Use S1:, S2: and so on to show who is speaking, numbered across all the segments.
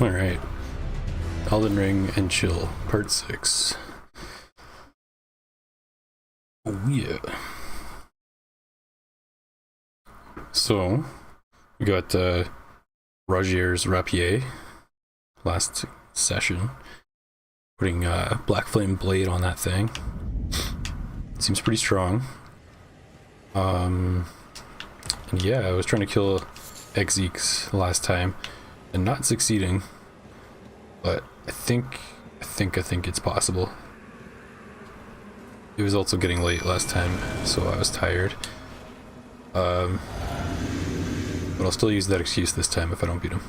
S1: Alright. Elden Ring and Chill, Part 6. Oh yeah. So, we got Rogier's Rapier last session. Putting Black Flame Blade on that thing. Seems pretty strong. And yeah, I was trying to kill Exeeks last time and not succeeding, but I think it's possible. It was also getting late last time, so I was tired. But I'll still use that excuse this time if I don't beat him.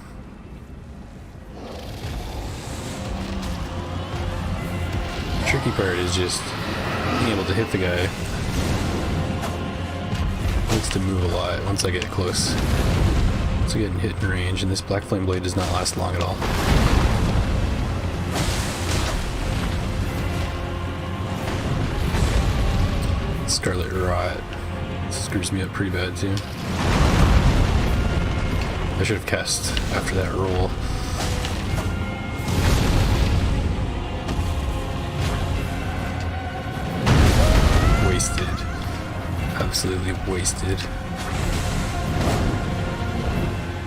S1: The tricky part is just being able to hit the guy. Needs to move a lot once I get close. Once I get hit in range, and this Black Flame Blade does not last long at all. Scarlet Rot screws me up pretty bad too. I should have cast after that roll. Wasted. Absolutely wasted.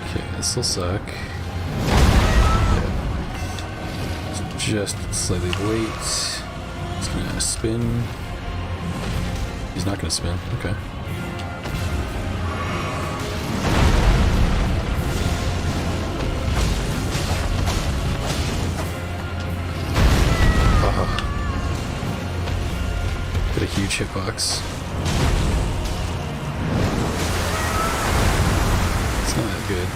S1: Okay, this will suck. Yeah. Just slightly wait. It's gonna spin. He's not gonna spin. Okay. Got a huge hitbox. It's not that good.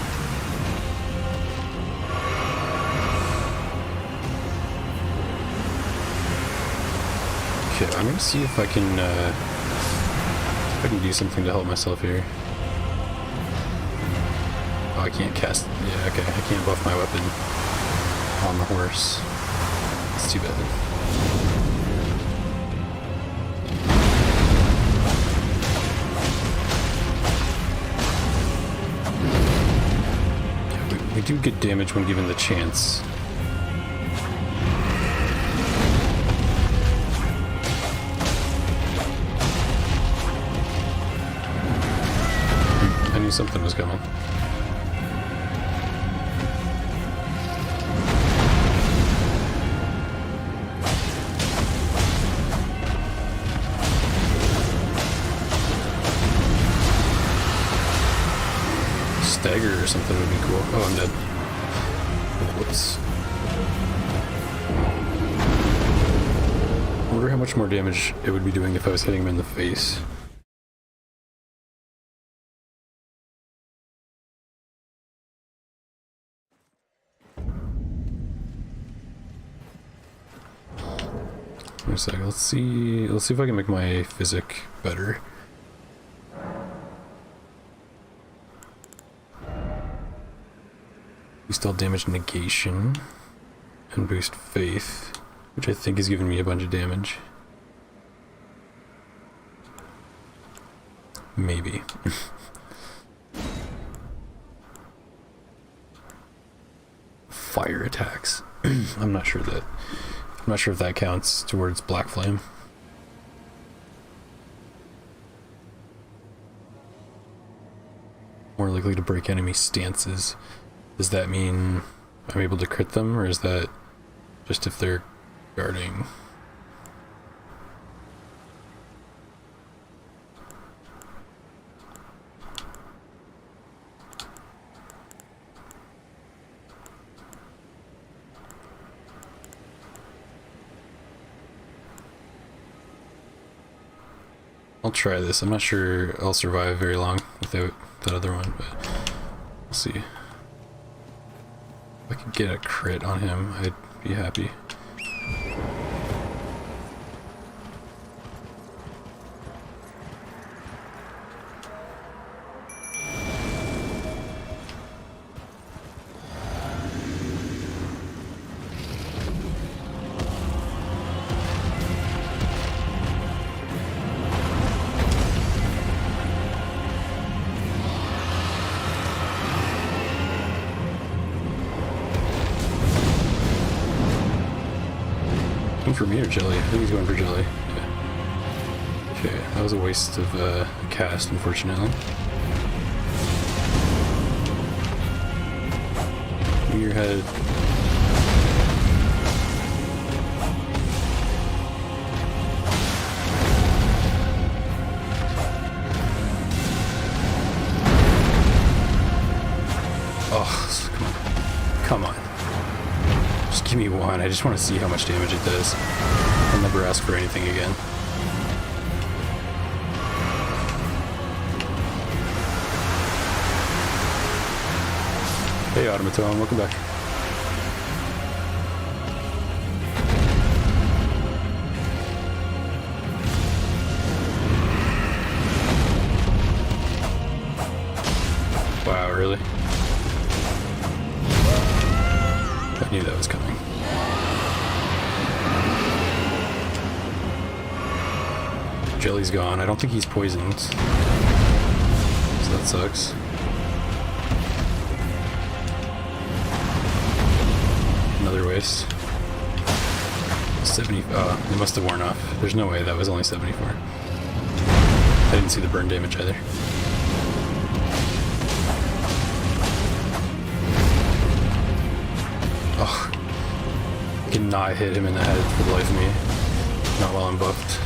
S1: Okay, I'm gonna see if I can do something to help myself here. Oh, I can't cast. Yeah, okay, I can't buff my weapon on the horse. It's too bad. We do get damage when given the chance. I knew something was coming. Stagger or something would be cool. Oh, I'm dead. Whoops. I wonder how much more damage it would be doing if I was hitting him in the face. Wait a second, let's see if I can make my physic better. Boost all damage negation and boost faith, which I think is giving me a bunch of damage. Maybe. Fire attacks. I'm not sure if that counts towards Black Flame. More likely to break enemy stances. Does that mean I'm able to crit them, or is that just if they're guarding? I'll try this. I'm not sure I'll survive very long without that other one, but we'll see. If I could get a crit on him, I'd be happy. Going for me or Jelly? I think he's going for Jelly. Yeah. Okay, that was a waste of a cast, unfortunately. In your head. Oh, come on. Just give me one. I just want to see how much damage it does. I'll never ask for anything again. Hey, Automaton, welcome back. Wow, really? I knew that was coming. Jelly's gone. I don't think he's poisoned. So that sucks. Another waste. 70. Oh, it must have worn off. There's no way that was only 74. I didn't see the burn damage either. Oh, I cannot hit him in the head for the life of me. Not while I'm buffed.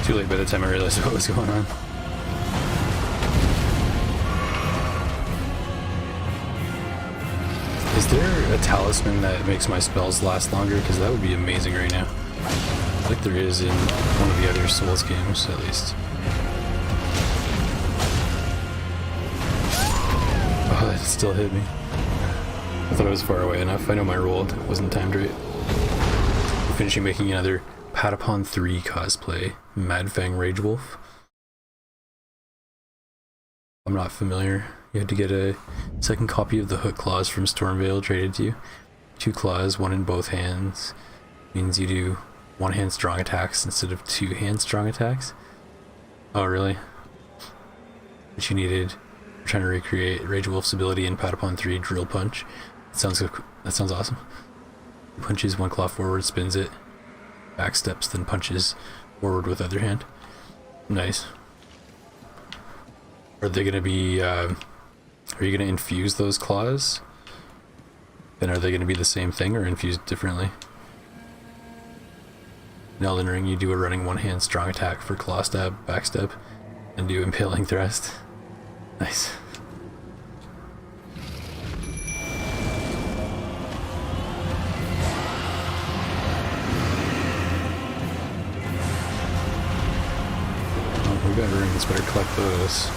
S1: Too late by the time I realized what was going on. Is there a talisman that makes my spells last longer? Because that would be amazing right now. Like there is in one of the other Souls games, at least. Oh, that still hit me. I thought I was far away enough. I know my roll wasn't timed right. Finishing making another Patapon 3 cosplay. Madfang Rage Wolf. I'm not familiar. You had to get a second copy of the Hook Claws from Stormveil traded to you. 2 claws, 1 in both hands. Means you do 1 hand strong attacks instead of 2 hand strong attacks. Oh, really? What you needed. I'm trying to recreate Rage Wolf's ability in Patapon 3 Drill Punch. That sounds awesome. Punches 1 claw forward, spins it. Back steps, then punches forward with other hand. Nice. Are they gonna be, are you gonna infuse those claws? And are they gonna be the same thing or infused differently? In Elden Ring, you do a running 1 hand strong attack for claw stab, backstep, and do impaling thrust. Nice. We got rings, better collect those.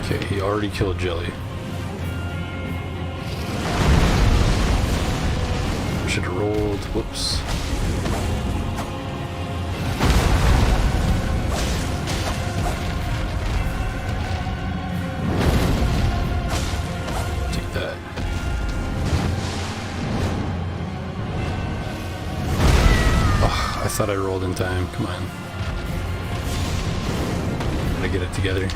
S1: Okay, he already killed Jelly. Should have rolled. Whoops. I thought I rolled in time. Come on. Gotta get it together.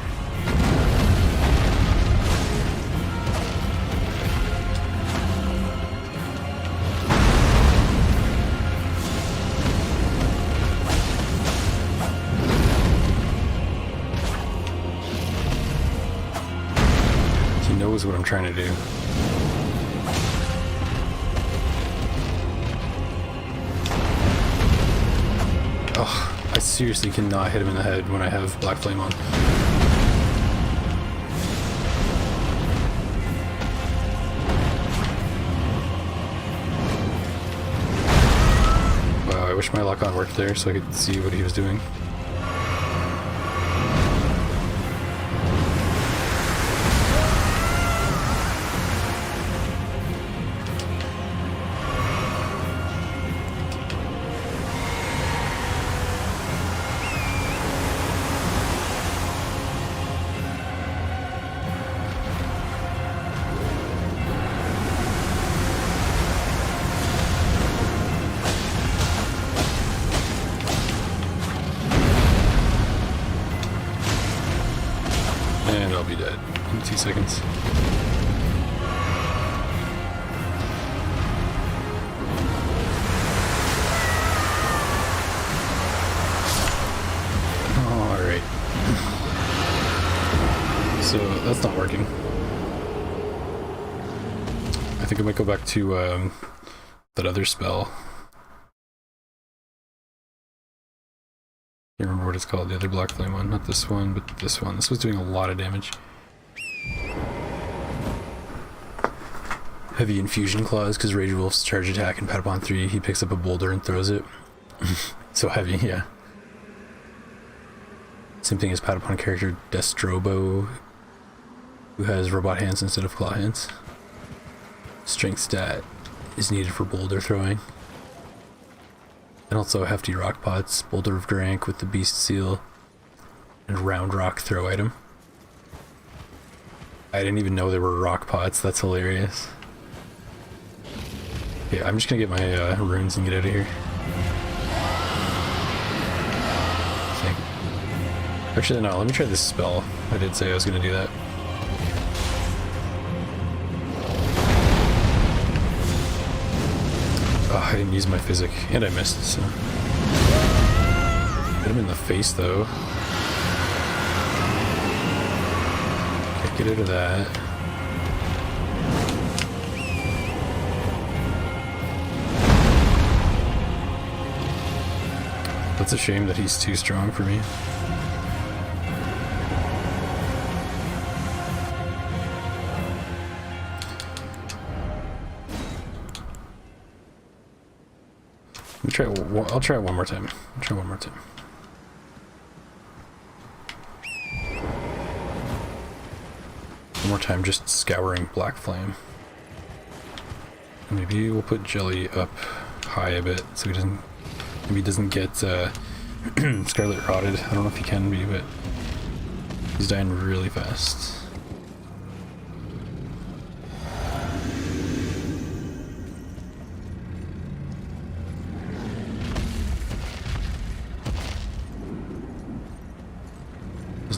S1: He knows what I'm trying to do. Oh, I seriously cannot hit him in the head when I have Black Flame on. Wow, I wish my lock-on worked there so I could see what he was doing. And I'll be dead in 2 seconds. Alright. So that's not working. I think I might go back to that other spell. Can't remember what it's called, the other black flame one. Not this one, but this one. This was doing a lot of damage. Heavy infusion claws, because Rage Wolf's charge attack in Patapon 3, he picks up a boulder and throws it. So heavy, yeah. Same thing as Patapon character Destrobo, who has robot hands instead of claw hands. Strength stat is needed for boulder throwing. And also hefty rock pots, Boulder of Drank with the beast seal, and round rock throw item. I didn't even know there were rock pots, that's hilarious. Okay, I'm just gonna get my runes and get out of here. Actually, no, let me try this spell. I did say I was gonna do that. Oh, I didn't use my physic, and I missed, so. Hit him in the face, though. Can't get out of that. That's a shame that he's too strong for me. I'll try it one more time. I'll try one more time. One more time, just scouring Black Flame. Maybe we'll put Jelly up high a bit so he doesn't. Maybe he doesn't get Scarlet Rotted. I don't know if he can be, but he's dying really fast.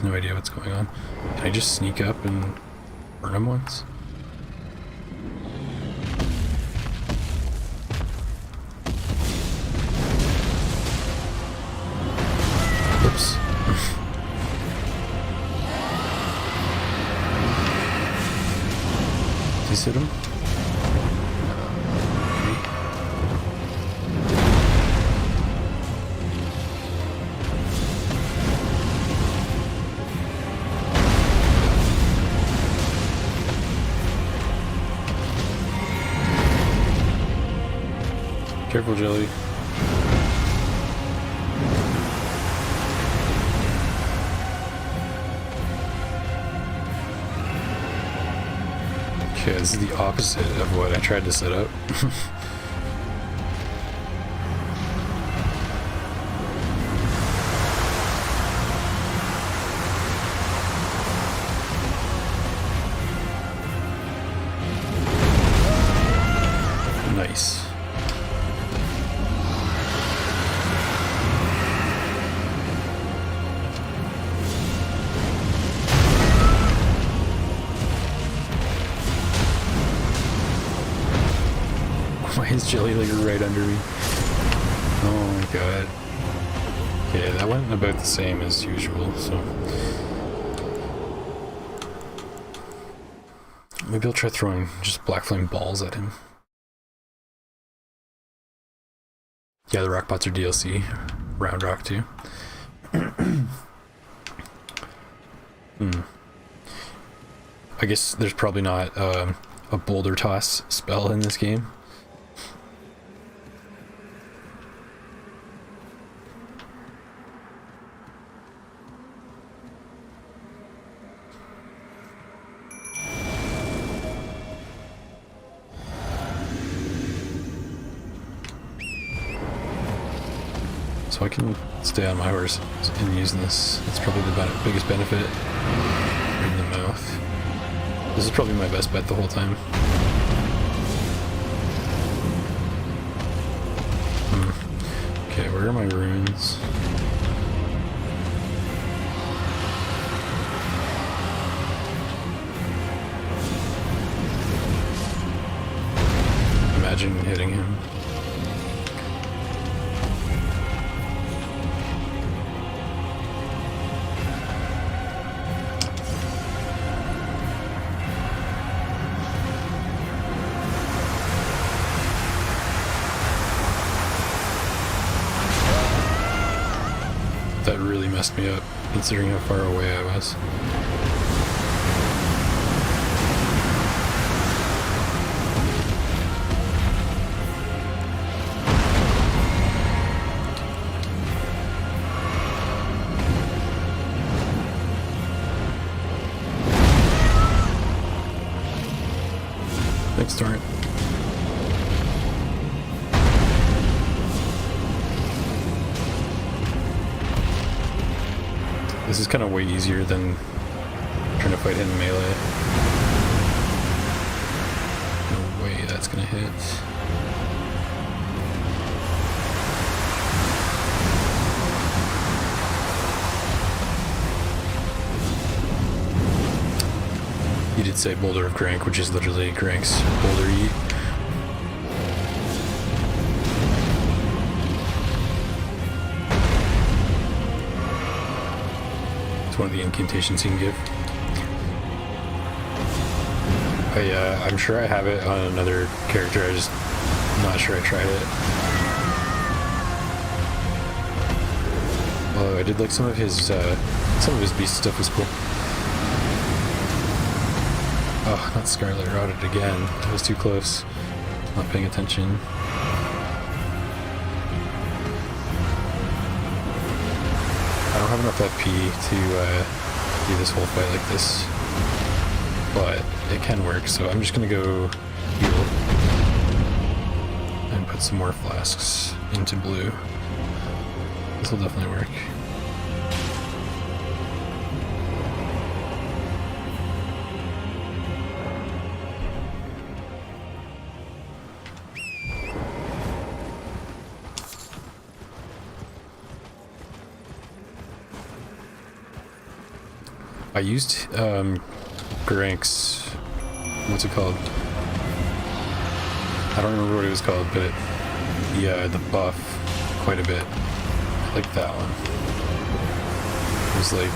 S1: No idea what's going on. Can I just sneak up and burn him once? Oops. Did you hit him? Careful, Jelly. Okay, this is the opposite of what I tried to set up. Nice. Why is Jelly like right under me? Oh my god. Okay, that went about the same as usual, so. Maybe I'll try throwing just Black Flame balls at him. Yeah, the rock pots are DLC. Round rock too. I guess there's probably not a boulder toss spell in this game. So I can stay on my horse and use this. That's probably the biggest benefit in the mouth. This is probably my best bet the whole time. Okay, where are my runes? That really messed me up, considering how far away I was. Thanks, Torrent. This is kind of way easier than trying to fight him in melee. No way that's gonna hit. You did say Boulder of Grank, which is literally Grank's Boulder E. It's one of the incantations you can give. I'm sure I have it on another character, I'm just not sure I tried it. Although I did like some of his beast stuff was cool. Oh, not Scarlet Routed again. That was too close. Not paying attention. I don't have enough FP to do this whole fight like this. But it can work, so I'm just gonna go heal. And put some more flasks into blue. This will definitely work. I used Grank's, what's it called? I don't remember what it was called, but yeah, the buff quite a bit. I like that one. It was like,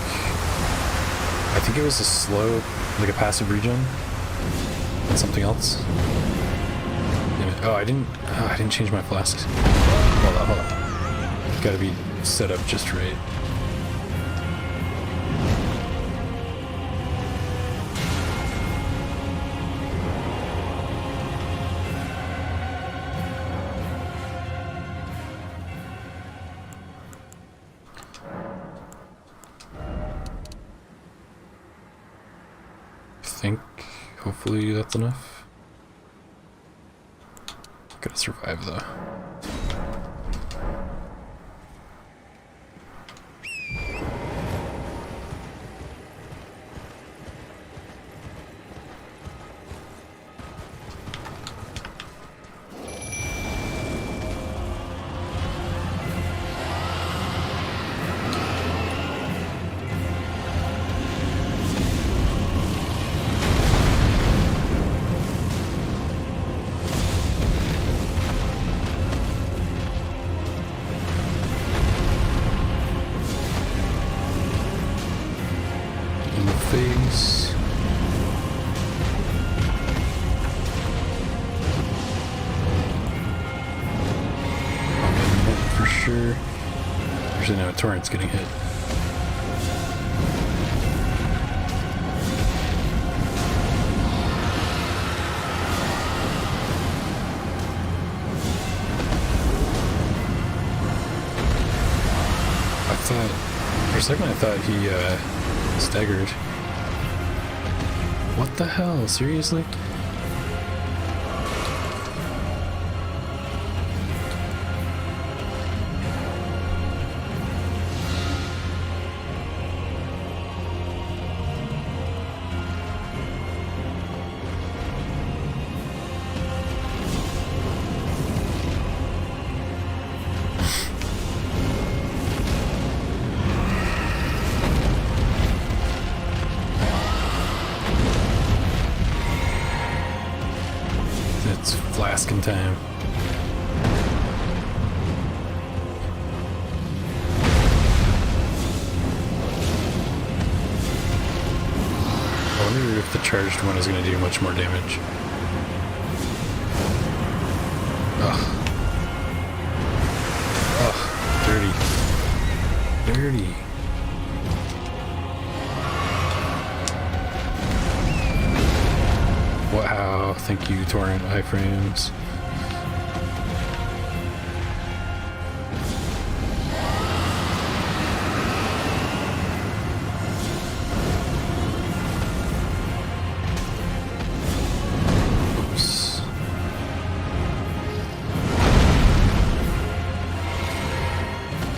S1: I think it was a slow, like a passive regen, and something else. Damn it. Oh, I didn't change my flasks. Hold on. Gotta be set up just right. Hopefully that's enough. Gotta survive though. Face. For sure. Actually, no, Torrent's getting hit. For a second I thought he staggered. What the hell? Seriously? It's flasking time. I wonder if the charged one is going to do much more damage. Ugh. Ugh. Dirty. Dirty. thank you, Torrent iframes. Oops.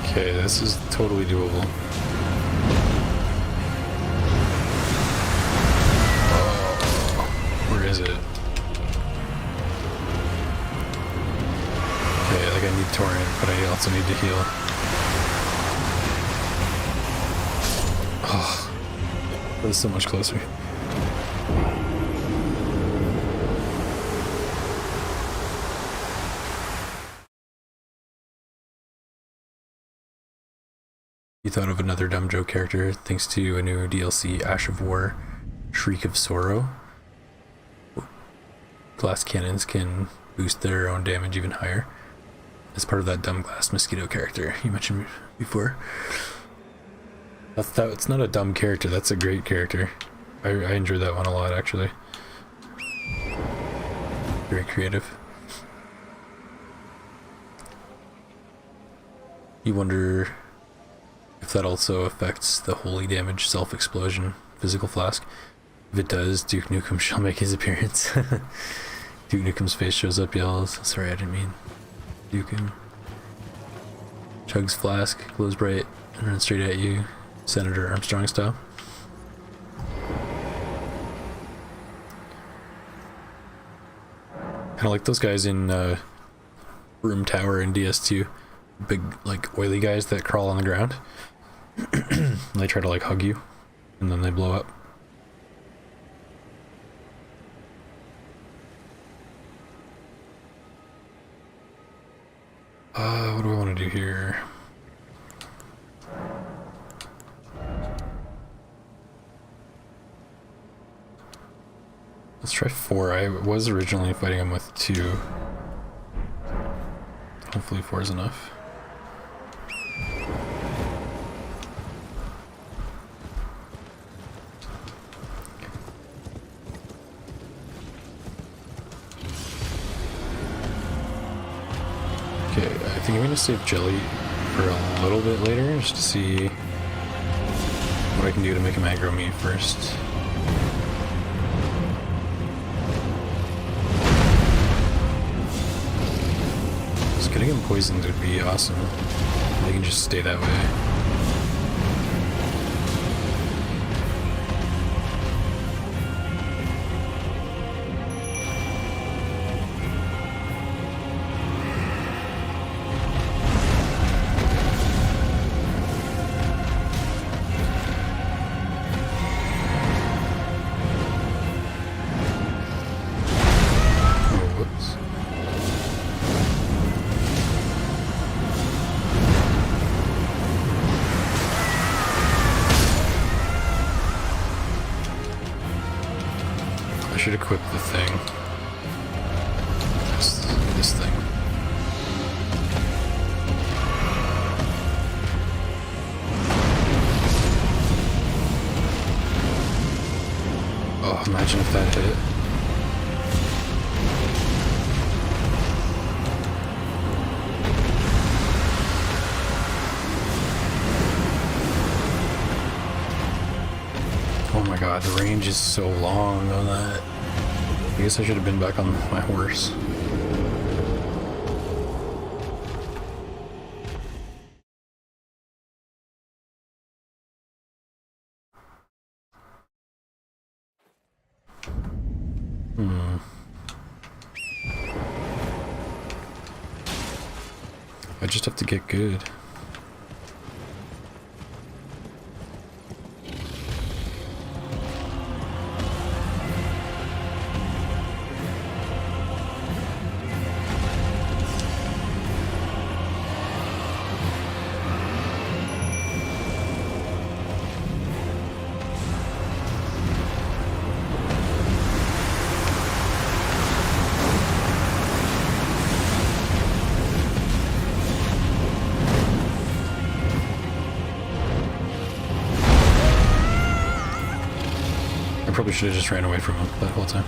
S1: Okay, this is totally doable. Where is it? Okay, like I need Torrent, but I also need to heal. Oh, that's so much closer. You thought of another dumb joke character thanks to a new DLC, Ash of War, Shriek of Sorrow. Glass cannons can boost their own damage even higher. As part of that dumb glass mosquito character you mentioned before. It's not a dumb character, that's a great character. I enjoyed that one a lot, actually. Very creative. You wonder if that also affects the holy damage self-explosion physical flask. If it does, Duke Nukem shall make his appearance. Duke Nukem's face shows up, yells, sorry I didn't mean Duke. Chugs flask, glows bright, and runs straight at you, Senator Armstrong style. Kinda like those guys in Room Tower in DS2. Big, like, oily guys that crawl on the ground. They try to, like, hug you, and then they blow up. What do I want to do here? Let's try 4. I was originally fighting him with 2. Hopefully 4 is enough. Okay, I think I'm going to save Jelly for a little bit later, just to see what I can do to make him aggro me first. Just getting him poisoned would be awesome. They can just stay that way. I should equip the thing. This thing. Oh, imagine if that hit. Oh my god, the range is so long on that. I guess I should have been back on my horse. I just have to get good. I probably should have just ran away from him that whole time.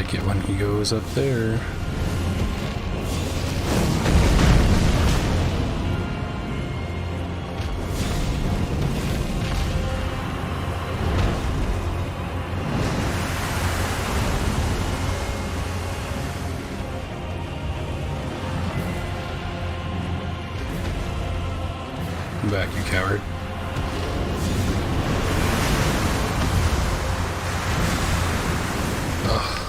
S1: like it when he goes up there. Come back, you coward. Ugh.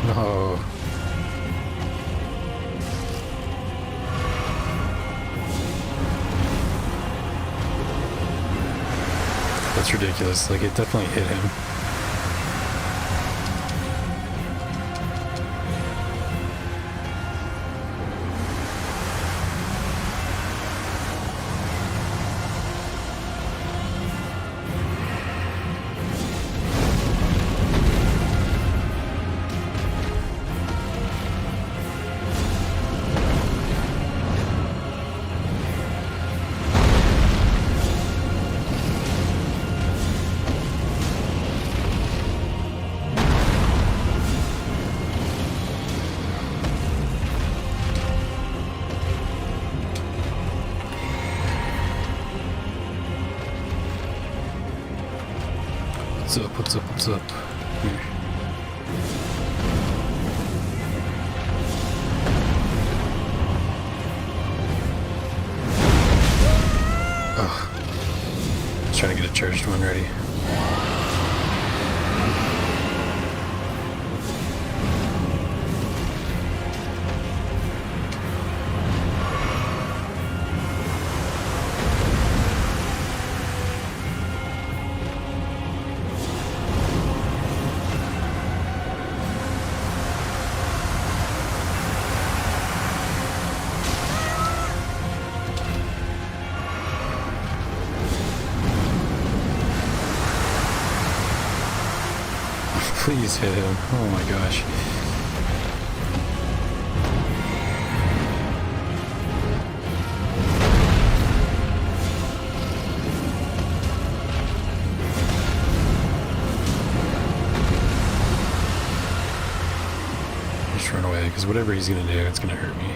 S1: No. That's ridiculous. Like, it definitely hit him. What's up, what's up, what's up? Here. Oh. I was trying to get a charged one ready. Please hit him. Oh my gosh. Just run away, because whatever he's gonna do, it's gonna hurt me.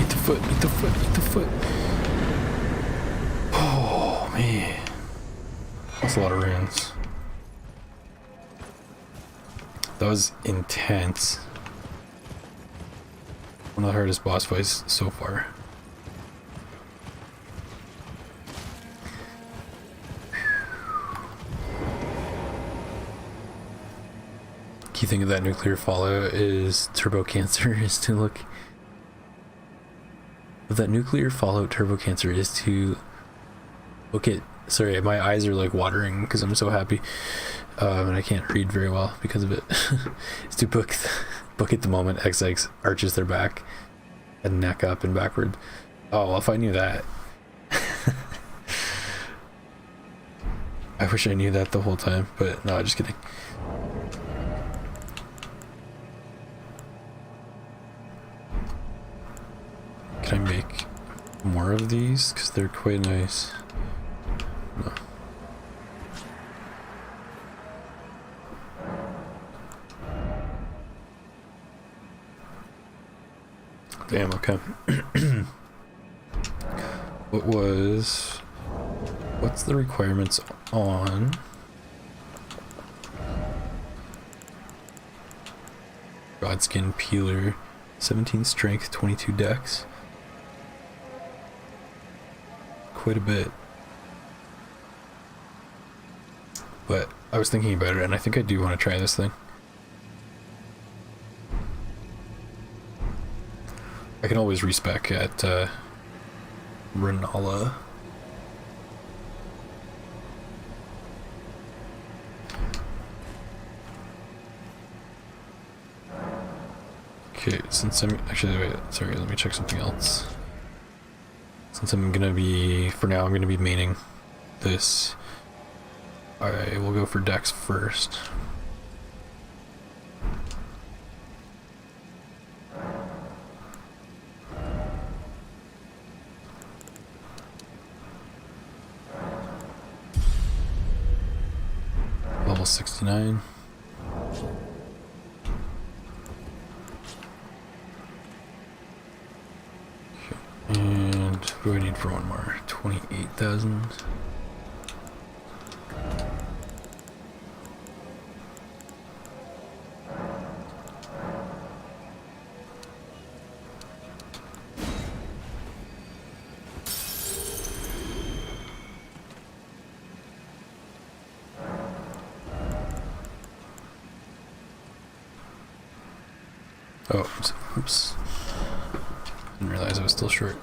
S1: Eat the foot, eat the foot. Oh, man. That's a lot of runes. That was intense. One of the hardest boss fights so far. Key thing of that nuclear fallout is turbo cancer is to look... That nuclear fallout turbo cancer is to look at... Sorry, my eyes are like watering because I'm so happy. And I can't read very well because of it. It's to book at the moment XX arches their back and neck up and backward. Oh, well, if I knew that. I wish I knew that the whole time, but no, just kidding. Can I make more of these? Because they're quite nice. No. Damn, okay. What's the requirements on Godskin Peeler? 17 strength, 22 dex. Quite a bit. But I was thinking about it, and I think I do want to try this thing. I can always respec at Renala. Okay, since I'm actually wait, sorry, let me check something else. Since I'm gonna be, for now, I'm gonna be maining this. I will go for Dex first. Level 69. And what do I need for one more? 28,000. Oh, oops. Didn't realize I was still short.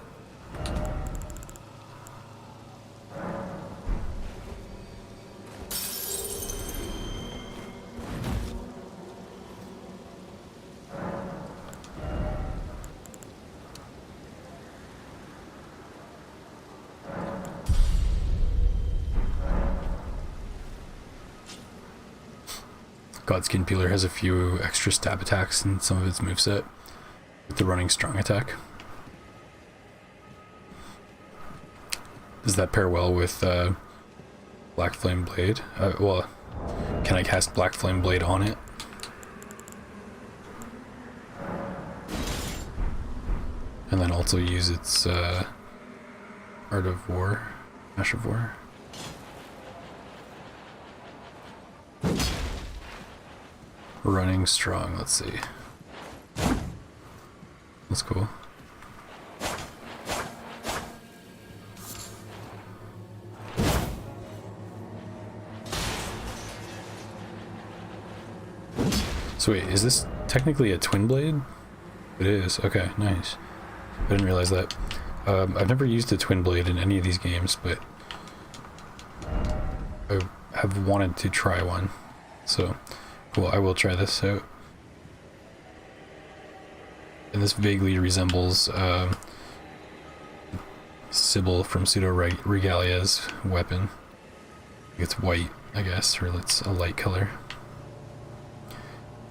S1: Godskin Peeler has a few extra stab attacks in some of its moveset with the running strong attack. Does that pair well with Black Flame Blade? Well, can I cast Black Flame Blade on it? And then also use its Art of War, Ash of War? Running strong, let's see. That's cool. So wait, is this technically a twin blade? It is, okay, nice. I didn't realize that. I've never used a twin blade in any of these games, but I have wanted to try one. So, cool, I will try this out. And this vaguely resembles Sybil from Pseudo Regalia's weapon. It's white, I guess, or it's a light color.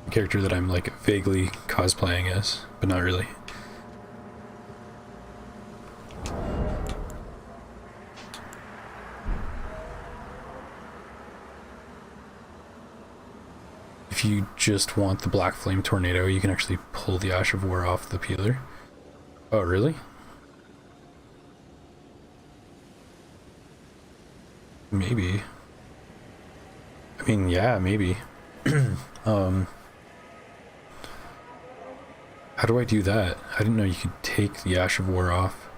S1: A character that I'm like vaguely cosplaying as, but not really. If you just want the Black Flame Tornado, you can actually pull the Ash of War off the peeler. Oh, really? Maybe. I mean, yeah, maybe. How do I do that? I didn't know you could take the Ash of War off.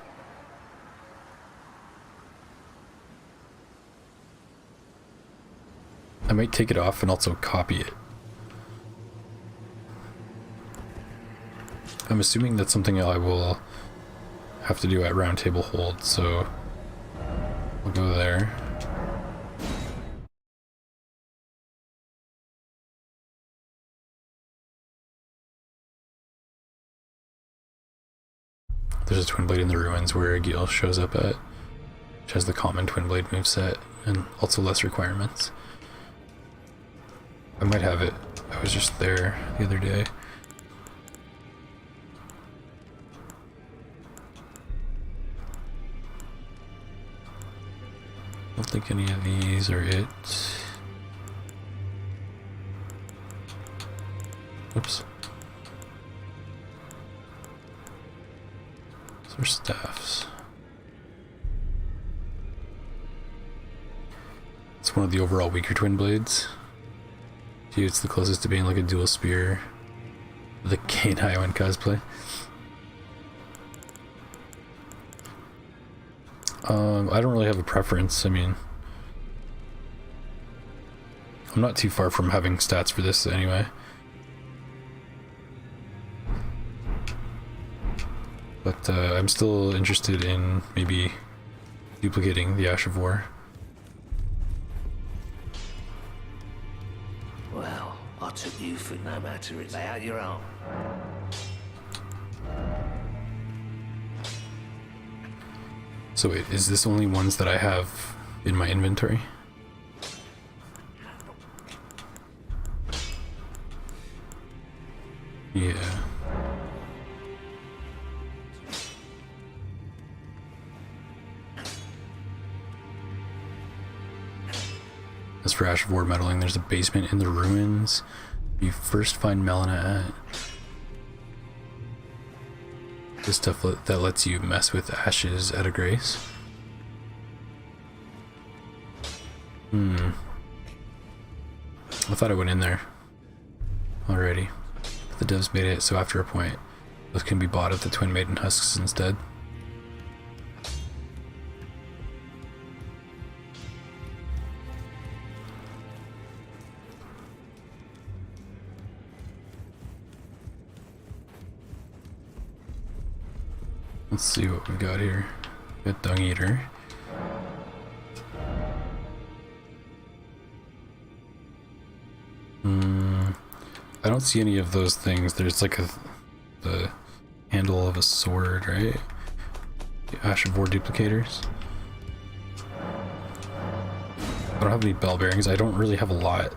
S1: I might take it off and also copy it. I'm assuming that's something I will have to do at Round Table Hold, so we'll go there. There's a Twin Blade in the Ruins where Gil shows up at, which has the common Twin Blade moveset and also less requirements. I might have it. I was just there the other day. I don't think any of these are it. Oops. Those are staffs. It's one of the overall weaker twin blades. Dude, it's the closest to being like a dual spear. The Kane Highwind cosplay. I don't really have a preference. I mean, I'm not too far from having stats for this anyway. But I'm still interested in maybe duplicating the Ash of War.
S2: Well, I took you for no matter it's out your own.
S1: So wait, is this only ones that I have in my inventory? Yeah. As for Ash of War meddling, there's a basement in the ruins. You first find Melina at the stuff that lets you mess with ashes at a grace. I thought I went in there already. But the devs made it so after a point, those can be bought at the Twin Maiden Husks instead. Let's see what we got here. We got Dung Eater. I don't see any of those things. There's like the handle of a sword, right? The Ash of War duplicators. I don't have any bell bearings. I don't really have a lot.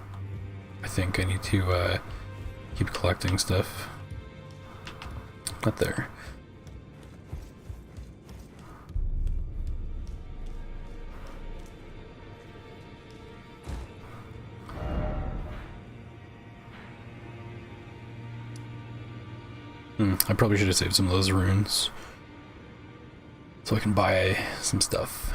S1: I think I need to keep collecting stuff. Not there. I probably should have saved some of those runes so I can buy some stuff.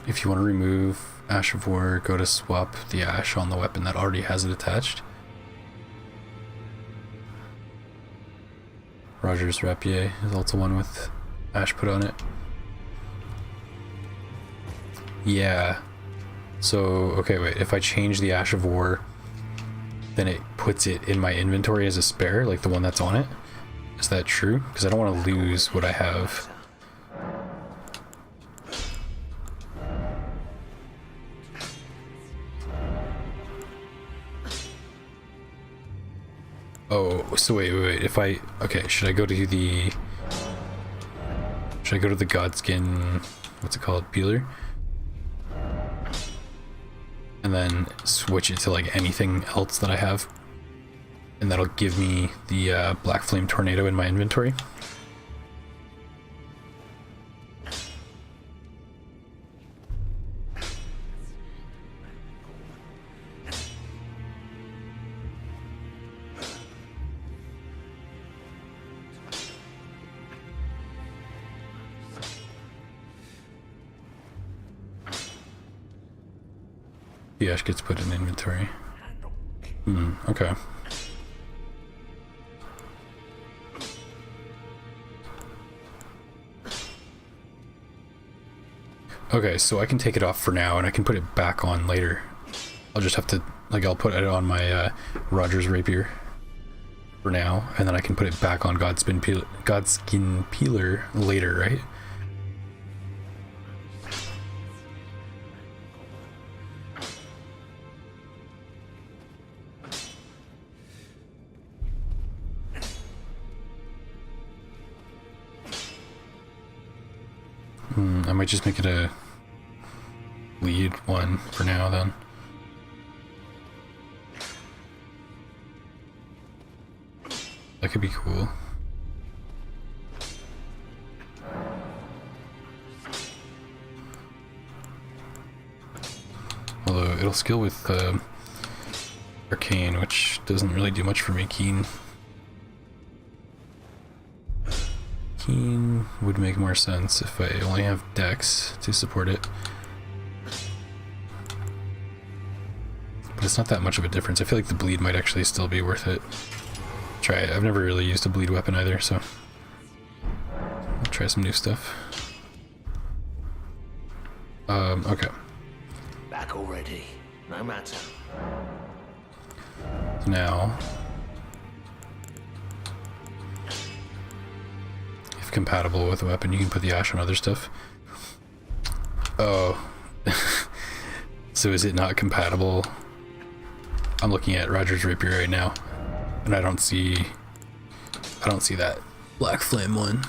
S1: If you want to remove Ash of War, go to swap the ash on the weapon that already has it attached. Roger's Rapier is also one with ash put on it. Yeah. So, okay, wait, if I change the Ash of War, then it puts it in my inventory as a spare, like the one that's on it? Is that true? Because I don't want to lose what I have. Oh, so wait, if I... Okay, should I go to the Godskin... What's it called? Peeler? And then switch it to like anything else that I have, and that'll give me the Black Flame Tornado in my inventory. The ash gets put in inventory. Okay. Okay, so I can take it off for now and I can put it back on later. I'll just have to, like, I'll put it on my Roger's Rapier for now, and then I can put it back on Godskin Peeler later, right? I might just make it a lead one for now then. That could be cool. Although it'll skill with Arcane, which doesn't really do much for me. Keen would make more sense if I only have Dex to support it. But it's not that much of a difference. I feel like the bleed might actually still be worth it. Try it. I've never really used a bleed weapon either, so I'll try some new stuff. Okay.
S2: Back already. No matter.
S1: So now, if compatible with a weapon, you can put the ash on other stuff. Oh. So is it not compatible? I'm looking at Roger's Rapier right now, and I don't see I don't see that black flame one.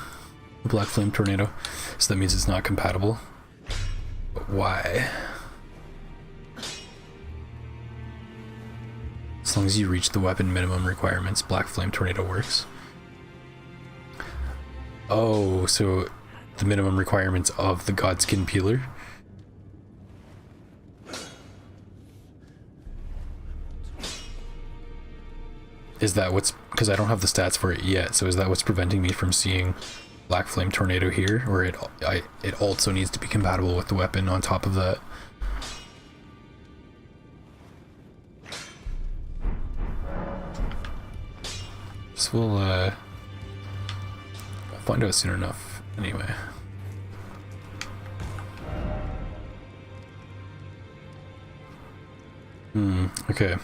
S1: Black flame tornado. So that means it's not compatible. But why? As long as you reach the weapon minimum requirements, black flame tornado works. Oh, so the minimum requirements of the Godskin Peeler. Is that what's, because I don't have the stats for it yet, so is that what's preventing me from seeing Black Flame Tornado here, or it also needs to be compatible with the weapon on top of that? This will I'll find out soon enough anyway. Okay.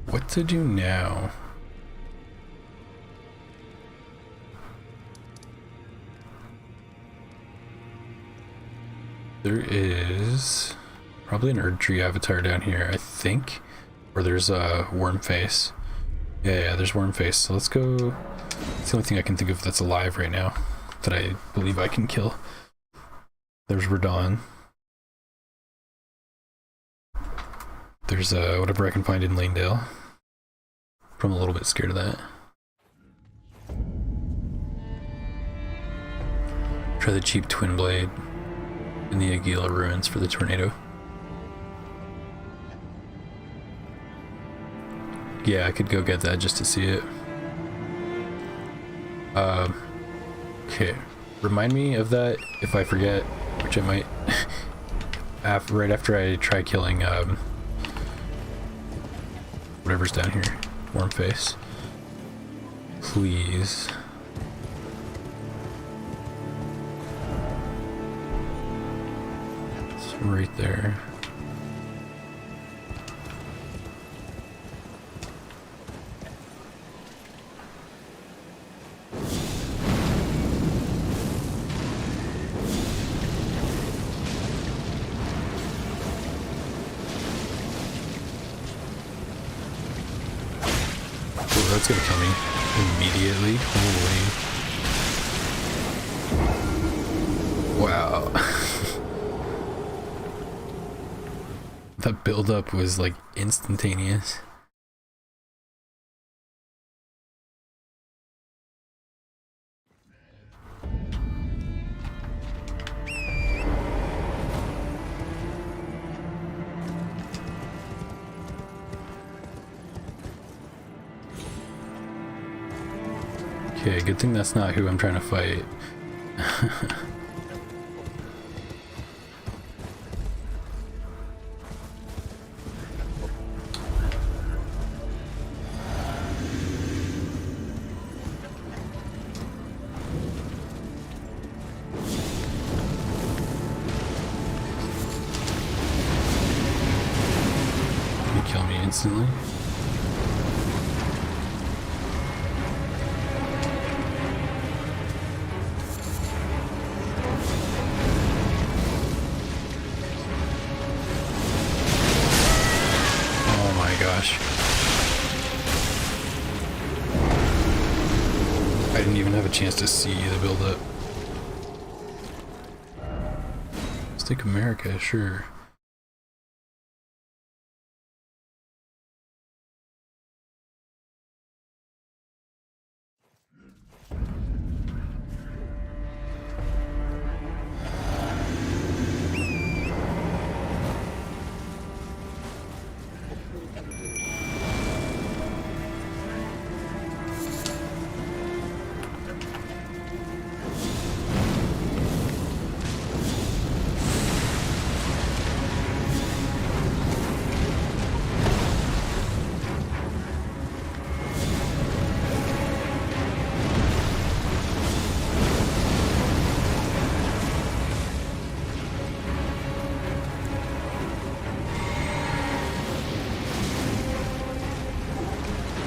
S1: What to do now? There is probably an Erd Tree avatar down here, I think. Or there's a Worm Face. Yeah, there's Worm Face. So let's go. It's the only thing I can think of that's alive right now that I believe I can kill. There's Radon. There's whatever I can find in Lanedale. I'm a little bit scared of that. Try the cheap Twin Blade in the Aguila Ruins for the tornado. Yeah, I could go get that just to see it. Okay. Remind me of that if I forget, which I might. Right after I try killing whatever's down here. Worm Face. Please. It's right there. That's gonna kill me immediately. Holy. Wow. That build-up was like instantaneous. Okay, good thing that's not who I'm trying to fight. Can you kill me instantly? I didn't even have a chance to see the build-up. Let's take America, sure.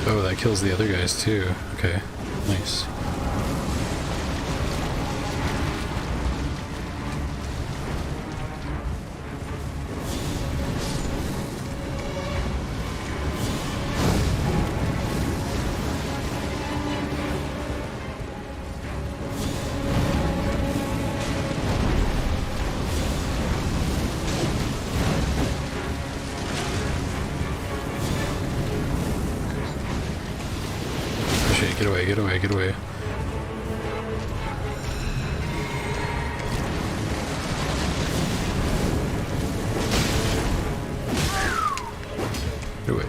S1: Oh, that kills the other guys too. Okay, nice. Get away, get away, get away. Get away.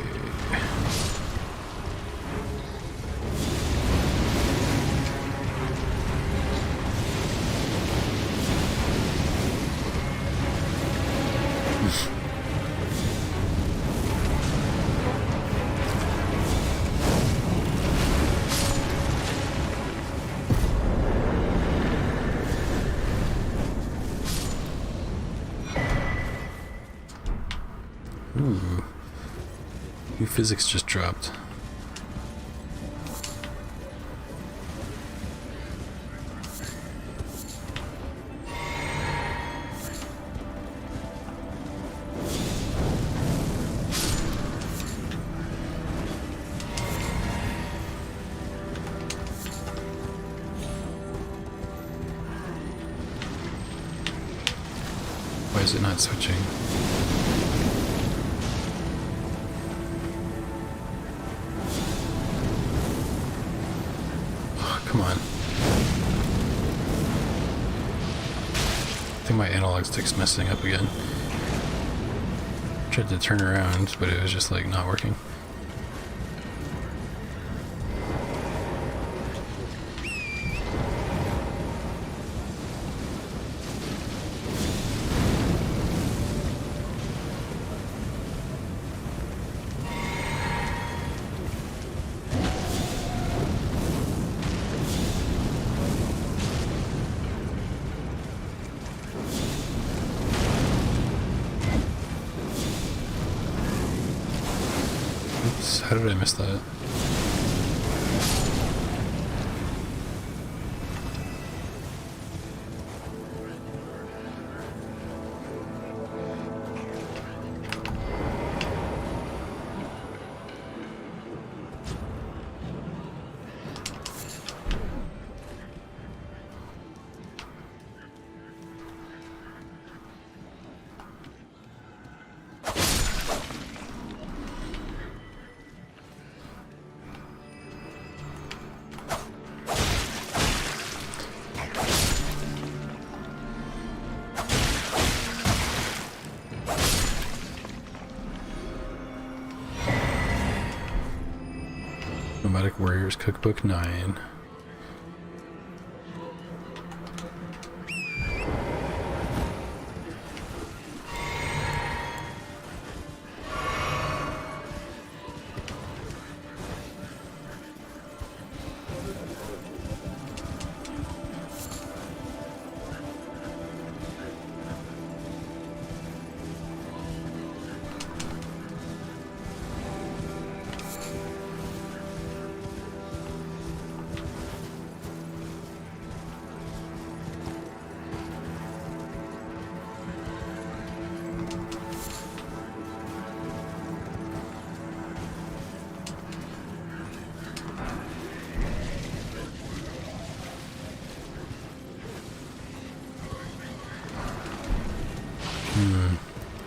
S1: Ooh. New physics just dropped. Why is it not switching? Come on. I think my analog stick's messing up again. Tried to turn around, but it was just like not working. Oops, how did I miss that? Nomadic Warriors Cookbook 9.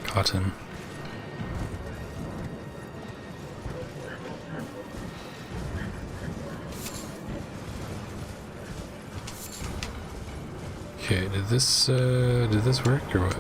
S1: Cotton. Okay, did this work or what?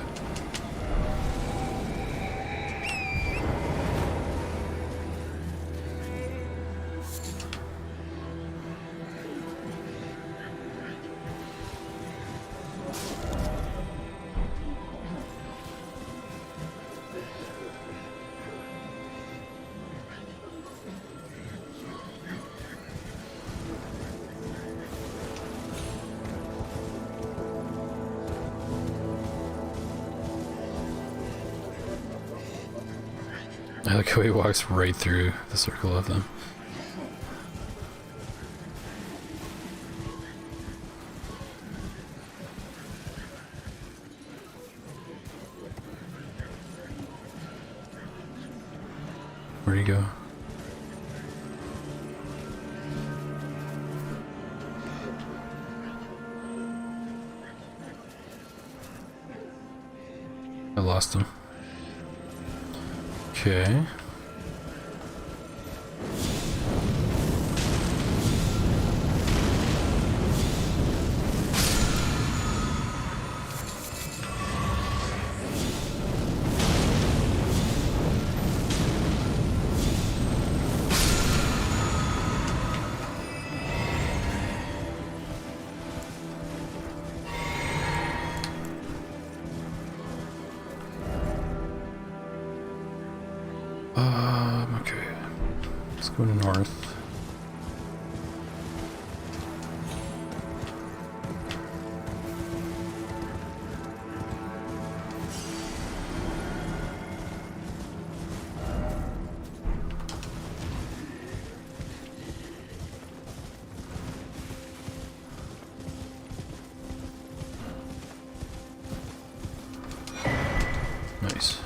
S1: I like how he walks right through the circle of them. Where'd he go? I lost him. Okay. Going north. Nice.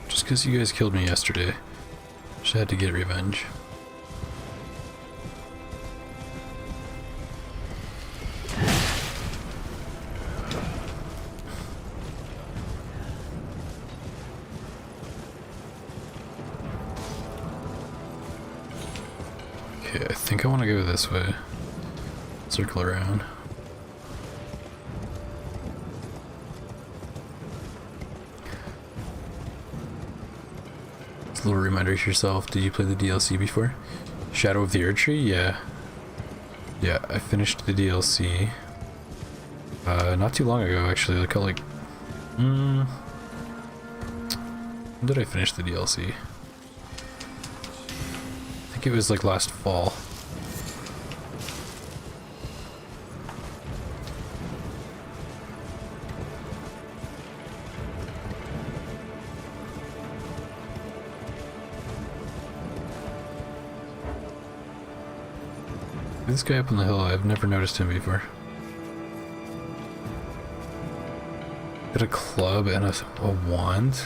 S1: Just because you guys killed me yesterday, just had to get revenge. Okay, I think I want to go this way. Circle around. Just a little reminder to yourself, did you play the DLC before? Shadow of the Erdtree? Yeah. Yeah, I finished the DLC. Not too long ago, actually. When did I finish the DLC? I think it was like last fall. This guy up on the hill, I've never noticed him before. Got a club and a wand.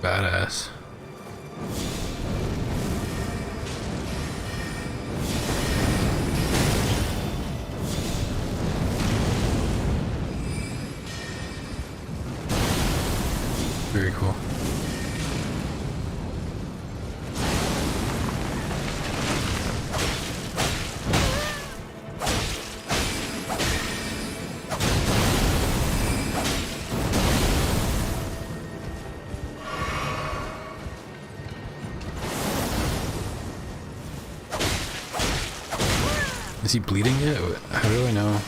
S1: Badass. Very cool. Is he bleeding yet? How do I know?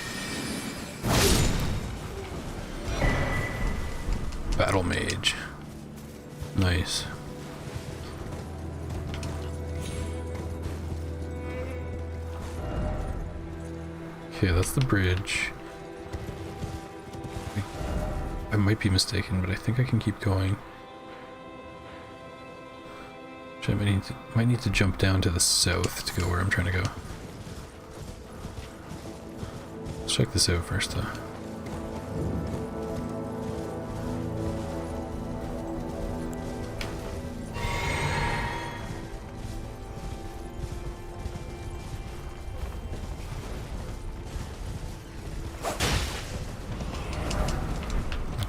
S1: Battle Mage. Nice. Okay, that's the bridge. I might be mistaken, but I think I can keep going. I might need to jump down to the south to go where I'm trying to go. Let's check this out first though.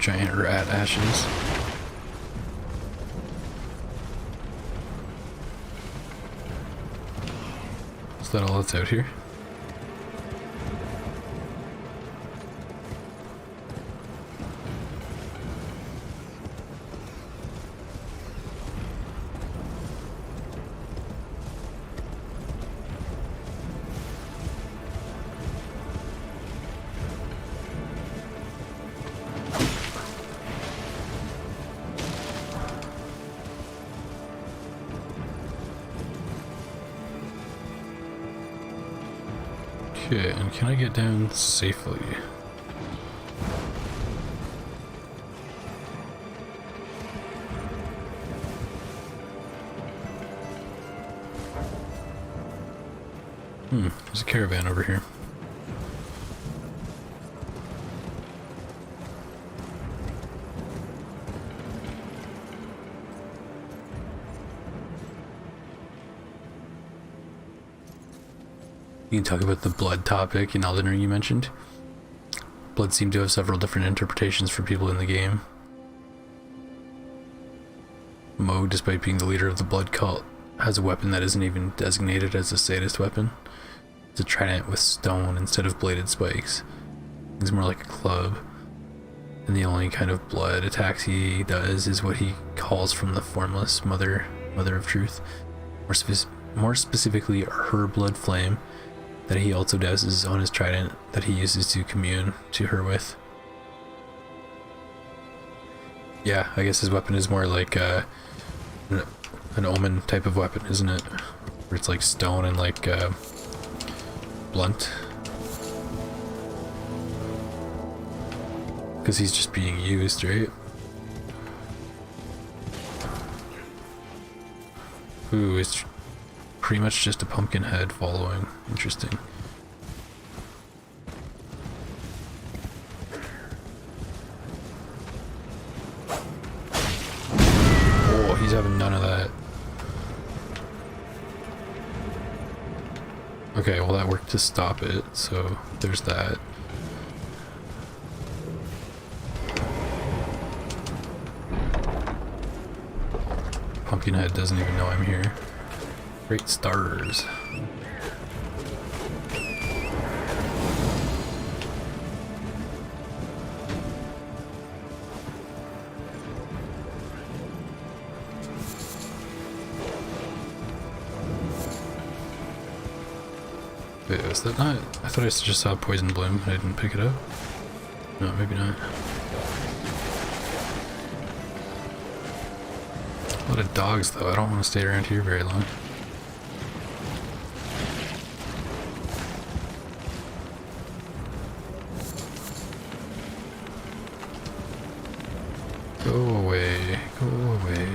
S1: Giant rat ashes. Is that all that's out here? Okay, and can I get down safely? There's a caravan over here. You can talk about the blood topic in Elden Ring you mentioned. Blood seemed to have several different interpretations for people in the game. Mo, despite being the leader of the blood cult, has a weapon that isn't even designated as a sadist weapon. It's a trident with stone instead of bladed spikes. It's more like a club. and the only kind of blood attacks he does is what he calls from the formless mother of truth. More specifically, her blood flame that he also douses on his trident that he uses to commune to her with. Yeah, I guess his weapon is more like an omen type of weapon, isn't it? Where it's like stone and like blunt. Because he's just being used, right? Ooh, it's pretty much just a pumpkin head following. Interesting. Oh, he's having none of that. Okay, well that worked to stop it, so there's that. Pumpkinhead doesn't even know I'm here. Great stars. Wait, was that not? I thought I just saw Poison Bloom, but I didn't pick it up. No, maybe not. A lot of dogs, though. I don't want to stay around here very long. Go away. Go away.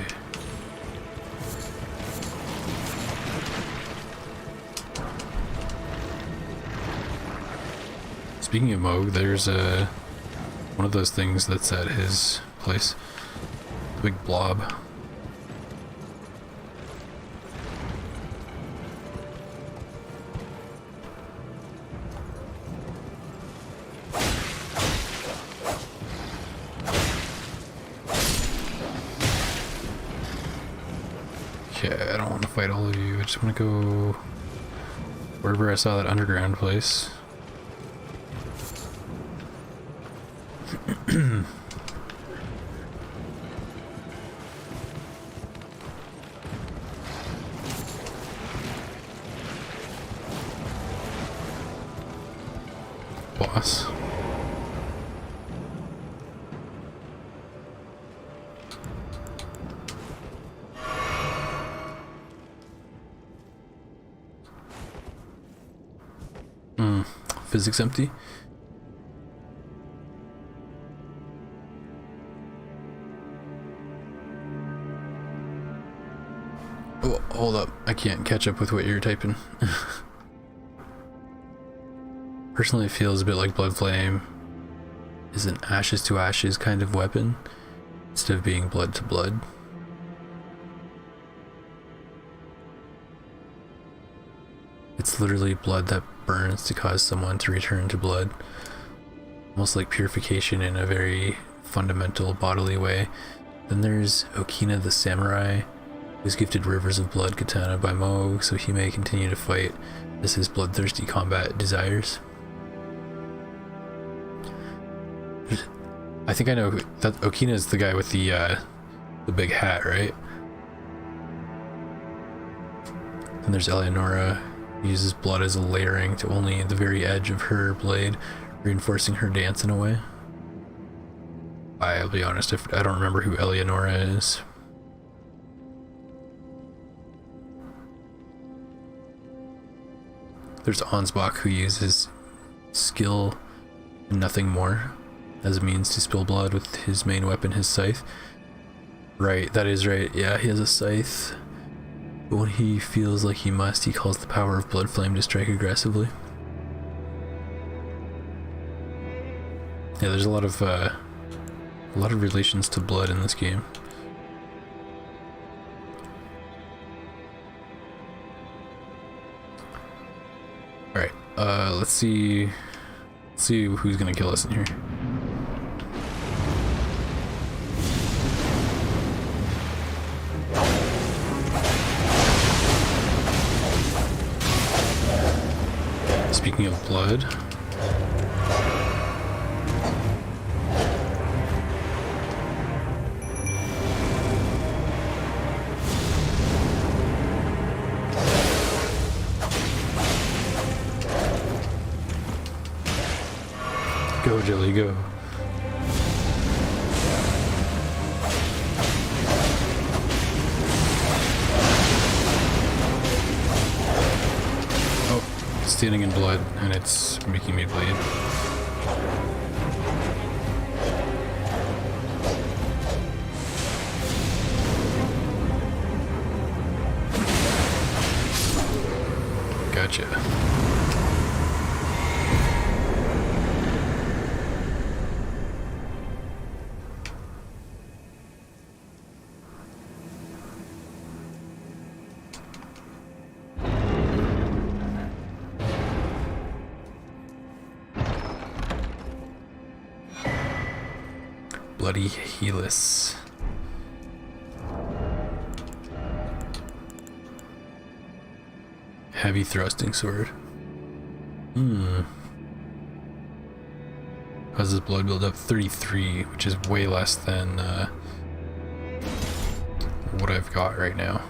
S1: Speaking of Moog, there's one of those things that's at his place. The big blob. Okay, I don't want to fight all of you. I just want to go wherever I saw that underground place. Boss. Physics empty. Oh, hold up. I can't catch up with what you're typing. Personally, it feels a bit like Blood Flame is an ashes to ashes kind of weapon instead of being blood to blood. It's literally blood that burns to cause someone to return to blood. Almost like purification in a very fundamental bodily way. Then there's Okina the Samurai, who's gifted rivers of blood katana by Moog so he may continue to fight as his bloodthirsty combat desires. I think I know that Okina is the guy with the big hat, right? And there's Eleonora, who uses blood as a layering to only the very edge of her blade, reinforcing her dance in a way. I'll be honest, I don't remember who Eleonora is. There's Ansbach, who uses skill and nothing more as a means to spill blood with his main weapon, his scythe. Right, that is right. Yeah, he has a scythe. But when he feels like he must, he calls the power of Blood Flame to strike aggressively. Yeah, there's a lot of relations to blood in this game. All right, let's see who's gonna kill us in here. Speaking of blood, Go, Jelly, go. Oh, it's standing in blood, and it's making me bleed. Gotcha. Bloody Helix. Heavy thrusting sword. How's his blood build up? 33, which is way less than what I've got right now.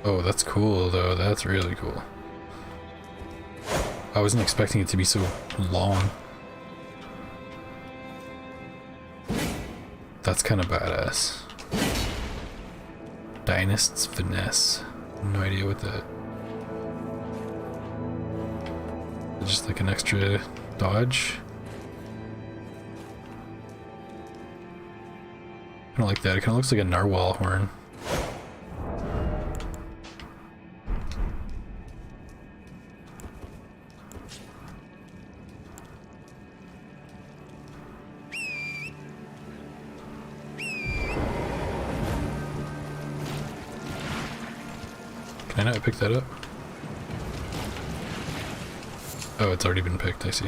S1: Oh, that's cool though. That's really cool. I wasn't expecting it to be so long. That's kind of badass. Dynast's Finesse. No idea what that... Just like an extra dodge. I don't like that. It kind of looks like a narwhal horn. Can I not pick that up? Oh, it's already been picked, I see.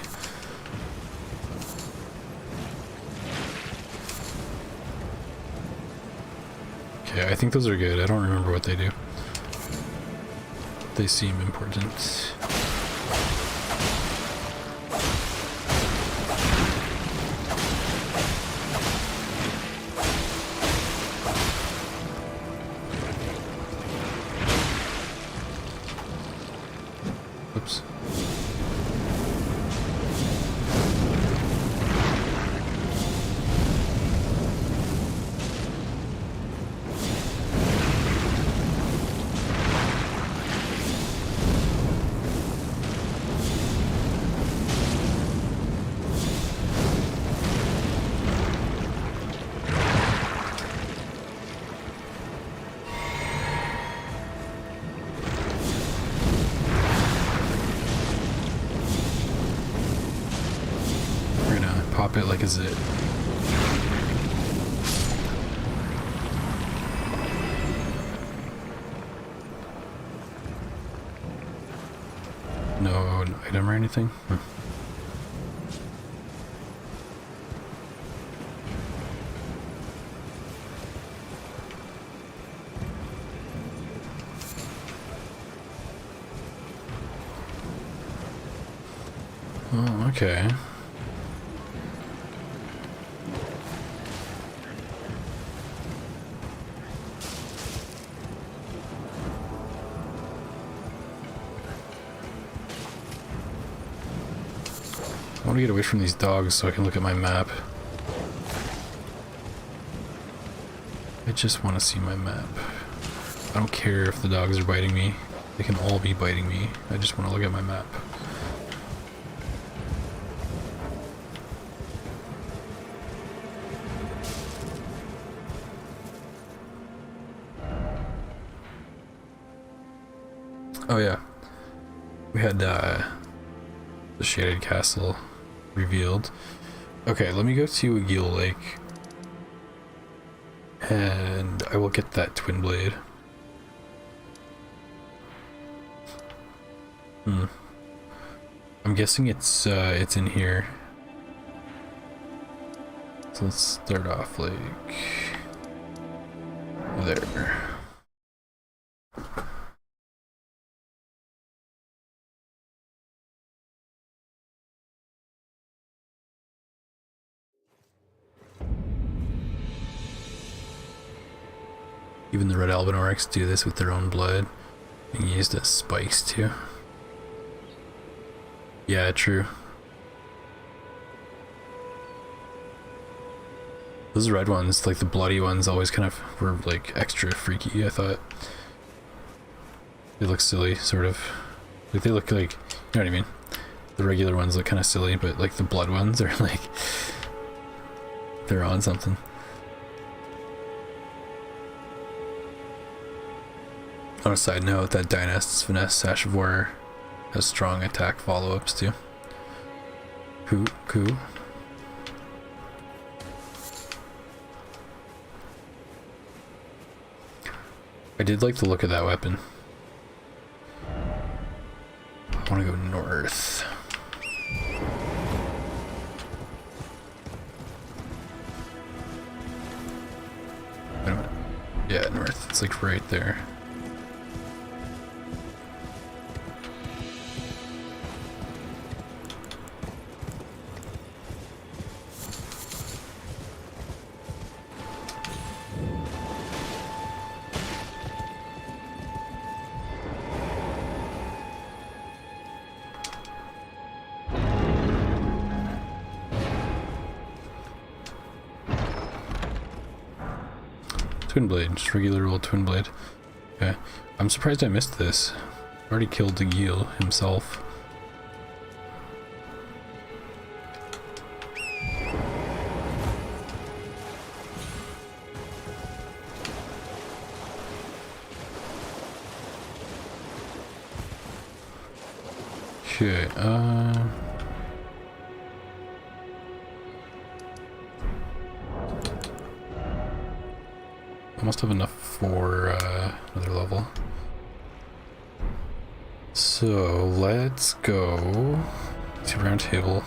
S1: Okay, I think those are good. I don't remember what they do. They seem important. Oops. Pop it like a zit. No item or anything? Oh, okay. I want to get away from these dogs so I can look at my map. I just want to see my map. I don't care if the dogs are biting me. They can all be biting me. I just want to look at my map. Oh yeah. We had the shaded castle revealed. Okay, let me go to Agil Lake and I will get that twin blade. I'm guessing it's in here. So let's start off like there. Even the red albinorics do this with their own blood, being used as spikes too. Yeah, true. Those red ones, like the bloody ones, always kind of were like extra freaky, I thought. They look silly, sort of. Like they look like, you know what I mean? The regular ones look kind of silly, but like the blood ones are like, they're on something. On a side note, that Dynast's Finesse Sash of War has strong attack follow-ups too. Cool. I did like the look of that weapon. I want to go north. Wait a minute. Yeah, north. It's like right there. Twin blade, just regular old twin blade. Okay, I'm surprised I missed this. I already killed the Gil himself. Okay, I must have enough for another level. So let's go to round table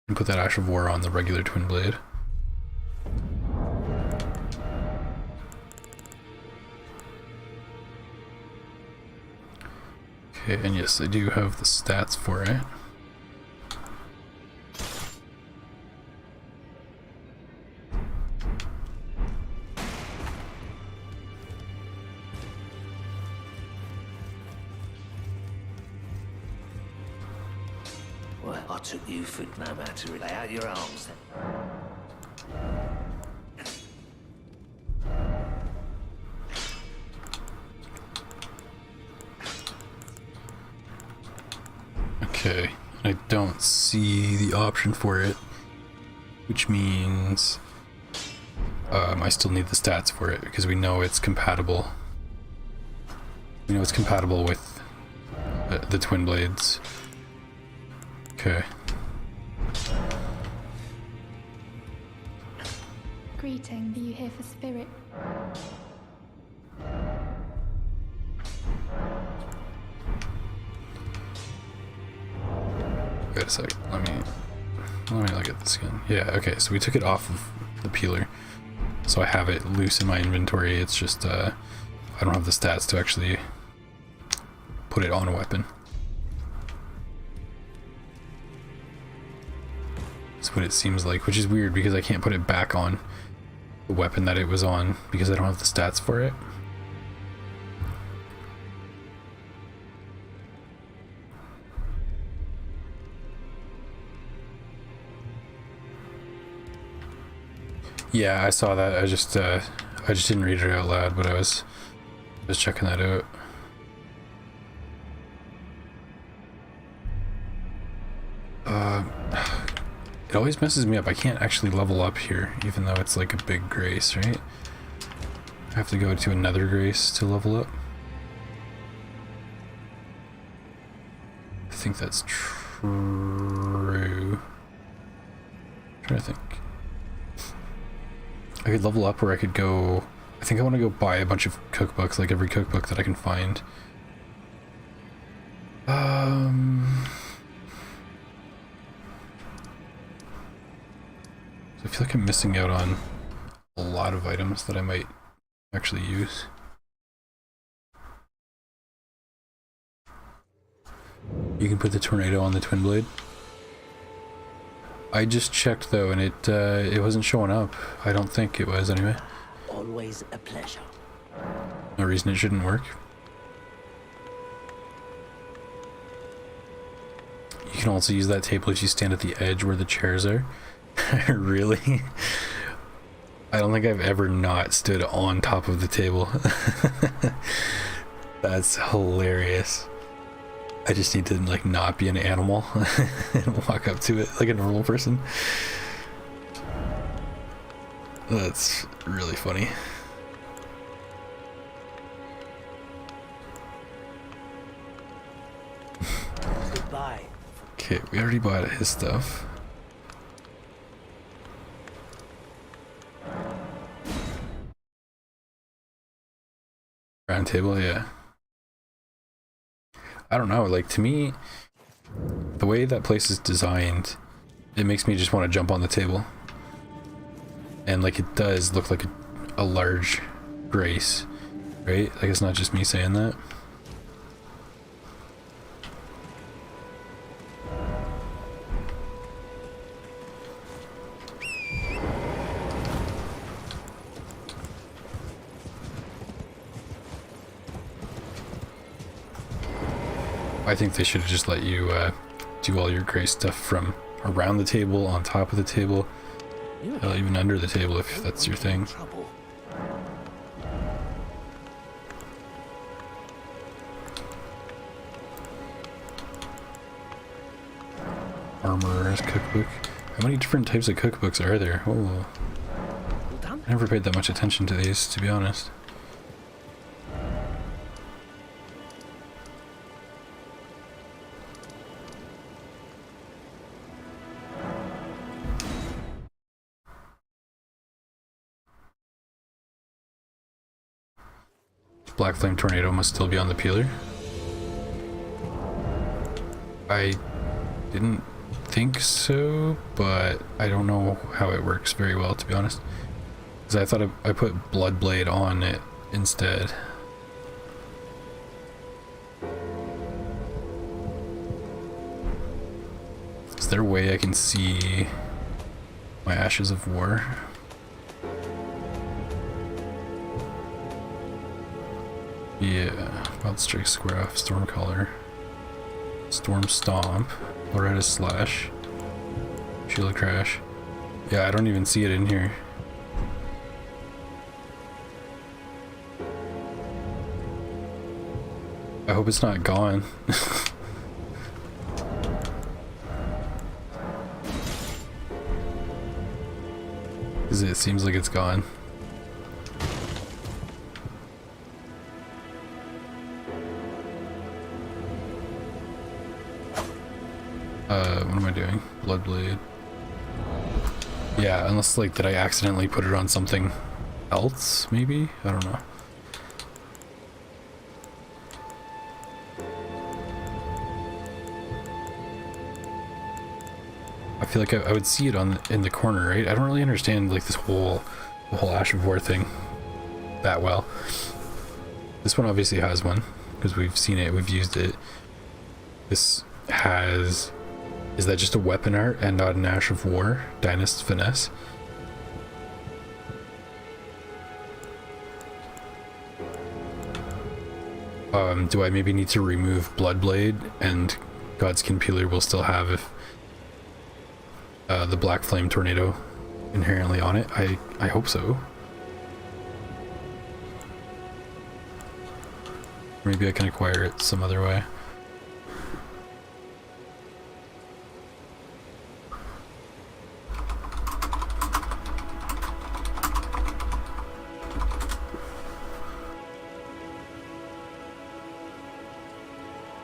S1: and put that Ash of War on the regular twin blade. Okay, and yes, I do have the stats for it.
S2: Well, I took you for no matter. Lay out your arms then.
S1: Okay, I don't see the option for it, which means I still need the stats for it because we know it's compatible. We know it's compatible with the twin blades. Okay.
S3: Greeting, are you here for spirit?
S1: Wait a sec. Let me look at this again. Yeah. Okay. So we took it off of the peeler, so I have it loose in my inventory. It's just I don't have the stats to actually put it on a weapon. That's what it seems like, which is weird because I can't put it back on the weapon that it was on because I don't have the stats for it. Yeah, I saw that. I just didn't read it out loud, but I was checking that out. It always messes me up. I can't actually level up here, even though it's like a big grace, right? I have to go to another grace to level up. I think that's true. I'm trying to think. I could level up, or I could go... I think I want to go buy a bunch of cookbooks, like every cookbook that I can find. So I feel like I'm missing out on a lot of items that I might actually use. You can put the tornado on the twin blade. I just checked though, and it wasn't showing up. I don't think it was anyway.
S2: Always a pleasure.
S1: No reason it shouldn't work. You can also use that table if you stand at the edge where the chairs are. Really? I don't think I've ever not stood on top of the table. That's hilarious. I just need to like not be an animal and walk up to it like a normal person. That's really funny.
S2: Goodbye.
S1: Okay, we already bought his stuff. Round table, yeah. I don't know, like to me, the way that place is designed, it makes me just want to jump on the table. And like it does look like a large grace, right? Like it's not just me saying that. I think they should have just let you do all your grace stuff from around the table, on top of the table, even under the table if that's your thing. Armorer's cookbook. How many different types of cookbooks are there? Oh, I never paid that much attention to these, to be honest. Black Flame Tornado must still be on the peeler. I didn't think so, but I don't know how it works very well, to be honest. Because I thought I put Bloodblade on it instead. Is there a way I can see my Ashes of War? Yeah, Wild Strike, Square Off, Stormcaller, Storm Stomp, Loretta Slash, Shield Crash. Yeah, I don't even see it in here. I hope it's not gone. Because it seems like it's gone. What am I doing? Bloodblade. Yeah, unless like, did I accidentally put it on something else, maybe? I don't know. I feel like I would see it in the corner, right? I don't really understand like the whole Ash of War thing that well. This one obviously has one, because we've seen it, we've used it. This has... Is that just a weapon art and not an Ash of War? Dynast Finesse? Do I maybe need to remove Bloodblade and Godskin Peeler will still have if the Black Flame Tornado inherently on it? I hope so. Maybe I can acquire it some other way.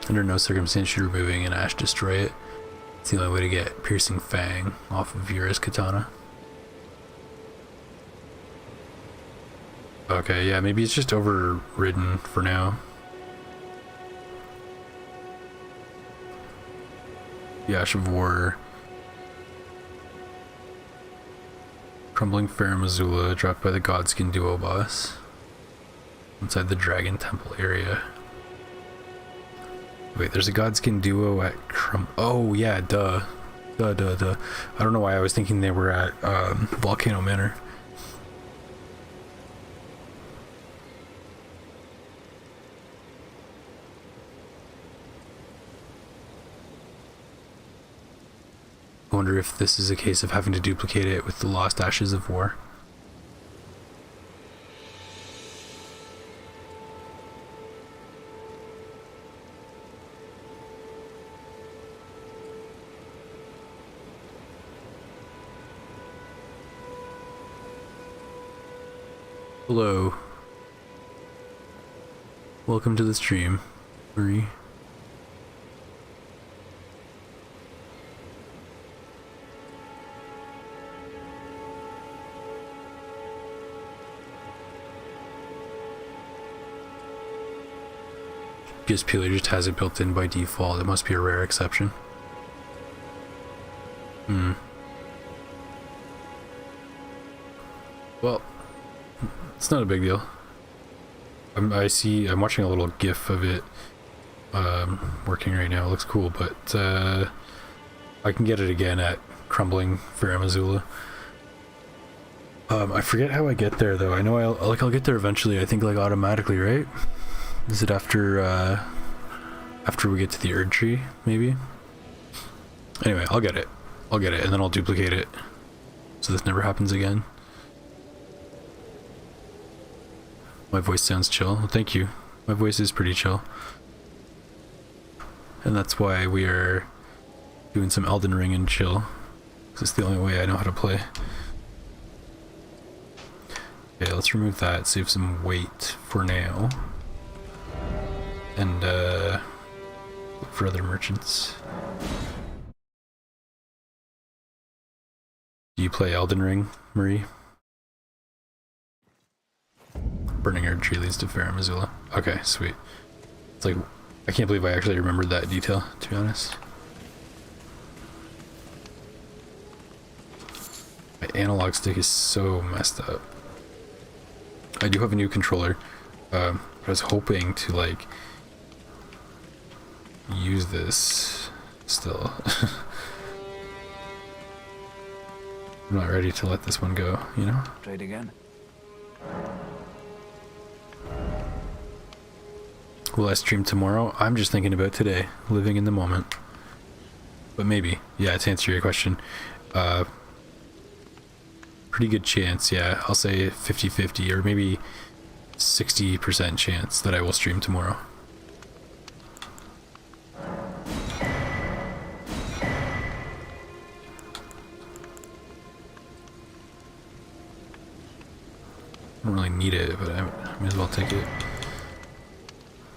S1: Under no circumstance should removing an Ash destroy it. It's the only way to get Piercing Fang off of Yura's katana. Okay, yeah, maybe it's just overridden for now. The Ash of War. Crumbling Farum Azula dropped by the Godskin Duo boss. Inside the Dragon Temple area. Wait, there's a Godskin Duo at oh yeah, duh. I don't know why I was thinking they were at Volcano Manor. I wonder if this is a case of having to duplicate it with the Lost Ashes of War. Hello. Welcome to the stream, Marie. Guess Peeler just has it built in by default. It must be a rare exception. Well, it's not a big deal. I'm watching a little GIF of it working right now. It looks cool, but I can get it again at Crumbling Fair Missoula. I forget how I get there though. I know I'll get there eventually. I think like automatically, right? Is it after we get to the Erd Tree, maybe? Anyway, I'll get it, and then I'll duplicate it, so this never happens again. My voice sounds chill. Well, thank you. My voice is pretty chill. And that's why we are doing some Elden Ring and chill. Because it's the only way I know how to play. Okay, let's remove that, save some weight for now. And look for other merchants. Do you play Elden Ring, Marie? Burning Erd Tree leads to Fair Missoula. Okay, sweet. It's like, I can't believe I actually remembered that detail, to be honest. My analog stick is so messed up. I do have a new controller. I was hoping to like use this still. I'm not ready to let this one go, you know?
S4: Trade again.
S1: Will I stream tomorrow? I'm just thinking about today, living in the moment. But maybe, yeah, to answer your question, pretty good chance, yeah, I'll say 50-50 or maybe 60% chance that I will stream tomorrow. I don't really need it, but I may as well take it.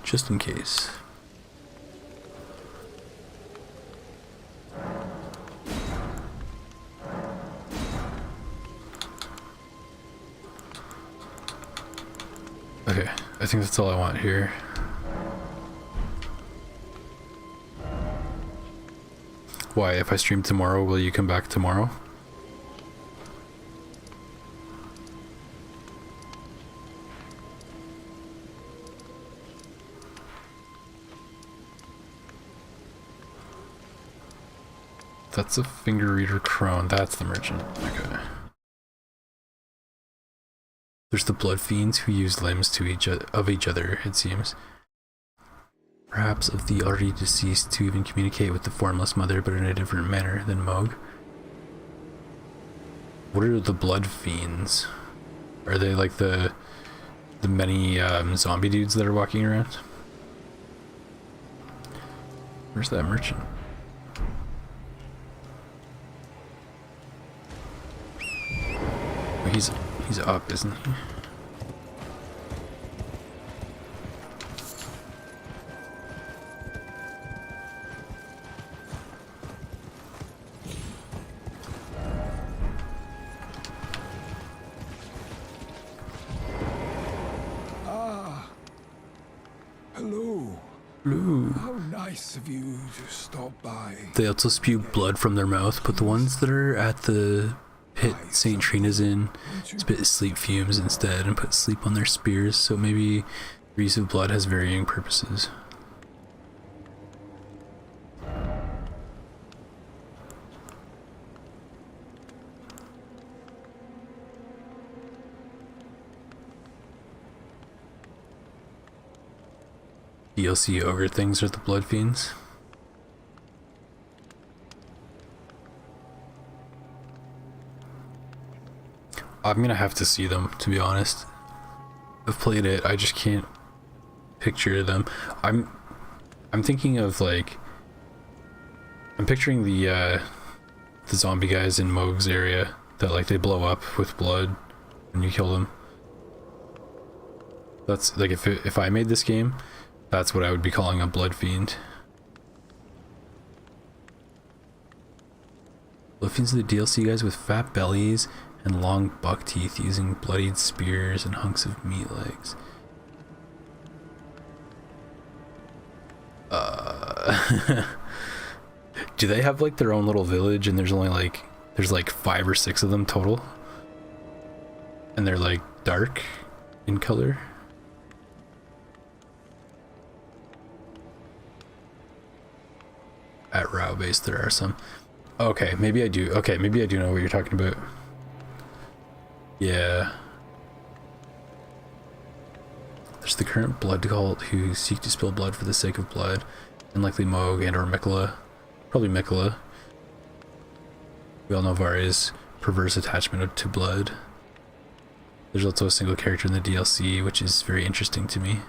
S1: Just in case. Okay, I think that's all I want here. Why, if I stream tomorrow, will you come back tomorrow? That's a finger reader crone. That's the merchant. Okay. There's the blood fiends who use limbs to each other, it seems. Perhaps of the already deceased to even communicate with the formless mother, but in a different manner than Moog. What are the blood fiends? Are they like the many zombie dudes that are walking around? Where's that merchant? He's up, isn't he?
S5: Ah, hello.
S1: Hello.
S5: How nice of you to stop by.
S1: They also spew blood from their mouth, but the ones that are at the pit St. Trina's in spit sleep fumes instead and put sleep on their spears, so maybe the use of blood has varying purposes. DLC ogre things are the blood fiends. I'm gonna have to see them, to be honest. I've played it, I just can't picture them. I'm thinking of like, I'm picturing the zombie guys in Moog's area that like they blow up with blood when you kill them. That's like, if I made this game, that's what I would be calling a blood fiend. Blood fiends are the DLC guys with fat bellies and long buck teeth using bloodied spears and hunks of meat legs. Do they have like their own little village and there's like 5 or 6 of them total? And they're like dark in color? At Rao base there are some. Okay, maybe I do. Okay, maybe I do know what you're talking about. Yeah. There's the current blood cult who seek to spill blood for the sake of blood, and likely Moog and or Mikola. Probably Mikola. We all know Varia's perverse attachment to blood. There's also a single character in the DLC, which is very interesting to me.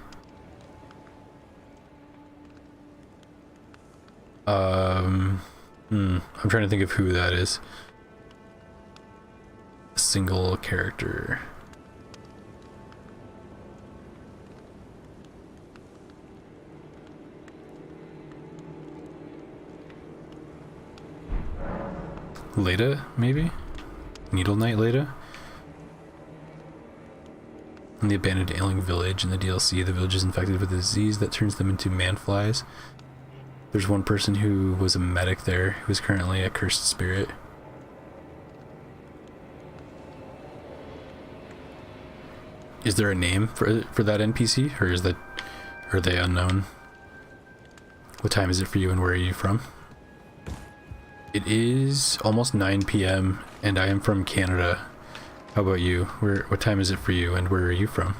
S1: I'm trying to think of who that is. A single character. Leda, maybe? Needle Knight Leda? In the abandoned ailing village in the DLC, the village is infected with a disease that turns them into man-flies. There's one person who was a medic there, who is currently a cursed spirit. Is there a name for that NPC, or are they unknown? What time is it for you, and where are you from? It is almost 9 p.m. and I am from Canada. How about you? What time is it for you, and where are you from?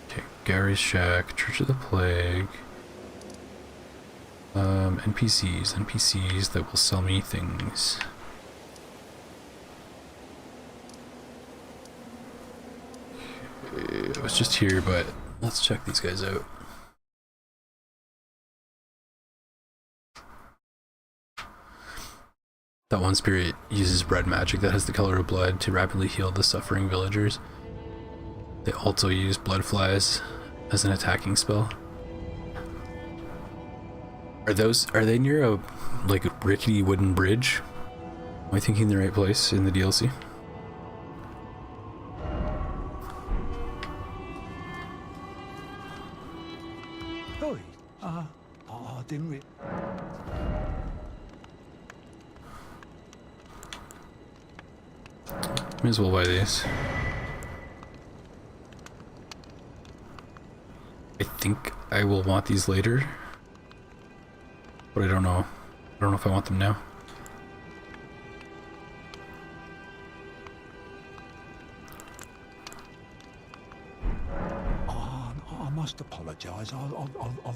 S1: Okay, Gary's Shack, Church of the Plague. NPCs that will sell me things. Okay, I was just here, but let's check these guys out. That one spirit uses red magic that has the color of blood to rapidly heal the suffering villagers. They also use blood flies as an attacking spell. Are they near a like rickety wooden bridge? Am I thinking the right place in the DLC?
S5: Sorry, I didn't read.
S1: May as well buy these. I think I will want these later, but I don't know. I don't know if I want them now.
S5: I must apologise. I'll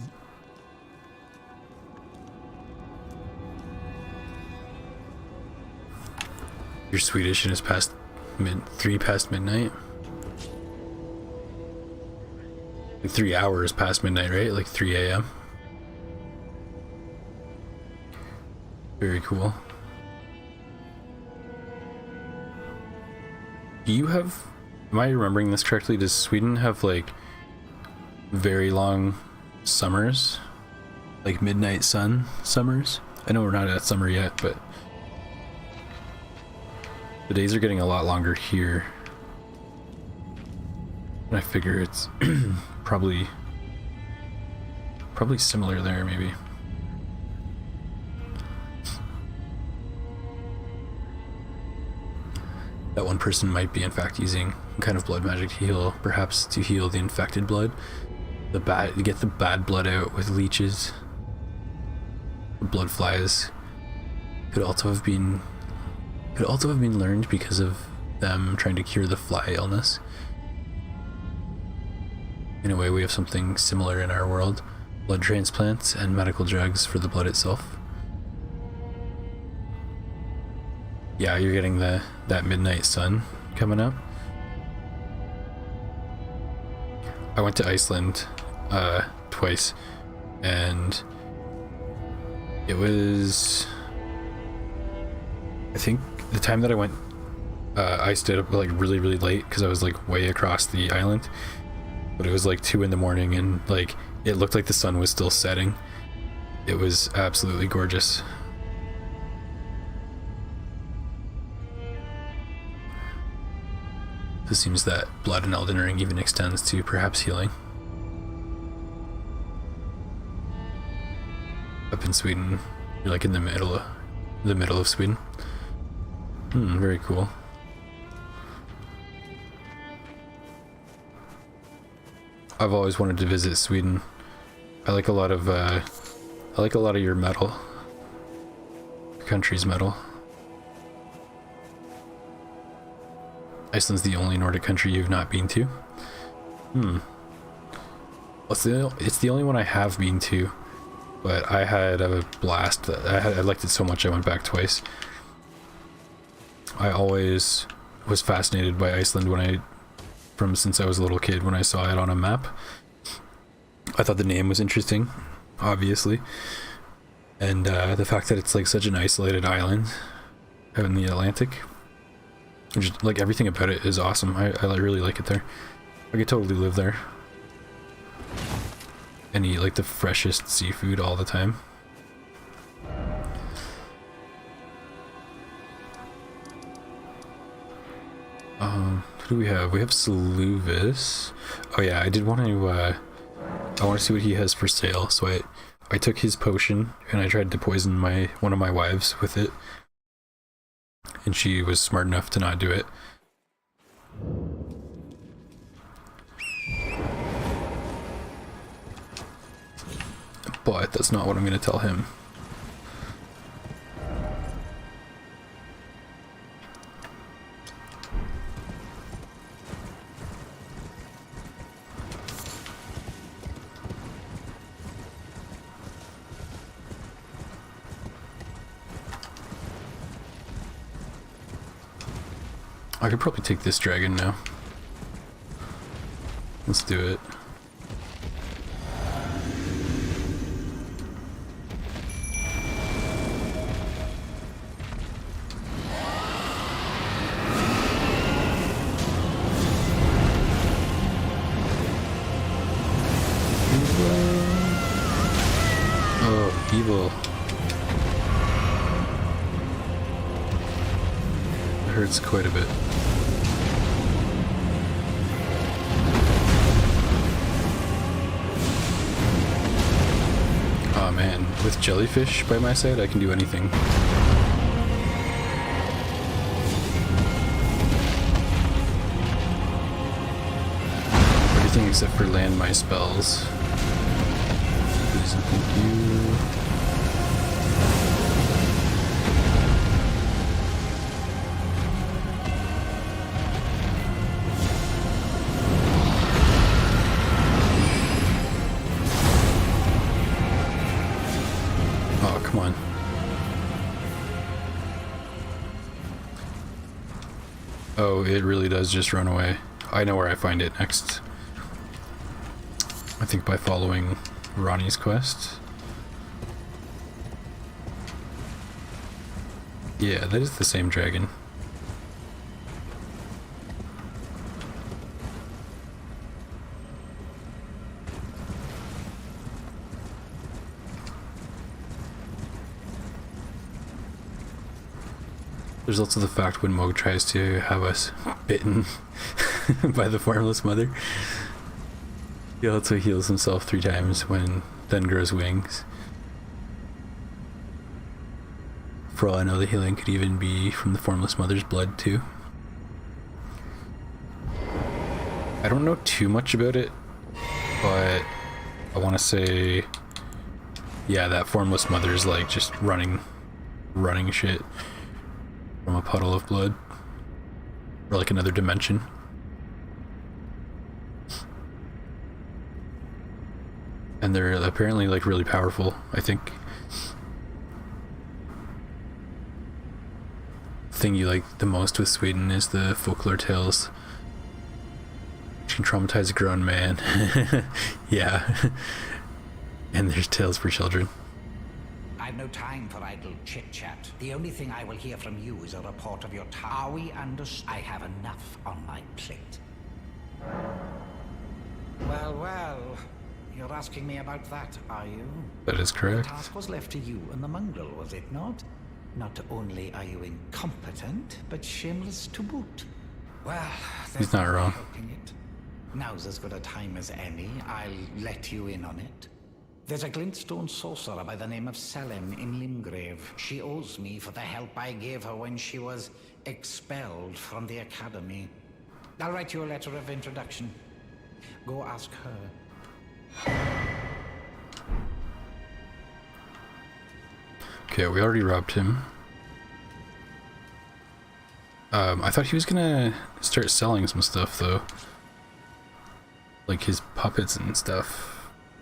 S1: You're Swedish and it's past 3 past midnight. Like 3 hours past midnight, right? Like 3 a.m. Very cool. Do you have, am I remembering this correctly? Does Sweden have like very long summers? Like midnight sun summers? I know we're not at summer yet, but the days are getting a lot longer here. And I figure it's probably similar there, maybe. That one person might be in fact using some kind of blood magic to heal, perhaps to heal the infected blood. To get the bad blood out with leeches. The blood flies could also have been learned because of them trying to cure the fly illness. In a way, we have something similar in our world. Blood transplants and medical drugs for the blood itself. Yeah, you're getting that midnight sun coming up. I went to Iceland twice, and it was, I think the time that I went, I stayed up like really late because I was like way across the island, but it was like 2 in the morning and like it looked like the sun was still setting. It was absolutely gorgeous. It seems that blood in Elden Ring even extends to perhaps healing. Up in Sweden, you're like in the middle of Sweden. Very cool. I've always wanted to visit Sweden. I like a lot of your metal. Your country's metal. Iceland's the only Nordic country you've not been to? It's the only one I have been to, but I had a blast. I liked it so much I went back twice. I always was fascinated by Iceland since I was a little kid when I saw it on a map. I thought the name was interesting, obviously, and the fact that it's like such an isolated island out in the Atlantic. Just, like, everything about it is awesome. I really like it there. I could totally live there and eat like the freshest seafood all the time. Who do we have? We have Sluvis. Oh yeah, I did want to I want to see what he has for sale. So I took his potion and I tried to poison one of my wives with it. And she was smart enough to not do it. But that's not what I'm going to tell him. I could probably take this dragon now. Let's do it. Oh, evil. It hurts quite a bit. Oh man, with jellyfish by my side, I can do anything. Everything except for land my spells. Please and thank you. Oh, come on. Oh, it really does just run away. I know where I find it next. I think by following Ronnie's quest. Yeah, that is the same dragon. There's also the fact when Moog tries to have us bitten by the Formless Mother. He also heals himself 3 times then grows wings. For all I know, the healing could even be from the Formless Mother's blood too. I don't know too much about it, but I want to say, yeah, that Formless Mother is like just running shit from a puddle of blood, or like another dimension. and they're apparently like really powerful. I think the thing you like the most with Sweden is the folklore tales, which can traumatize a grown man. Yeah. And there's tales for children.
S4: I've no time for idle chit-chat. The only thing I will hear from you is a report of your Are we understood? I have enough on my plate. Well, well. You're asking me about that, are you?
S1: That is
S4: The
S1: correct.
S4: task was left to you and the mongrel, was it not? Not only are you incompetent, but shameless to boot. Well,
S1: He's not wrong.
S4: helping it. Now's as good a time as any. I'll let you in on it. There's a glintstone sorcerer by the name of Selin in Limgrave. She owes me for the help I gave her when she was expelled from the academy. I'll write you a letter of introduction. Go ask her.
S1: Okay, we already robbed him. I thought he was gonna start selling some stuff though, like his puppets and stuff.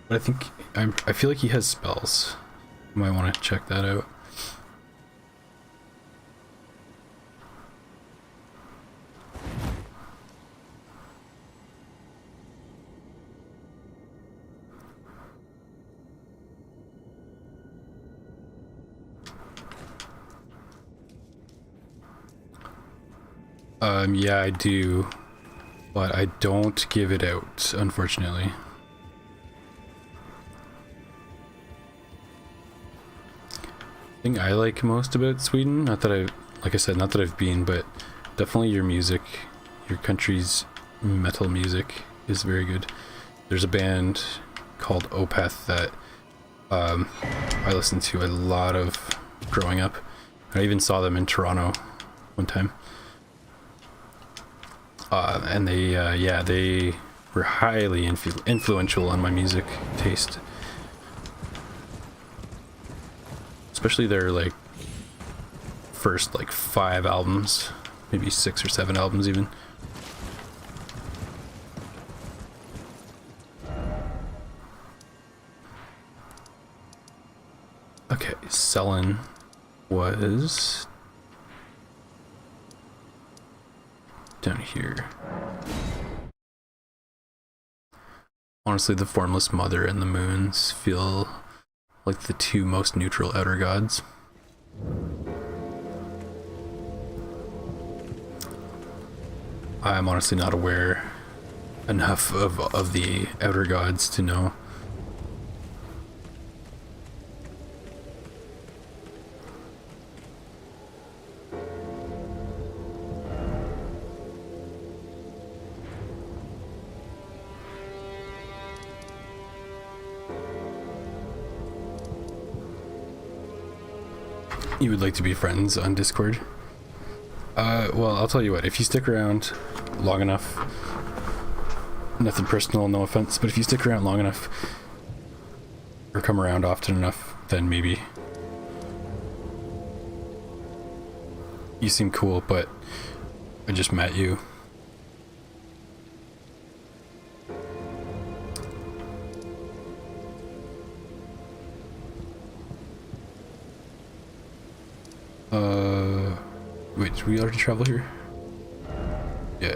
S1: But I think I feel like he has spells. You might want to check that out. Yeah, I do, but I don't give it out, unfortunately. Thing I like most about Sweden, not that like I said, not that I've been, but definitely your music, your country's metal music is very good. There's a band called Opeth that I listened to a lot of growing up. I even saw them in Toronto one time. And they, yeah, they were highly influential on my music taste. Especially their, like, first, like, 5 albums. Maybe 6 or 7 albums, even. Okay, Selin was down here. Honestly, the Formless Mother and the Moons feel like the two most neutral outer gods. I'm honestly not aware enough of the outer gods to know. You would like to be friends on Discord? Well, I'll tell you what, if you stick around long enough, nothing personal, no offense, but if you stick around long enough, or come around often enough, then maybe. You seem cool, but I just met you. Wait, did we already travel here? Yeah.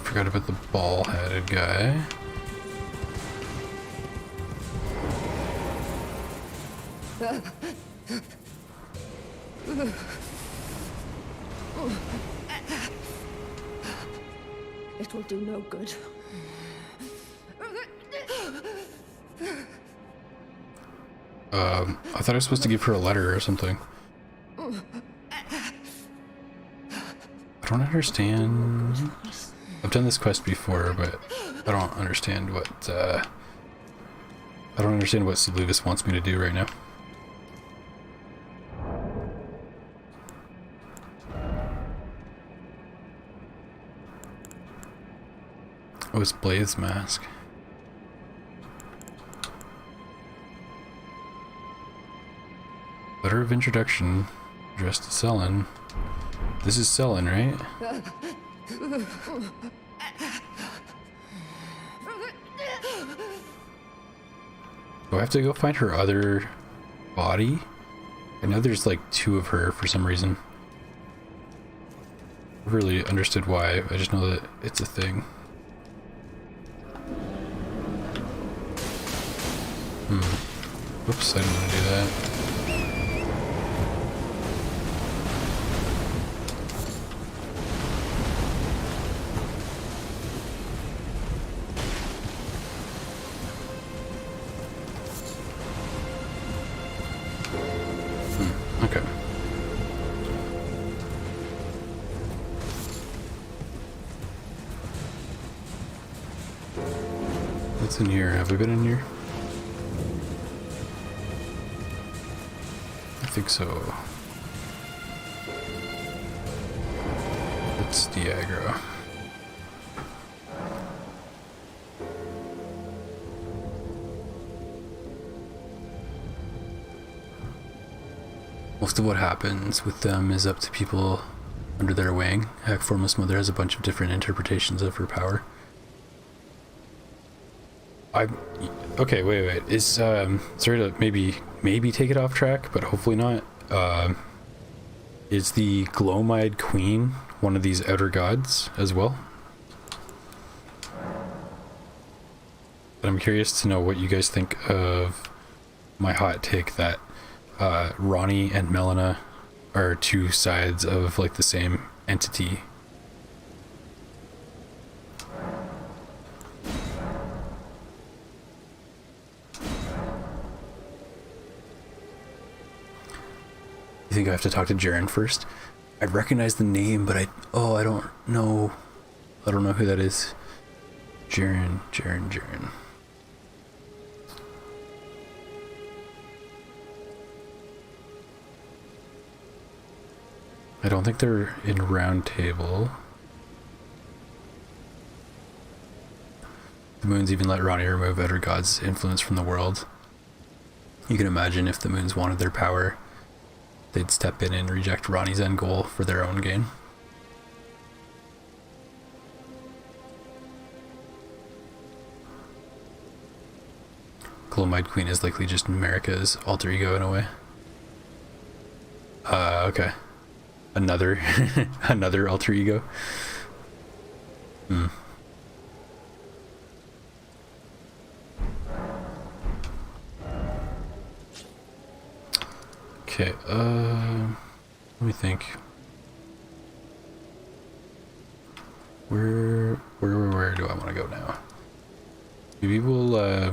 S1: Forgot about the ball-headed guy.
S6: It will do no good.
S1: I thought I was supposed to give her a letter or something. I don't understand. I've done this quest before, but I don't understand what Soluvis wants me to do right now. Oh, it's Blade's mask. Letter of introduction addressed to Selen. This is Selen, right? Do I have to go find her other body? I know there's like 2 of her for some reason. I really understood why. I just know that it's a thing. Oops, I didn't want to do that. Okay. What's in here? Have we been in here? I think so. It's Diagro. Most of what happens with them is up to people under their wing. Heck, Formless Mother has a bunch of different interpretations of her power. Okay, wait. Is sorry to maybe take it off track, but hopefully not. Is the Glomide Queen one of these outer gods as well? But I'm curious to know what you guys think of my hot take that Ronnie and Melina are 2 sides of like the same entity. You think I have to talk to Jaren first? I recognize the name, but I don't know. I don't know who that is. Jaren. I don't think they're in Round Table. The moons even let Ronnie remove Outer God's influence from the world. You can imagine if the moons wanted their power, they'd step in and reject Ronnie's end goal for their own gain. Glomide Queen is likely just America's alter ego in a way. Okay. Another another alter ego. Okay, let me think. Where do I want to go now? Maybe we'll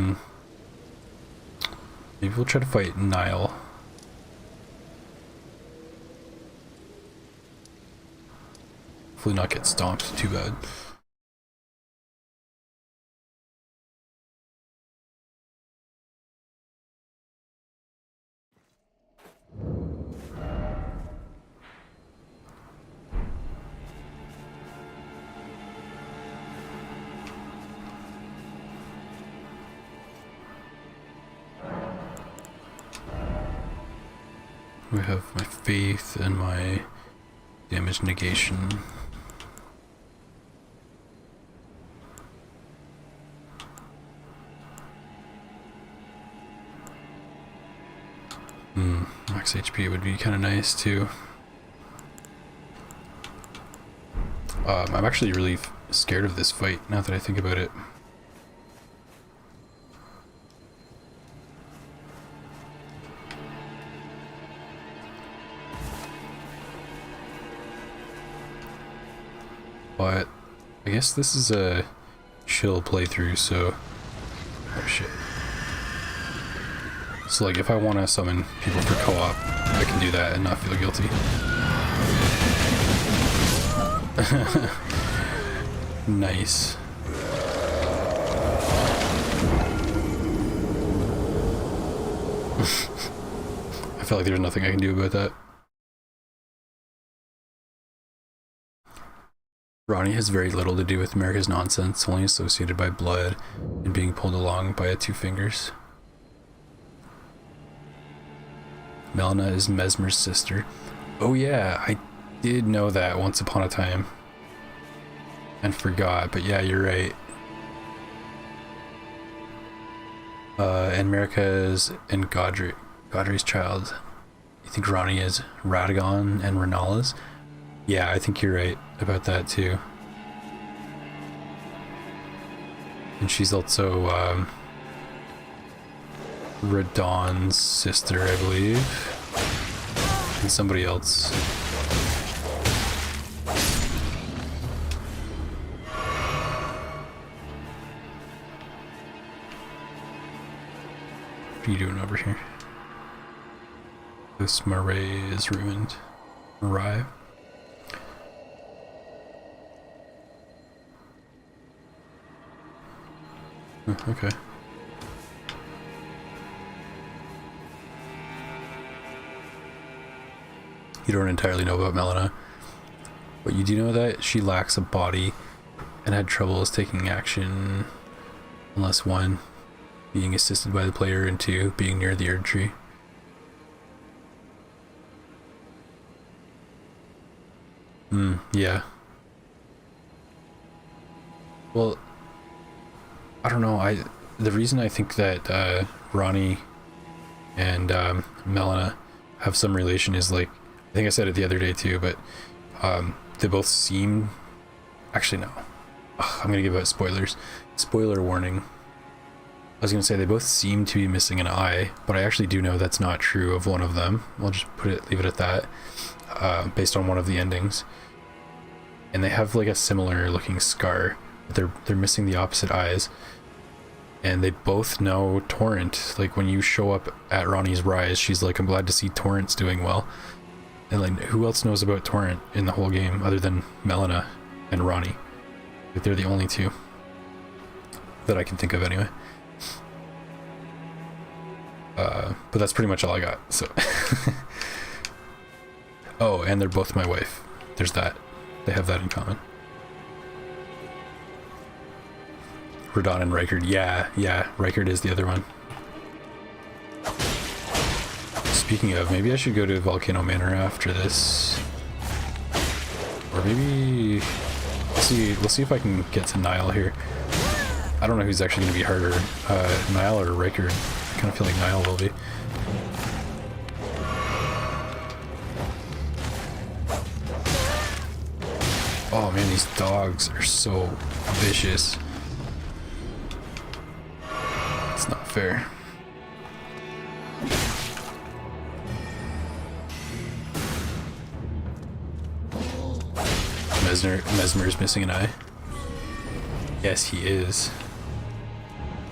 S1: try to fight Nile. Hopefully not get stomped too bad. We have my faith and my damage negation. Max HP would be kind of nice too. I'm actually really scared of this fight now that I think about it. But I guess this is a chill playthrough, so oh shit. So like if I want to summon people for co-op, I can do that and not feel guilty. Nice. I feel like there's nothing I can do about that. Ronnie has very little to do with America's nonsense, only associated by blood and being pulled along by a two fingers. Melina is Mesmer's sister. Oh yeah, I did know that once upon a time. And forgot, but yeah, you're right. And America's and Godry's child. You think Ronnie is Radagon and Renala's? Yeah, I think you're right about that too. And she's also Radon's sister, I believe. And somebody else. What are you doing over here? This Marais is ruined. Marais. Okay. You don't entirely know about Melina, but you do know that she lacks a body and had troubles taking action, unless one, being assisted by the player, and two, being near the Erd Tree. Yeah. Well, I don't know. The reason I think that Ronnie and Melina have some relation is, like, I think I said it the other day too, but they both seem. Actually, no. Ugh, I'm gonna give out spoilers. Spoiler warning. I was gonna say they both seem to be missing an eye, but I actually do know that's not true of one of them. I'll just leave it at that, based on one of the endings. And they have like a similar looking scar, but they're missing the opposite eyes. And they both know Torrent. Like, when you show up at Ronnie's Rise, she's like, I'm glad to see Torrent's doing well. And like, who else knows about Torrent in the whole game other than Melina and Ronnie? Like, they're the only two that I can think of anyway. But that's pretty much all I got, so. Oh, and they're both my wife. There's that. They have that in common. Radon and Reichard. Yeah, Reichard is the other one. Speaking of, maybe I should go to Volcano Manor after this. Or maybe... We'll see if I can get to Niall here. I don't know who's actually going to be harder, Niall or Reichard. I kind of feel like Niall will be. Oh man, these dogs are so vicious. It's not fair. Mesmer's missing an eye. Yes, he is.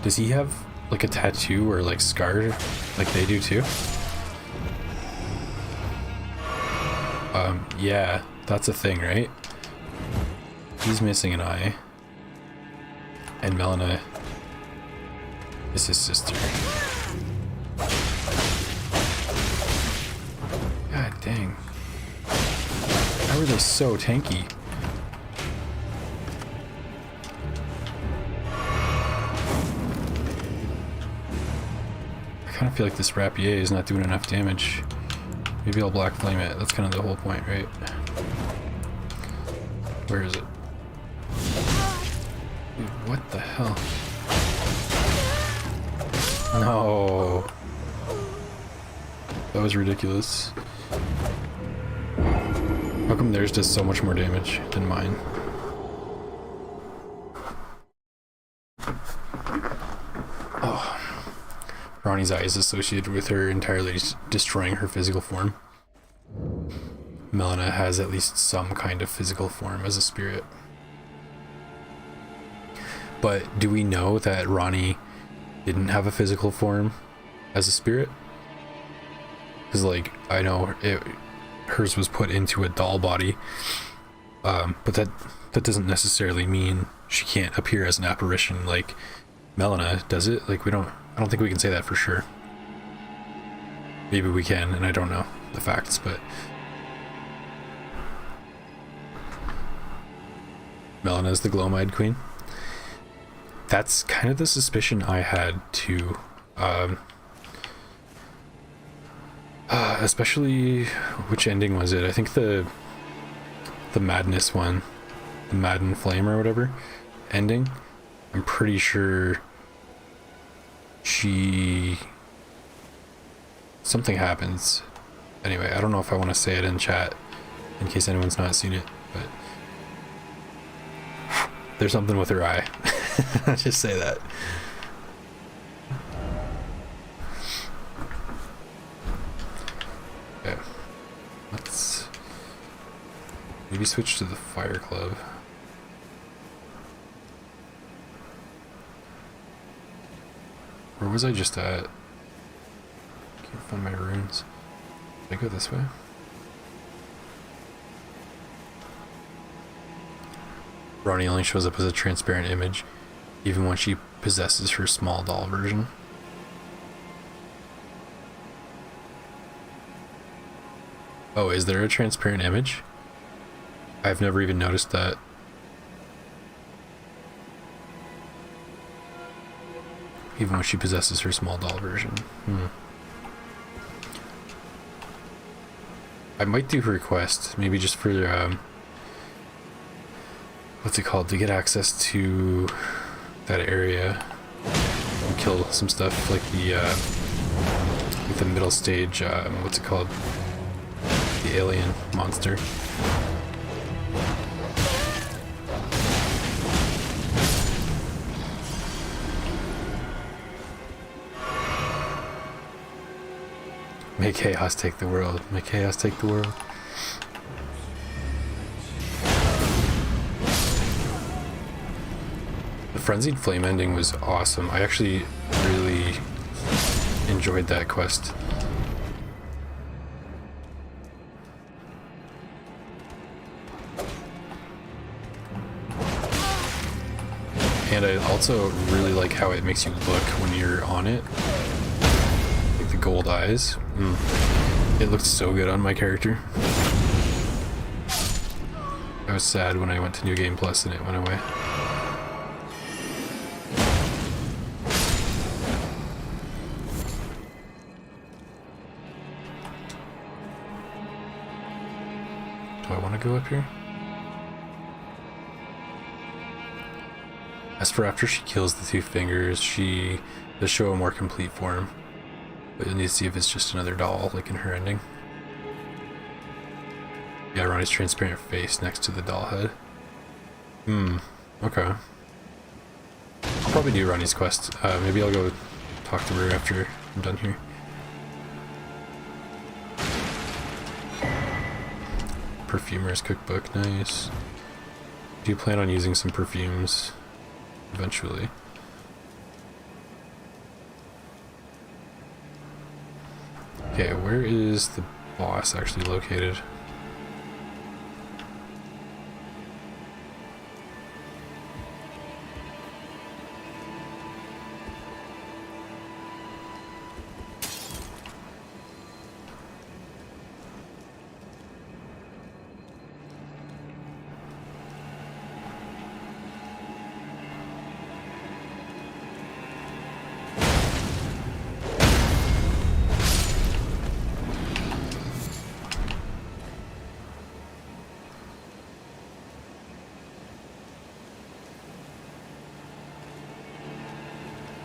S1: Does he have like a tattoo or like scar like they do too? Yeah, that's a thing, right? He's missing an eye. And Melina is his sister. God dang. How are they so tanky? I kind of feel like this Rapier is not doing enough damage. Maybe I'll Black Flame it. That's kind of the whole point, right? Where is it? Dude, what the hell? No. That was ridiculous. How come theirs does so much more damage than mine? Oh. Ronnie's eye is associated with her entirely destroying her physical form. Melina has at least some kind of physical form as a spirit. But do we know that Ronnie didn't have a physical form as a spirit? Because, like, I know hers was put into a doll body, but that doesn't necessarily mean she can't appear as an apparition like Melina, does it? Like, I don't think we can say that for sure. Maybe we can, and I don't know the facts, but Melina's the glow-eyed queen. That's kind of the suspicion I had too. Especially, which ending was it? I think the madness one, the Madden Flame or whatever ending. I'm pretty sure something happens. Anyway, I don't know if I want to say it in chat in case anyone's not seen it, but there's something with her eye. I'll just say that. Okay. Let's maybe switch to the Fire Club. Where was I just at? Can't find my runes. Did I go this way? Ronnie only shows up as a transparent image, even when she possesses her small doll version. Oh, is there a transparent image? I've never even noticed that. Even when she possesses her small doll version. I might do her quest, maybe just for what's it called, to get access to that area and kill some stuff like the middle stage, what's it called, the alien monster. May chaos take the world. May chaos take the world. The Frenzied Flame ending was awesome. I actually really enjoyed that quest. And I also really like how it makes you look when you're on it. Like the gold eyes. It looked so good on my character. I was sad when I went to New Game Plus and it went away. Do I want to go up here? As for after she kills the two fingers, she does show a more complete form. But you'll need to see if it's just another doll, like in her ending. Yeah, Ronnie's transparent face next to the doll head. Okay. I'll probably do Ronnie's quest. Maybe I'll go talk to her after I'm done here. Perfumer's cookbook, nice. Do you plan on using some perfumes eventually? Okay, where is the boss actually located?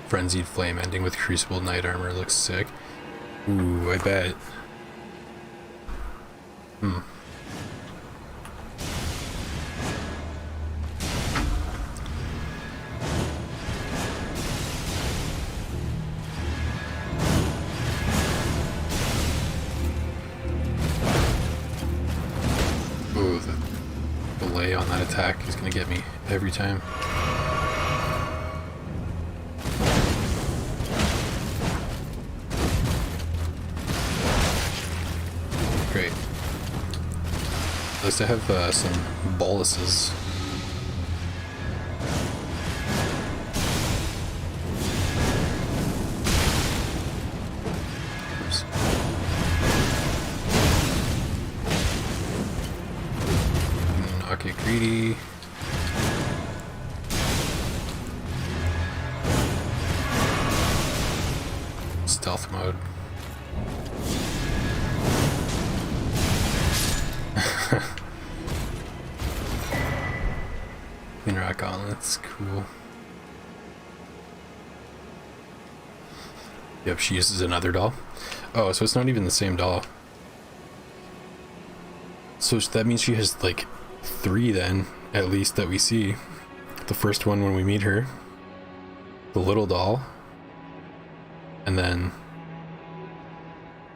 S1: Frenzied Flame ending with Crucible Knight Armor looks sick. Ooh, I bet. Ooh, the delay on that attack is gonna get me every time. Great. At least I have some boluses greedy. Stealth mode. Clean rock gauntlets, cool. Yep, she uses another doll. Oh, so it's not even the same doll. So that means she has like 3 then, at least, that we see. The first one when we meet her, the little doll, and then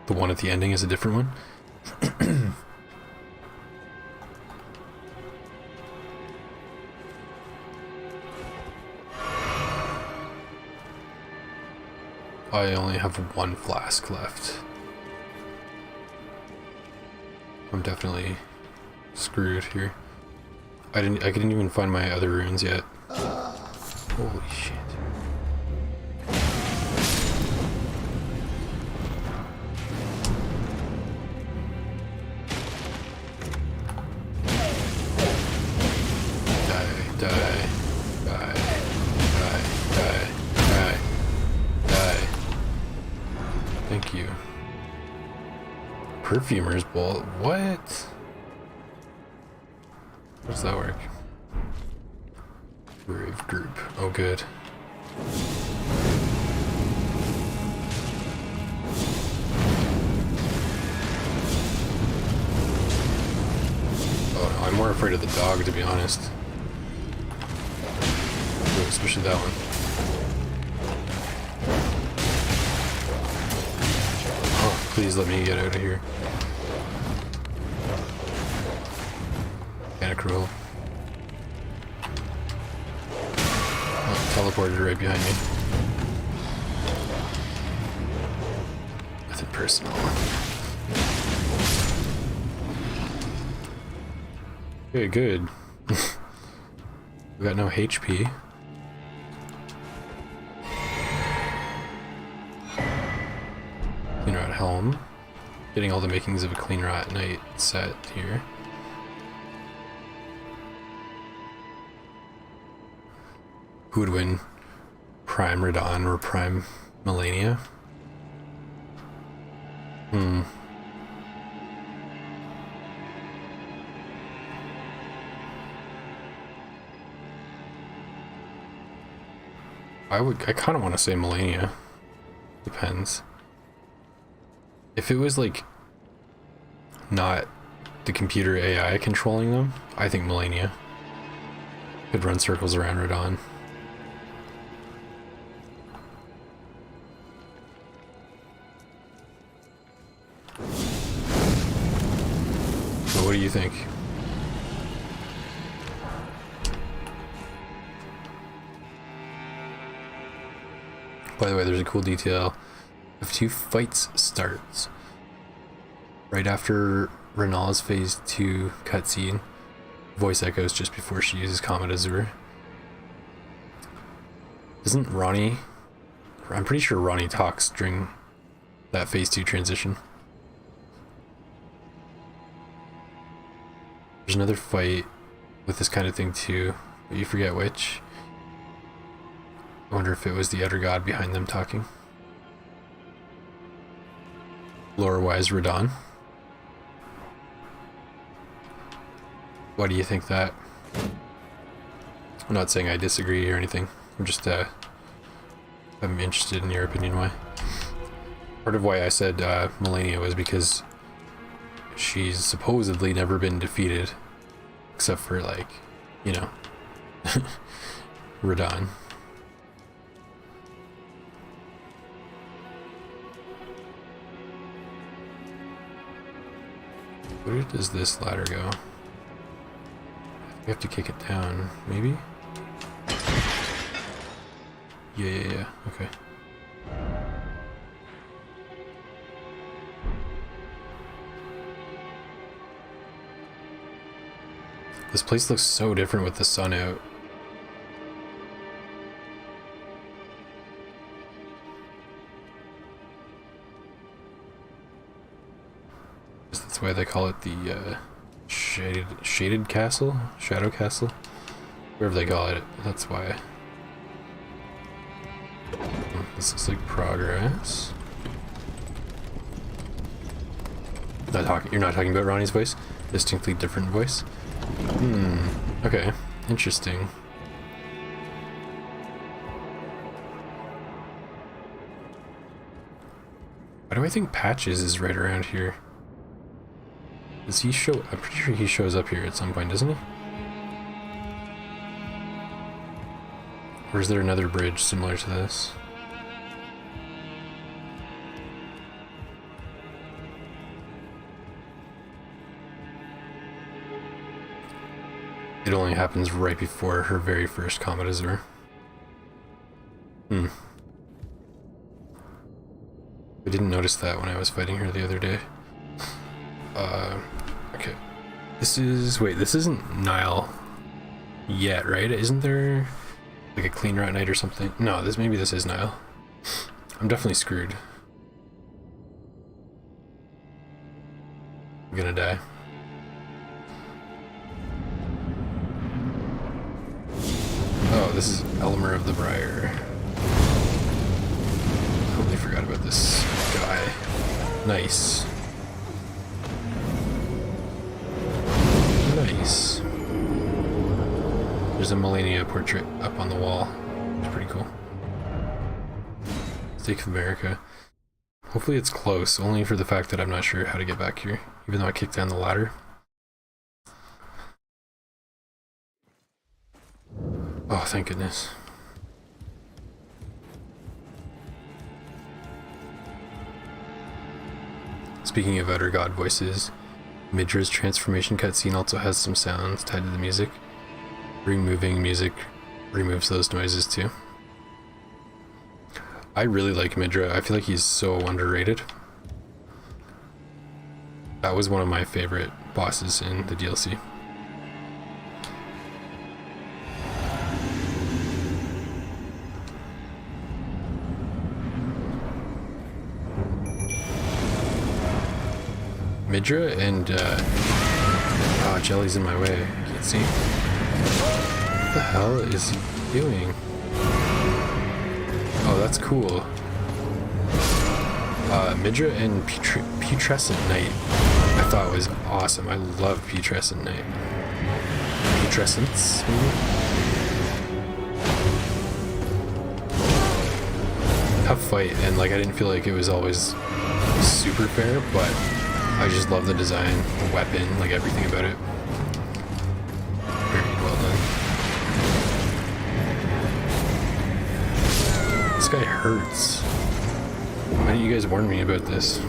S1: the one at the ending is a different one. I only have 1 flask left. I'm definitely screwed here. I couldn't even find my other runes yet. Holy shit. Thank you. Perfumer's bowl. What? How does that work? Brave group. Oh, good. Oh, I'm more afraid of the dog, to be honest. Especially that one. Oh, please let me get out of here. Kinda cruel. Oh, teleported right behind me. Nothing personal. Okay, good. We got no HP. Clean Rat Helm. Getting all the makings of a Clean Rat Knight set here. Who would win? Prime Radon or Prime Melania? I kind of want to say Melania. Depends. If it was like not the computer AI controlling them, I think Melania could run circles around Radon. So what do you think? By the way, there's a cool detail. If 2 fights starts right after Renal's phase 2 cutscene, voice echoes just before she uses Comet Azure. Isn't Ronnie? I'm pretty sure Ronnie talks during that phase 2 transition. There's another fight with this kind of thing too, but you forget which. I wonder if it was the Outer God behind them talking. Lore-wise, Radon. Why do you think that? I'm not saying I disagree or anything. I'm just, I'm interested in your opinion why. Part of why I said Melania was because she's supposedly never been defeated. Except for, like, you know, Radon. Where does this ladder go? We have to kick it down, maybe? Yeah, okay. This place looks so different with the sun out. That's why they call it the shaded castle? Shadow castle? Whatever they call it, that's why. This looks like progress. You're not talking about Ronnie's voice? Distinctly different voice? Okay. Interesting. Why do I think Patches is right around here? Does he show? I'm pretty sure he shows up here at some point, doesn't he? Or is there another bridge similar to this? It only happens right before her very first Comet Azure. I didn't notice that when I was fighting her the other day. Okay. This isn't Nile yet, right? Isn't there like a clean rat night or something? No, maybe this is Nile. I'm definitely screwed. I'm gonna die. Oh, this is Elmer of the Briar. Totally forgot about this guy. Nice. Nice. There's a Melania portrait up on the wall. It's pretty cool. Stake of America. Hopefully it's close, only for the fact that I'm not sure how to get back here, even though I kicked down the ladder. Oh, thank goodness. Speaking of Outer God voices, Midra's transformation cutscene also has some sounds tied to the music. Removing music removes those noises too. I really like Midra. I feel like he's so underrated. That was one of my favorite bosses in the DLC. Midra and oh, Jelly's in my way. I can't see. What the hell is he doing? Oh, that's cool. Midra and Putrescent Knight I thought was awesome. I love Putrescent Knight. Putrescents, maybe? Tough fight, and like I didn't feel like it was always super fair, but I just love the design, the weapon, like everything about it. Very well done. This guy hurts. Why didn't you guys warn me about this?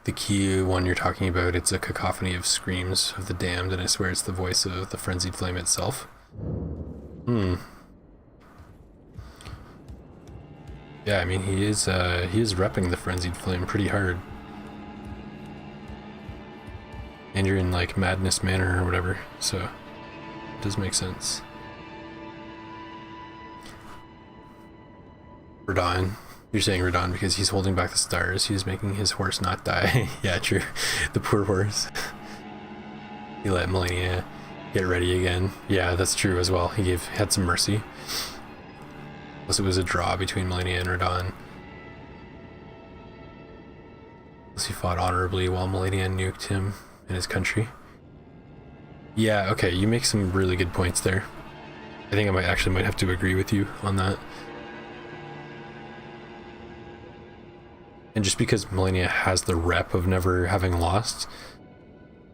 S1: The key one you're talking about, it's a cacophony of screams of the damned, and I swear it's the voice of the frenzied flame itself. Yeah, I mean he is repping the frenzied flame pretty hard. And you're in like Madness Manor or whatever, so it does make sense. Radon. You're saying Radon because he's holding back the stars. He's making his horse not die. Yeah, true. The poor horse. He let Melania get ready again. Yeah, that's true as well. He had some mercy. Plus it was a draw between Melania and Radon. Plus he fought honorably while Melania nuked him in his country. Yeah, okay, you make some really good points there. I think I might have to agree with you on that. And just because Melania has the rep of never having lost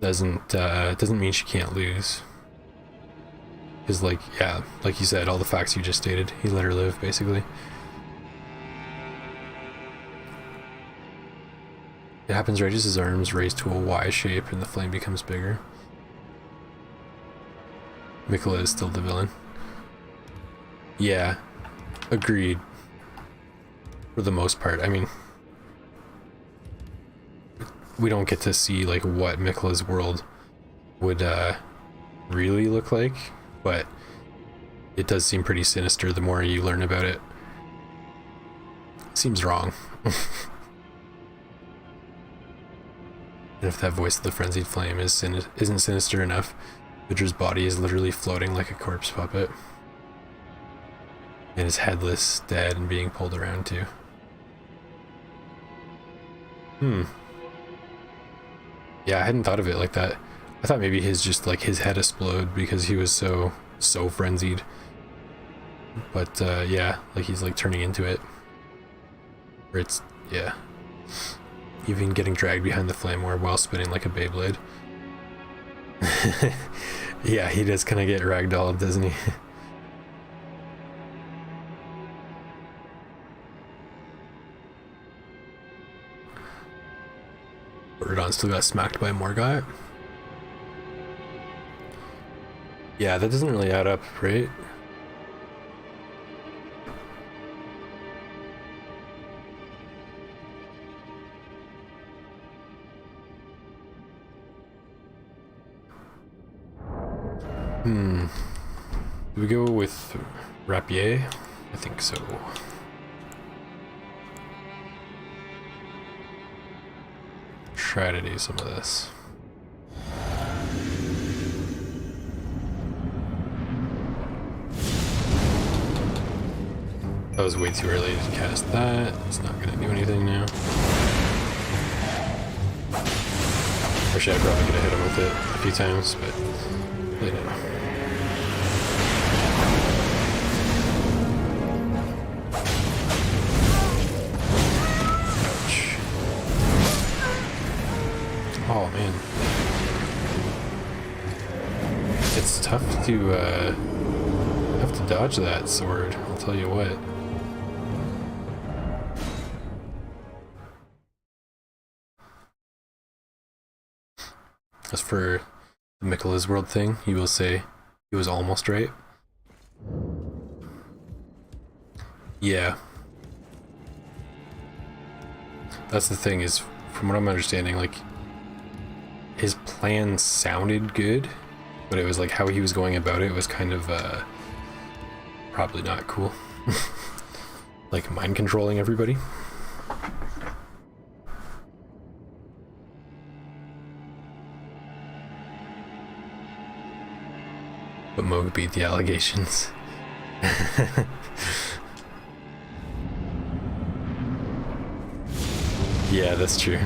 S1: doesn't mean she can't lose. Because like, yeah, like you said, all the facts you just stated, he let her live basically. It happens right as his arms raise to a Y shape and the flame becomes bigger. Mikola is still the villain. Yeah, agreed. For the most part, I mean, we don't get to see like what Mikola's world would really look like, but it does seem pretty sinister the more you learn about it. Seems wrong. And if that voice of the frenzied flame isn't sinister enough, Vidra's body is literally floating like a corpse puppet. And is headless, dead, and being pulled around too. Yeah, I hadn't thought of it like that. I thought maybe his head exploded because he was so frenzied. But yeah, like he's like turning into it. Or it's, yeah. Even getting dragged behind the flame orb while spinning like a Beyblade. Yeah, he does kind of get ragdolled, doesn't he? Rodon still got smacked by Morgott. Yeah, that doesn't really add up, right? Do we go with Rapier? I think so. Try to do some of this. That was way too early to cast that. It's not gonna do anything now. Actually, I probably could have hit him with it a few times, but really no. Oh man, it's tough to dodge that sword, I'll tell you what. As for the Mikkela's World thing, you will say he was almost right. Yeah. That's the thing, is from what I'm understanding, like, his plan sounded good, but it was like how he was going about it was kind of probably not cool. Like mind controlling everybody. But Moog beat the allegations. Yeah, that's true.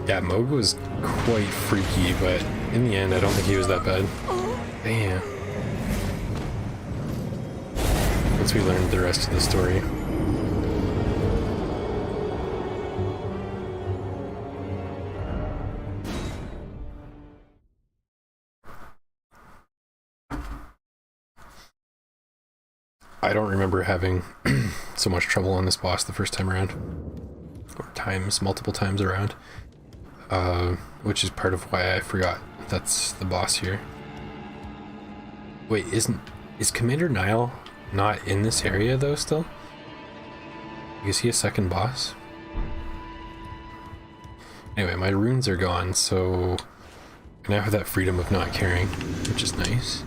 S1: Yeah, Moog was quite freaky, but in the end, I don't think he was that bad. Damn. Once we learned the rest of the story. I don't remember having so much trouble on this boss the first time around. Or multiple times around. Which is part of why I forgot that's the boss here. Wait, is Commander Nile not in this area though still? Is he a second boss? Anyway, my runes are gone, so I now have that freedom of not caring, which is nice.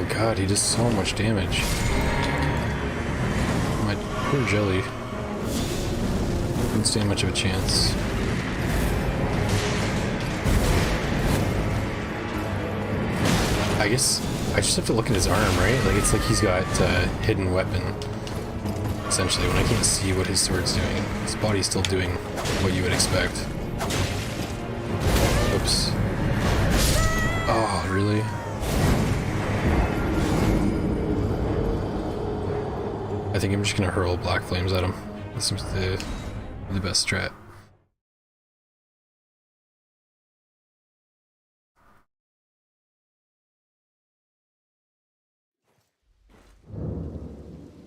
S1: God, he does so much damage. My poor Jelly. Didn't stand much of a chance. I guess I just have to look at his arm, right? Like, it's like he's got a hidden weapon. Essentially, when I can't see what his sword's doing. His body's still doing what you would expect. Whoops. Oh, really? I think I'm just gonna hurl black flames at him. That seems to be the best strat.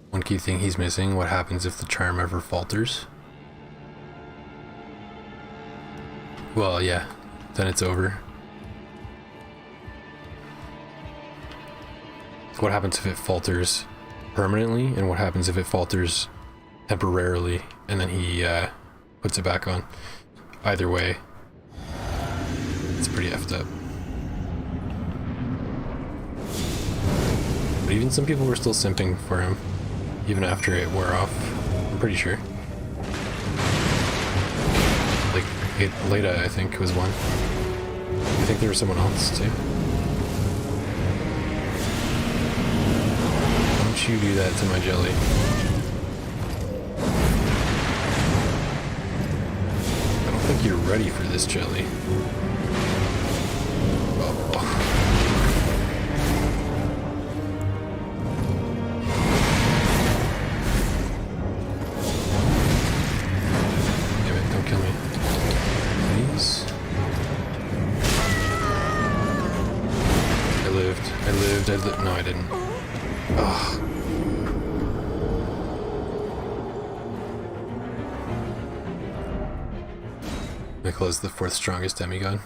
S1: One key thing he's missing, what happens if the charm ever falters? Well, yeah, then it's over. What happens if it falters permanently, and what happens if it falters temporarily, and then he puts it back on? Either way, it's pretty effed up. But even some people were still simping for him, even after it wore off, I'm pretty sure. Like, Leda, I think, was one. I think there was someone else, too. Don't you do that to my jelly. I don't think you're ready for this, jelly. Oh. Damn it, don't kill me. Please. I lived. No, I didn't. Ugh. Mikkel is the 4th strongest demigod.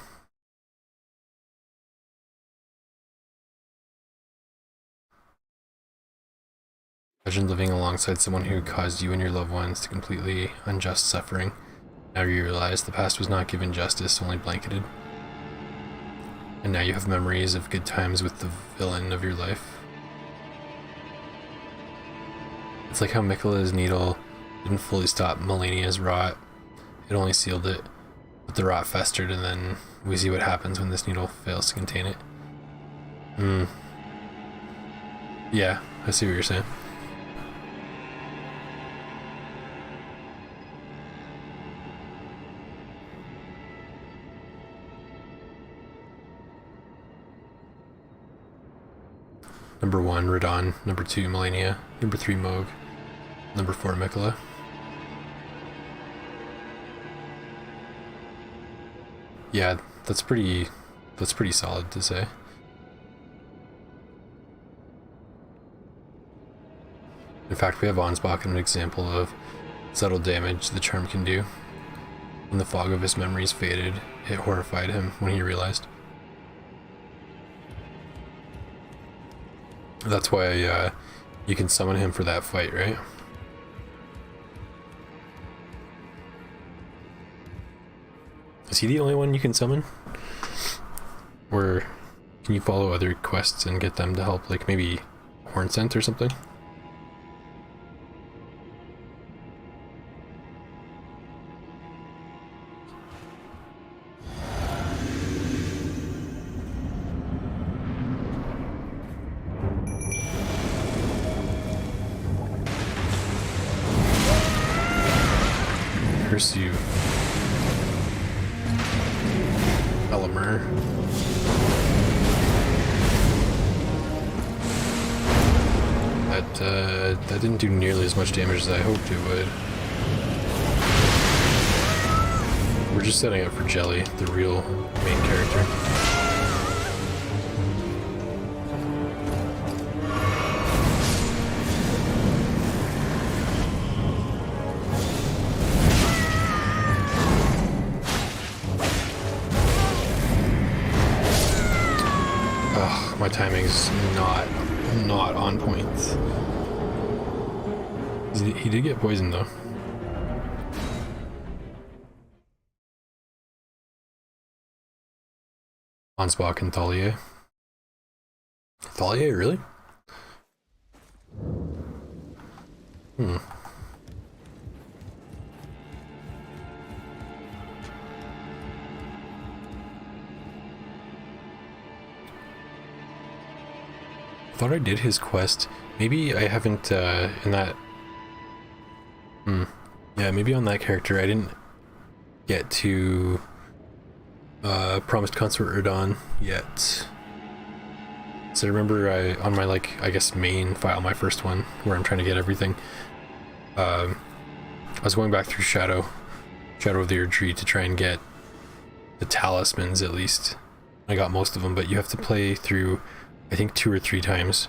S1: Imagine living alongside someone who caused you and your loved ones to completely unjust suffering. Now you realize the past was not given justice, only blanketed. And now you have memories of good times with the villain of your life. It's like how Mikkela's needle didn't fully stop Melania's rot. It only sealed it, but the rot festered, and then we see what happens when this needle fails to contain it. Yeah, I see what you're saying. Number 1, Radon. Number 2, Melania. Number 3, Moog. Number 4, Mikkela. Yeah, that's pretty solid to say. In fact, we have Ansbach an example of subtle damage the charm can do. When the fog of his memories faded, it horrified him when he realized. That's why you can summon him for that fight, right? Is he the only one you can summon? Or can you follow other quests and get them to help, like maybe Horn Scent or something? Curse you. Elemer. That didn't do nearly as much damage as I hoped it would. We're just setting up for Jelly, the real main character. Ugh, my timing's not on point. He did get poisoned though. Ansbach and Thalia. Thalia, really? Thought I did his quest. Maybe I haven't in that. Yeah, maybe on that character I didn't get to Promised Consort Erdan yet. So I remember on my, like, I guess main file, my first one, where I'm trying to get everything, I was going back through Shadow of the Erdtree to try and get the talismans at least. I got most of them, but you have to play through, I think, 2 or 3 times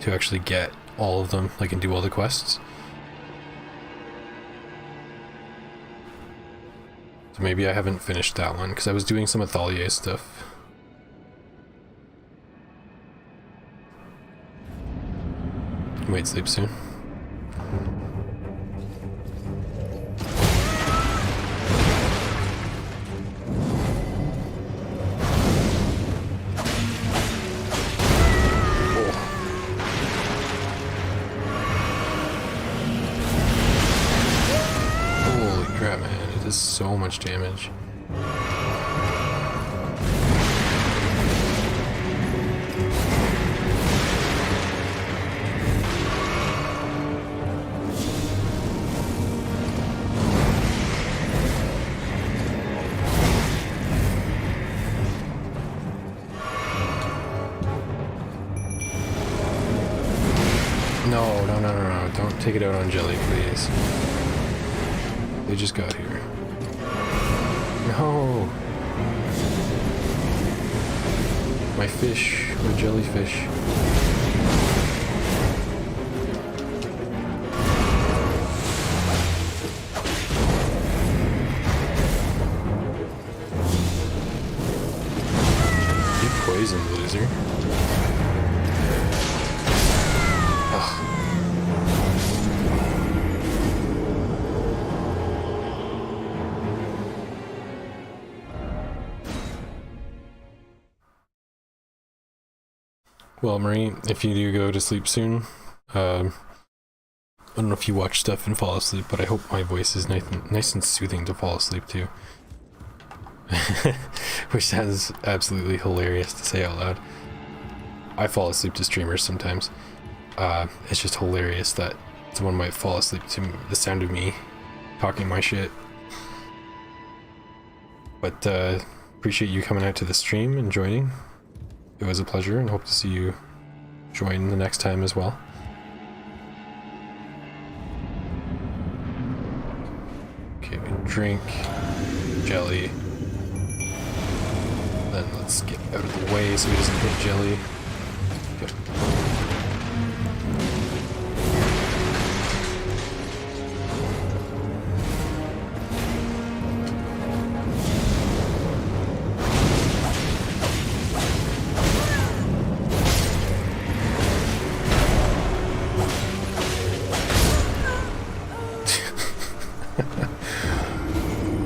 S1: to actually get all of them, like, and do all the quests. So maybe I haven't finished that one, because I was doing some Athalier stuff. You might sleep soon. So much damage. No. Don't take it out on Jelly, please. They just got here. No! My fish, my jellyfish. You poisoned, loser. Ugh. Well, Marie, if you do go to sleep soon, I don't know if you watch stuff and fall asleep, but I hope my voice is nice and soothing to fall asleep to. Which sounds absolutely hilarious to say out loud. I fall asleep to streamers sometimes. It's just hilarious that someone might fall asleep to the sound of me talking my shit. But appreciate you coming out to the stream and joining. It was a pleasure, and hope to see you join the next time as well. Okay, we drink, Jelly. Then let's get out of the way so he doesn't hit Jelly. Good.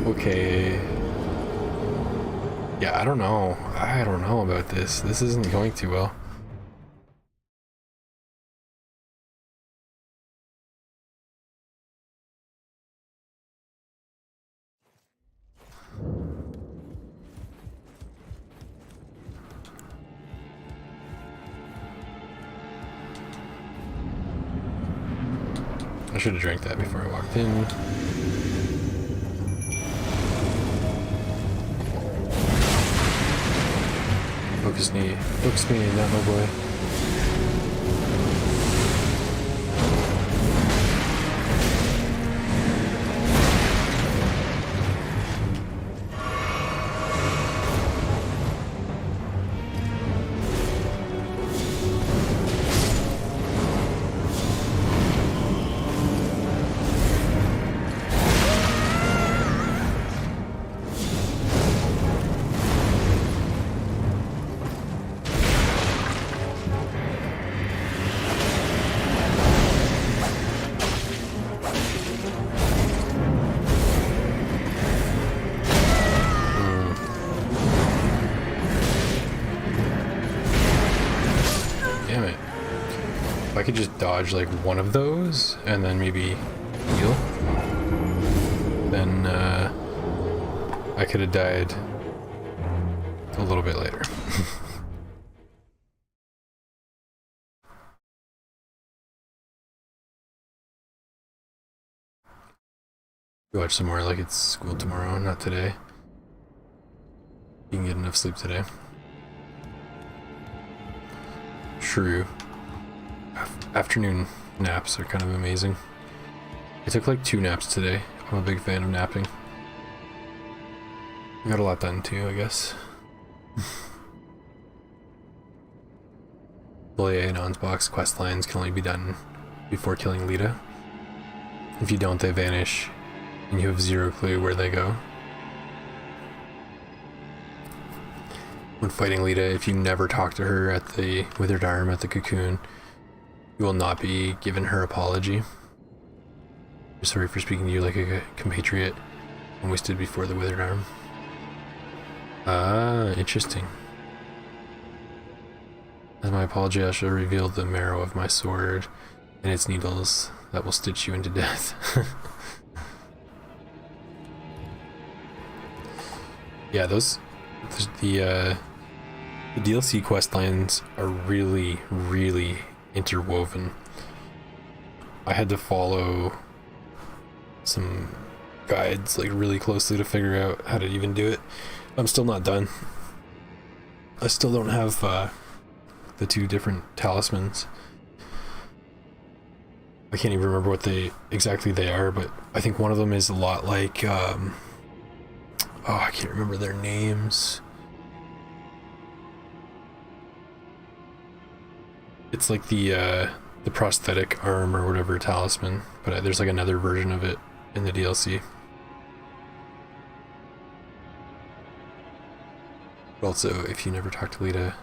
S1: Okay. Yeah, I don't know. I don't know about this. This isn't going too well. I should have drank that before I walked in. Focus me, not my boy. If I could just dodge like one of those and then maybe heal, then I could have died a little bit later. Watch some more like it's school tomorrow, not today. You can get enough sleep today. True. Afternoon naps are kind of amazing. I took like 2 naps today. I'm a big fan of napping. I got a lot done too, I guess. Bullier and Onsbox quest lines can only be done before killing Lita. If you don't, they vanish, and you have 0 clue where they go. When fighting Lita, if you never talk to her at the Withered Arm at the Cocoon, you will not be given her apology. We're sorry for speaking to you like a compatriot when we stood before the Withered Arm. Ah, interesting. As my apology, I shall reveal the marrow of my sword and its needles that will stitch you into death. Yeah, the DLC quest lines are really, really interwoven. I had to follow some guides like really closely to figure out how to even do it. I'm still not done. I still don't have the 2 different talismans. I can't even remember what they are, but I think one of them is a lot like oh, I can't remember their names. It's like the prosthetic arm or whatever talisman, but there's like another version of it in the DLC. But also, if you never talk to Lita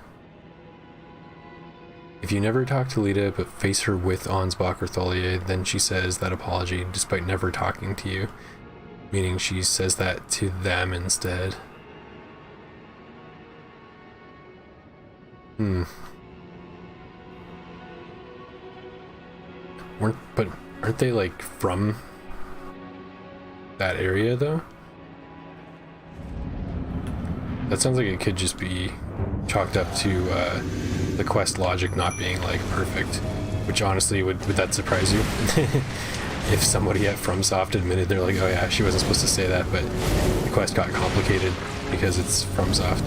S1: but face her with Onsbock or Tholier, then she says that apology despite never talking to you, meaning she says that to them instead. Aren't they like from that area though? That sounds like it could just be chalked up to the quest logic not being like perfect, which honestly would that surprise you? If somebody at FromSoft admitted they're like, oh yeah, she wasn't supposed to say that, but the quest got complicated because it's FromSoft.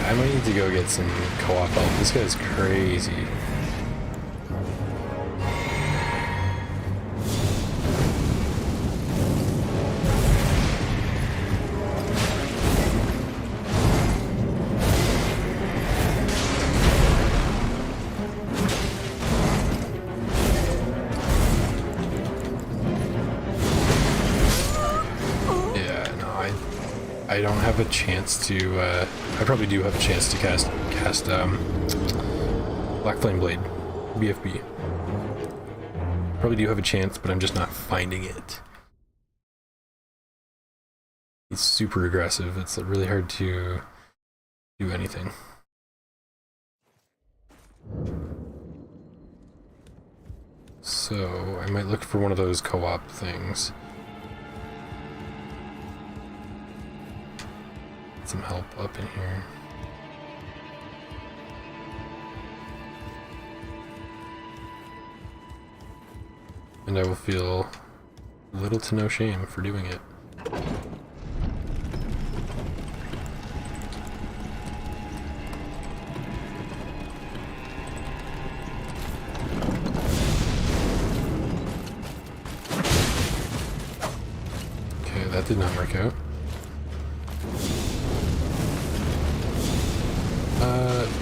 S1: I might need to go get some co-op help. This guy's crazy. I don't have a chance to, I probably do have a chance to cast Black Flame Blade, BFB. Probably do have a chance, but I'm just not finding it. It's super aggressive. It's really hard to do anything. So I might look for one of those co-op things. Some help up in here. And I will feel little to no shame for doing it. Okay, that did not work out.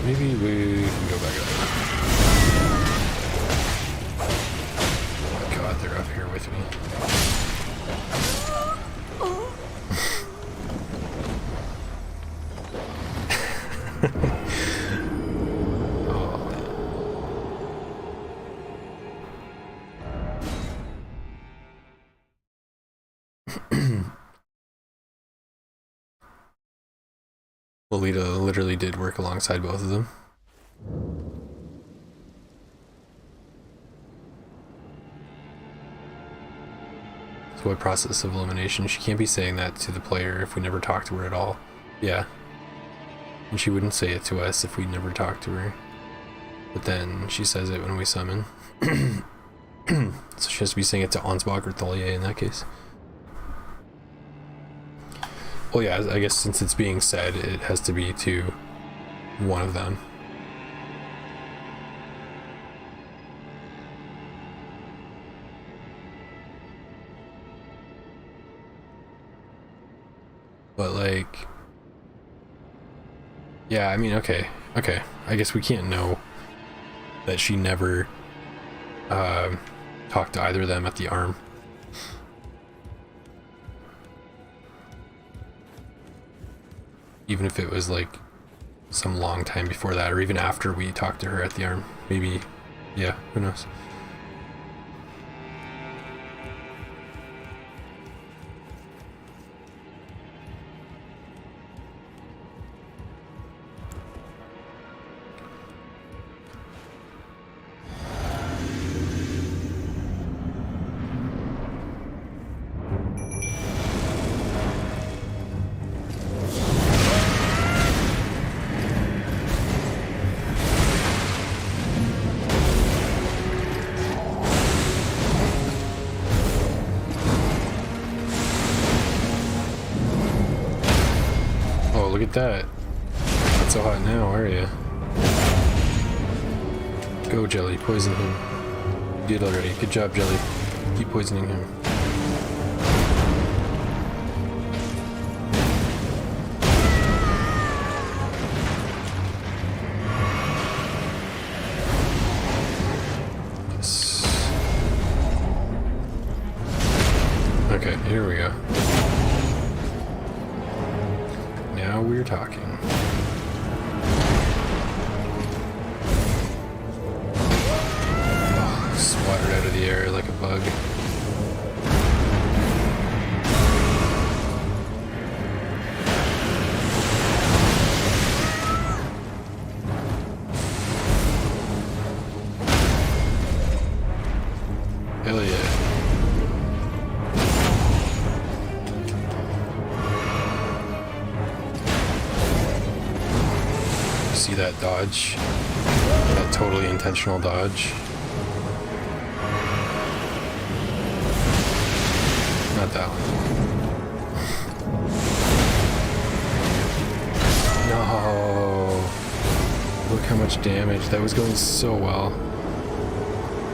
S1: Maybe we can go back up. Oh my god, they're up here with me. Oh, man. Lolita literally did work alongside both of them. So what process of elimination? She can't be saying that to the player if we never talk to her at all. Yeah, And she wouldn't say it to us if we never talked to her. But then she says it when we summon. So she has to be saying it to Ansbach or Thalia in that case. Well, yeah, I guess since it's being said, it has to be to one of them. But like, yeah, I mean, okay, I guess we can't know that she never talked to either of them at the arm. Even if it was like some long time before that, or even after we talked to her at the arm, maybe, yeah, who knows. Look at that. Not so hot now, are you? Go, Jelly. Poison him. You did already. Good job, Jelly. Keep poisoning him. Yes. Okay, here we go. Now we're talking. Oh, swatted out of the air like a bug. Hell yeah. See that dodge? That totally intentional dodge. Not that one. No. Look how much damage. That was going so well.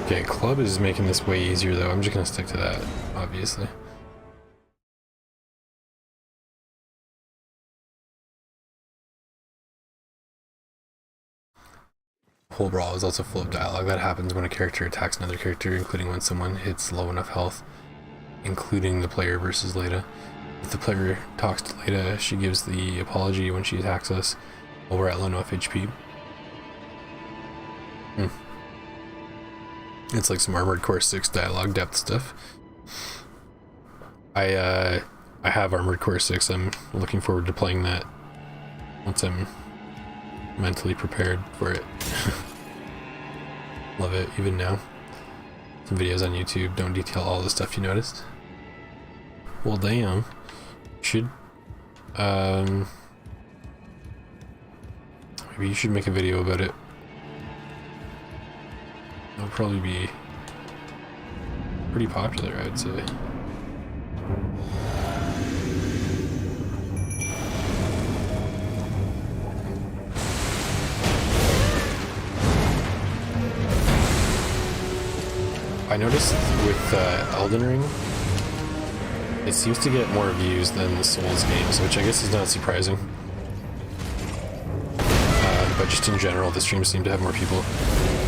S1: Okay, club is making this way easier though. I'm just gonna stick to that, obviously. Whole brawl is also full of dialogue that happens when a character attacks another character, including when someone hits low enough health, including the player versus Leda. If the player talks to Leda, she gives the apology when she attacks us while we're at low enough HP. It's like some Armored Core 6 dialogue depth stuff. I have Armored Core 6. I'm looking forward to playing that once I'm mentally prepared for it. Love it, even now. Some videos on YouTube don't detail all the stuff you noticed. Well, damn. Maybe you should make a video about it. It'll probably be pretty popular, I'd say. I noticed with Elden Ring, it seems to get more views than the Souls games, which I guess is not surprising. But just in general, the streams seem to have more people.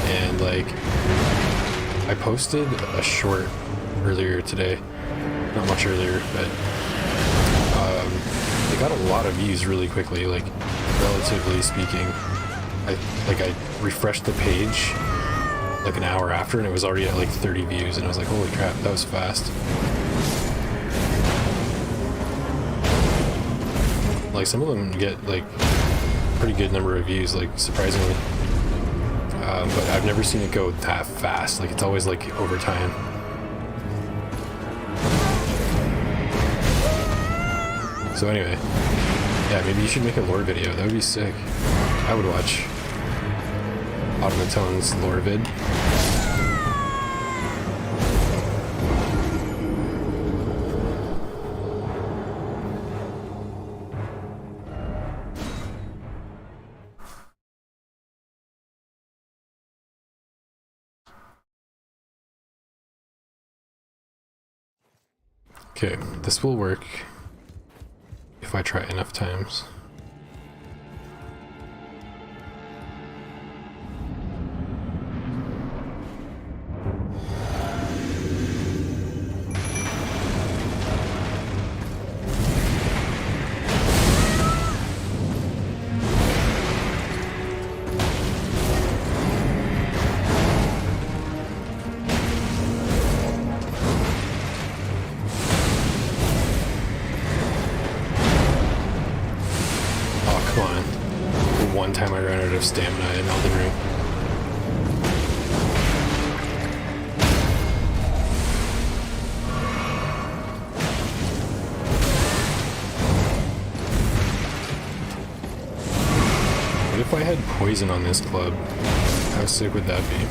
S1: And like, I posted a short earlier today, not much earlier, but they got a lot of views really quickly, like relatively speaking. I refreshed the page like an hour after and it was already at like 30 views and I was like, holy crap, that was fast. Like some of them get like pretty good number of views, like surprisingly. But I've never seen it go that fast. Like it's always like over time. So anyway, Yeah, maybe you should make a lore video. That would be sick. I would watch Automatone's lore vid. Okay, this will work if I try enough times. Time I ran out of stamina in Elden Ring. What if I had poison on this club? How sick would that be?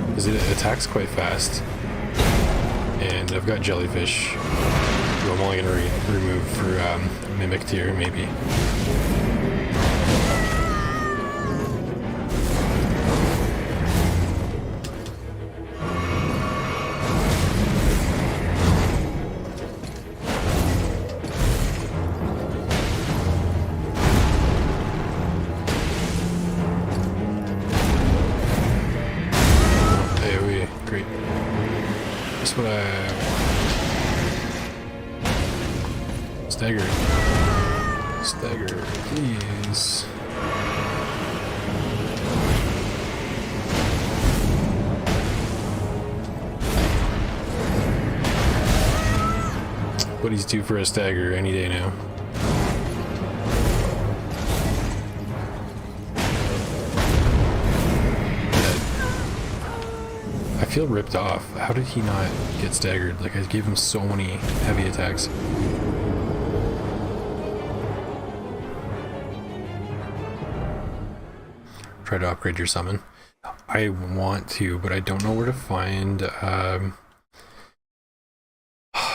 S1: Because it attacks quite fast. And I've got jellyfish. Who I'm only going to remove for Mimic tier, maybe. AoE, great. That's what I... Stagger. Stagger, please. What he's due for a stagger any day now. I feel ripped off. How did he not get staggered? Like, I gave him so many heavy attacks. Try to upgrade your summon. I want to, but I don't know where to find,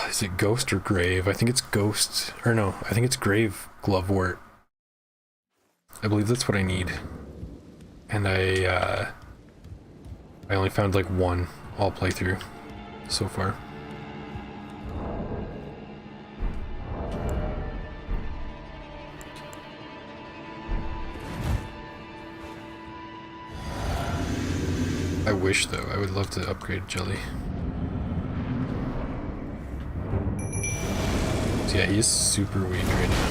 S1: is it Ghost or Grave? I think it's Ghost, or no, I think it's Grave Glovewort. I believe that's what I need. And I only found like one all playthrough so far. I wish though, I would love to upgrade Jelly. So yeah, he's super weak right now.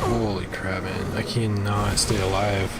S1: Holy crap, man. I cannot stay alive.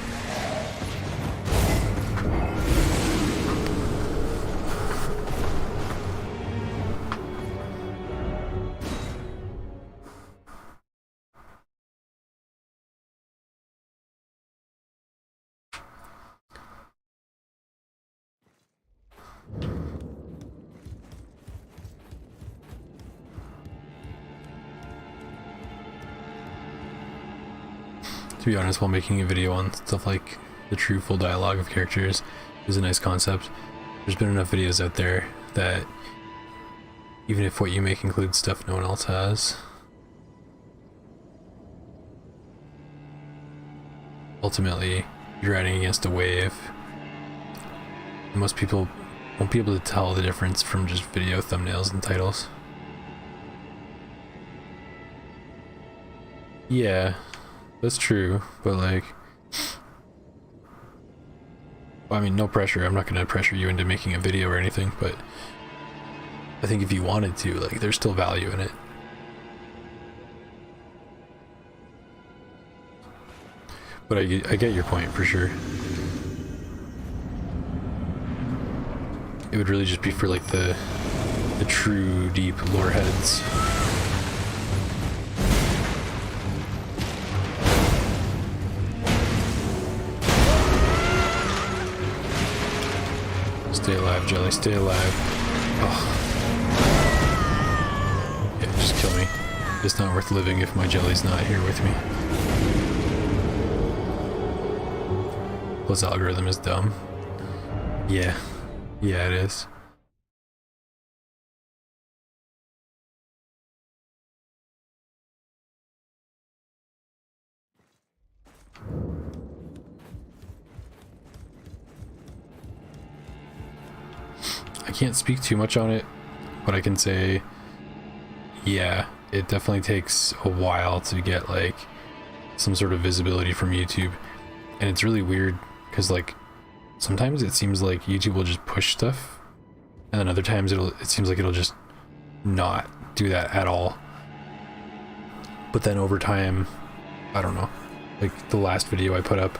S1: To be honest, while making a video on stuff like the true full dialogue of characters is a nice concept. There's been enough videos out there that even if what you make includes stuff no one else has, ultimately you're riding against a wave. Most people won't be able to tell the difference from just video thumbnails and titles. Yeah, that's true, but like, well, I mean, no pressure. I'm not gonna pressure you into making a video or anything, but I think if you wanted to, like, there's still value in it. But I get your point for sure. It would really just be for like the true deep lore heads. Stay alive, Jelly, stay alive. Oh. Yeah, just kill me. It's not worth living if my Jelly's not here with me. Plus algorithm is dumb. Yeah. Yeah, it is. I can't speak too much on it, but I can say, yeah, it definitely takes a while to get like some sort of visibility from YouTube. And it's really weird because like sometimes it seems like YouTube will just push stuff, and then other times it seems like it'll just not do that at all. But then over time, I don't know, like the last video I put up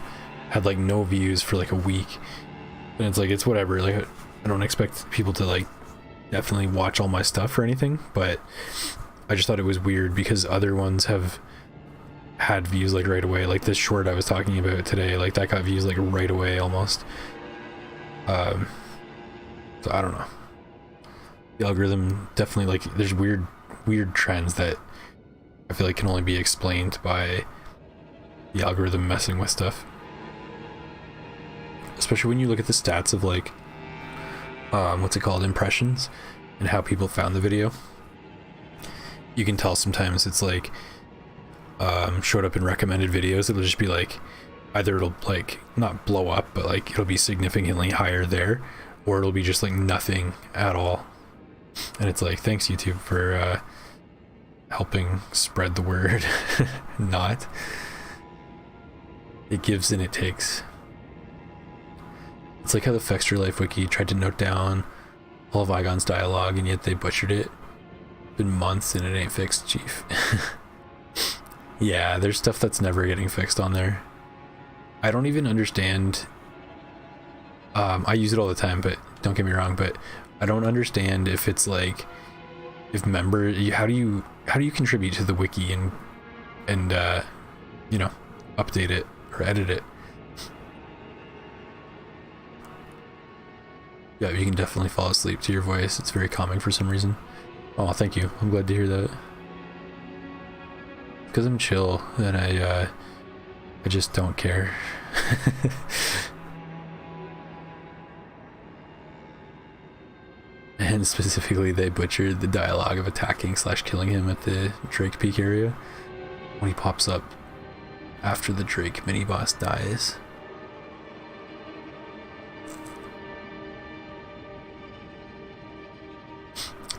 S1: had like no views for like a week, and it's like, it's whatever, like I don't expect people to like definitely watch all my stuff or anything, but I just thought it was weird because other ones have had views like right away. Like this short I was talking about today, like that got views like right away almost. So I don't know. The algorithm definitely, like, there's weird trends that I feel like can only be explained by the algorithm messing with stuff. Especially when you look at the stats of like what's it called, impressions, and how people found the video. You can tell sometimes it's like showed up in recommended videos, it'll just be like, either it'll like not blow up, but like it'll be significantly higher there, or it'll be just like nothing at all. And it's like, thanks YouTube for helping spread the word. Not. It gives and it takes. It's like how the Fextra Life Wiki tried to note down all of Igon's dialogue, and yet they butchered it. It's been months and it ain't fixed, Chief. Yeah, there's stuff that's never getting fixed on there. I don't even understand. I use it all the time, but don't get me wrong, but I don't understand if it's like, if how do you contribute to the wiki and you know, update it or edit it? Yeah, you can definitely fall asleep to your voice. It's very calming for some reason. Oh, thank you. I'm glad to hear that. Because I'm chill and I just don't care. And specifically, they butchered the dialogue of attacking / killing him at the Drake Peak area when he pops up after the Drake mini boss dies.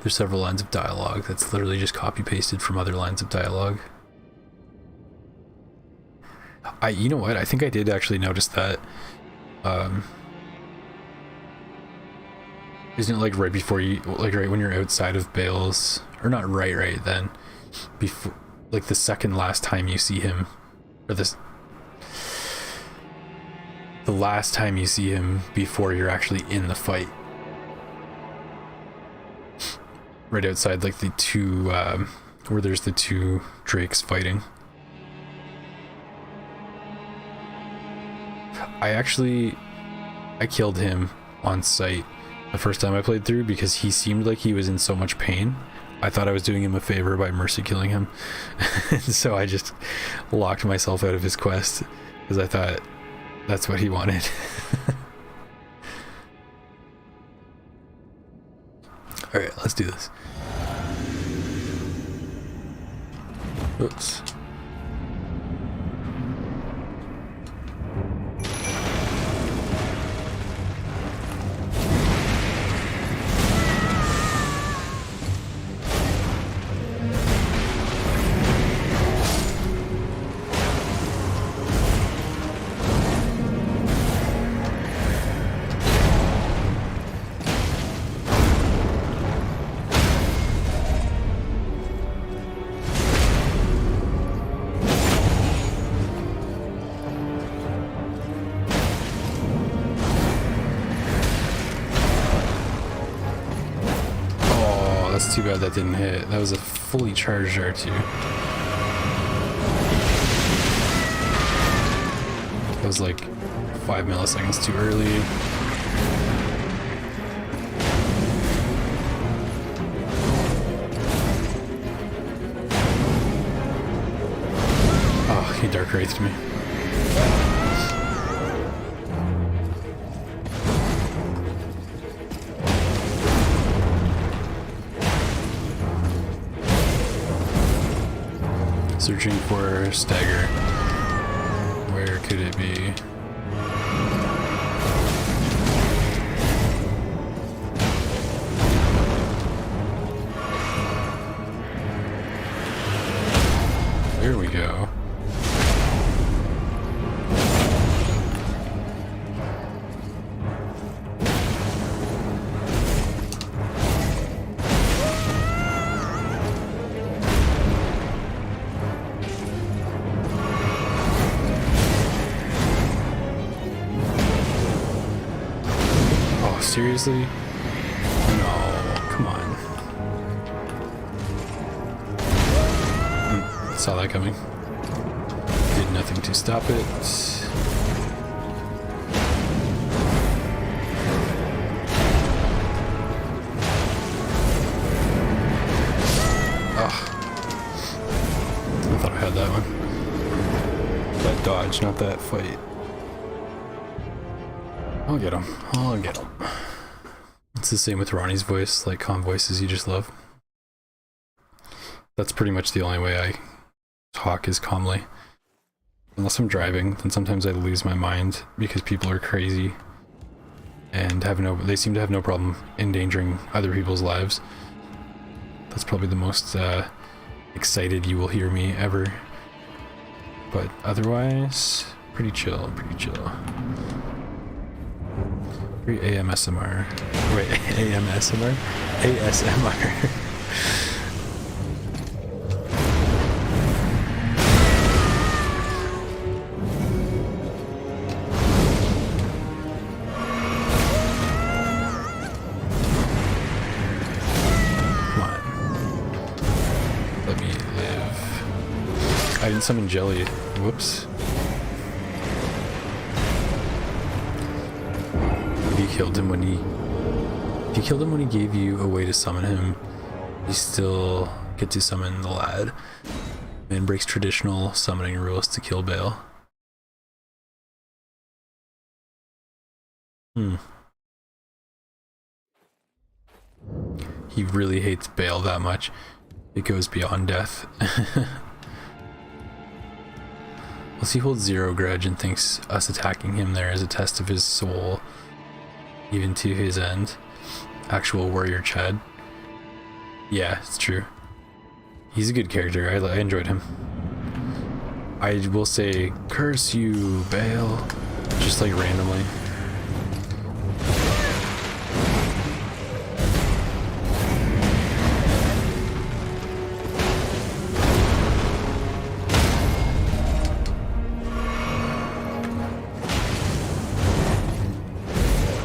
S1: There's several lines of dialogue that's literally just copy pasted from other lines of dialogue. You know what? I think I did actually notice that. Isn't it like right before you, like right when you're outside of Bale's, or not right then, before, like the second last time you see him, or the last time you see him before you're actually in the fight. Right outside, like the two, where there's the two Drakes fighting. I killed him on sight the first time I played through because he seemed like he was in so much pain. I thought I was doing him a favor by mercy killing him. So I just locked myself out of his quest because I thought that's what he wanted. Alright, let's do this. Oops. Too bad that didn't hit. That was a fully charged R2. That was like 5 milliseconds too early. wraithed me. Searching for stagger. Where could it be? There we go. Oh, seriously? No, come on. Saw that coming. Did nothing to stop it. Ugh. I thought I had that one. That dodge, not that fight. I'll get him. I'll get him. It's the same with Ronnie's voice, like calm voices you just love. That's pretty much the only way I talk is calmly. Unless I'm driving, then sometimes I lose my mind because people are crazy and they seem to have no problem endangering other people's lives. That's probably the most excited you will hear me ever. But otherwise, pretty chill, pretty chill. Very AMSMR. Wait, AMSMR? ASMR. I didn't summon Jelly. Whoops. If you killed him when he gave you a way to summon him, you still get to summon the lad. And breaks traditional summoning rules to kill Bale. He really hates Bale that much. It goes beyond death. Unless he holds zero grudge and thinks us attacking him there is a test of his soul, even to his end. Actual warrior Chad. Yeah, it's true. He's a good character. I enjoyed him. I will say, curse you, Bale. Just like randomly.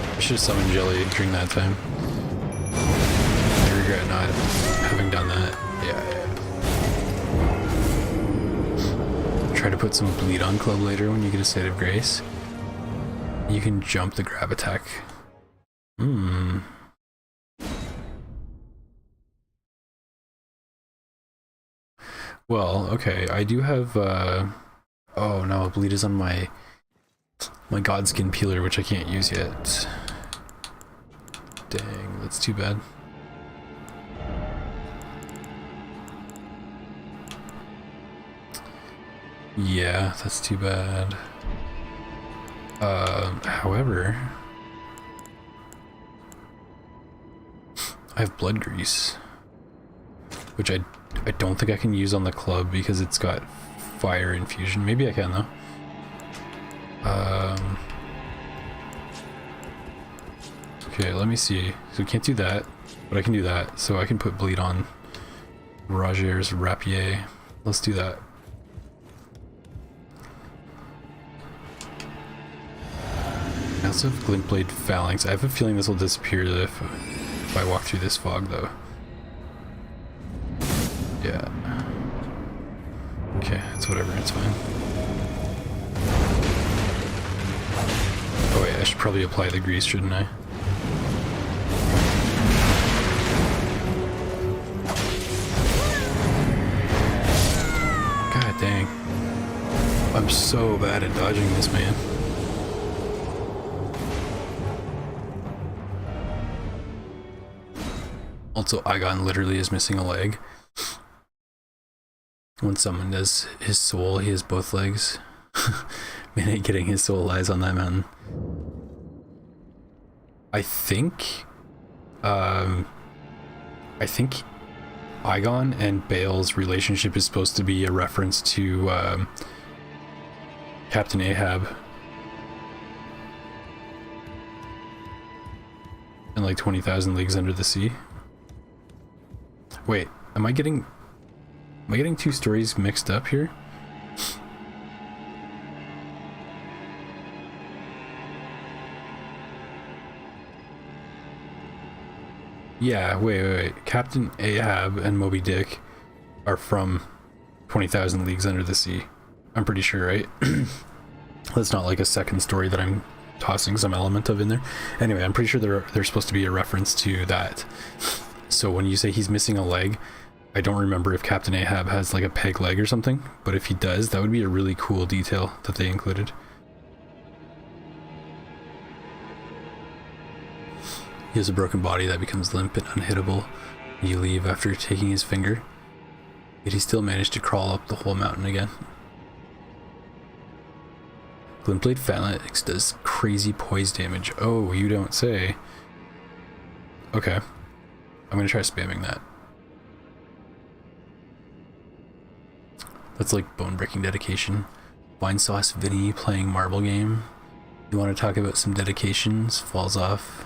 S1: I should have summoned Jelly during that time. I regret not having done that. Yeah. Try to put some bleed on Club later when you get a State of Grace. You can jump the grab attack. Well, okay, I do have oh no, bleed is on my Godskin peeler, which I can't use yet. Dang, that's too bad. Yeah, that's too bad. However, I have blood grease, which I don't think I can use on the club because it's got fire infusion. Maybe I can though. Okay, let me see. So we can't do that, but I can do that. So I can put bleed on Roger's Rapier. Let's do that. I also have Glintblade Phalanx. I have a feeling this will disappear if I walk through this fog though. Yeah. Okay, it's whatever, it's fine. Oh wait, I should probably apply the grease, shouldn't I? God dang. I'm so bad at dodging this, man. Also, Igon literally is missing a leg. When someone does his soul, he has both legs. Man, ain't getting his soul lies on that mountain. I think Igon and Bale's relationship is supposed to be a reference to Captain Ahab and like 20,000 Leagues Under the Sea. Wait, am I getting two stories mixed up here? Yeah, wait. Captain Ahab and Moby Dick are from 20,000 Leagues Under the Sea. I'm pretty sure, right? That's not like a second story that I'm tossing some element of in there. Anyway, I'm pretty sure they're supposed to be a reference to that. So when you say he's missing a leg, I don't remember if Captain Ahab has like a peg leg or something, but if he does, that would be a really cool detail that they included. He has a broken body that becomes limp and unhittable when you leave after taking his finger, yet he still managed to crawl up the whole mountain again. Glintblade Phalanx does crazy poise damage. Oh, you don't say. Okay. I'm gonna try spamming that. That's like bone-breaking dedication. Wine Sauce Vinny playing marble game. You want to talk about some dedications? Falls off.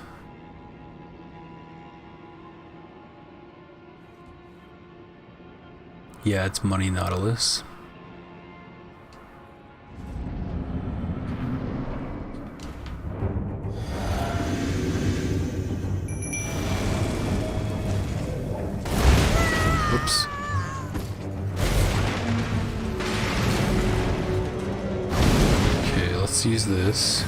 S1: Yeah, it's Money Nautilus. Whoops. Okay, let's use this.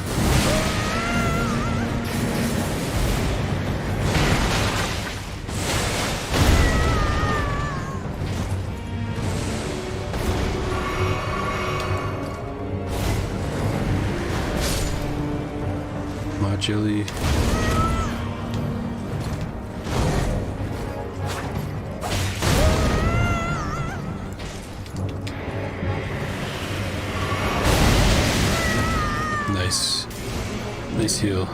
S1: Chili. Nice. Nice heal.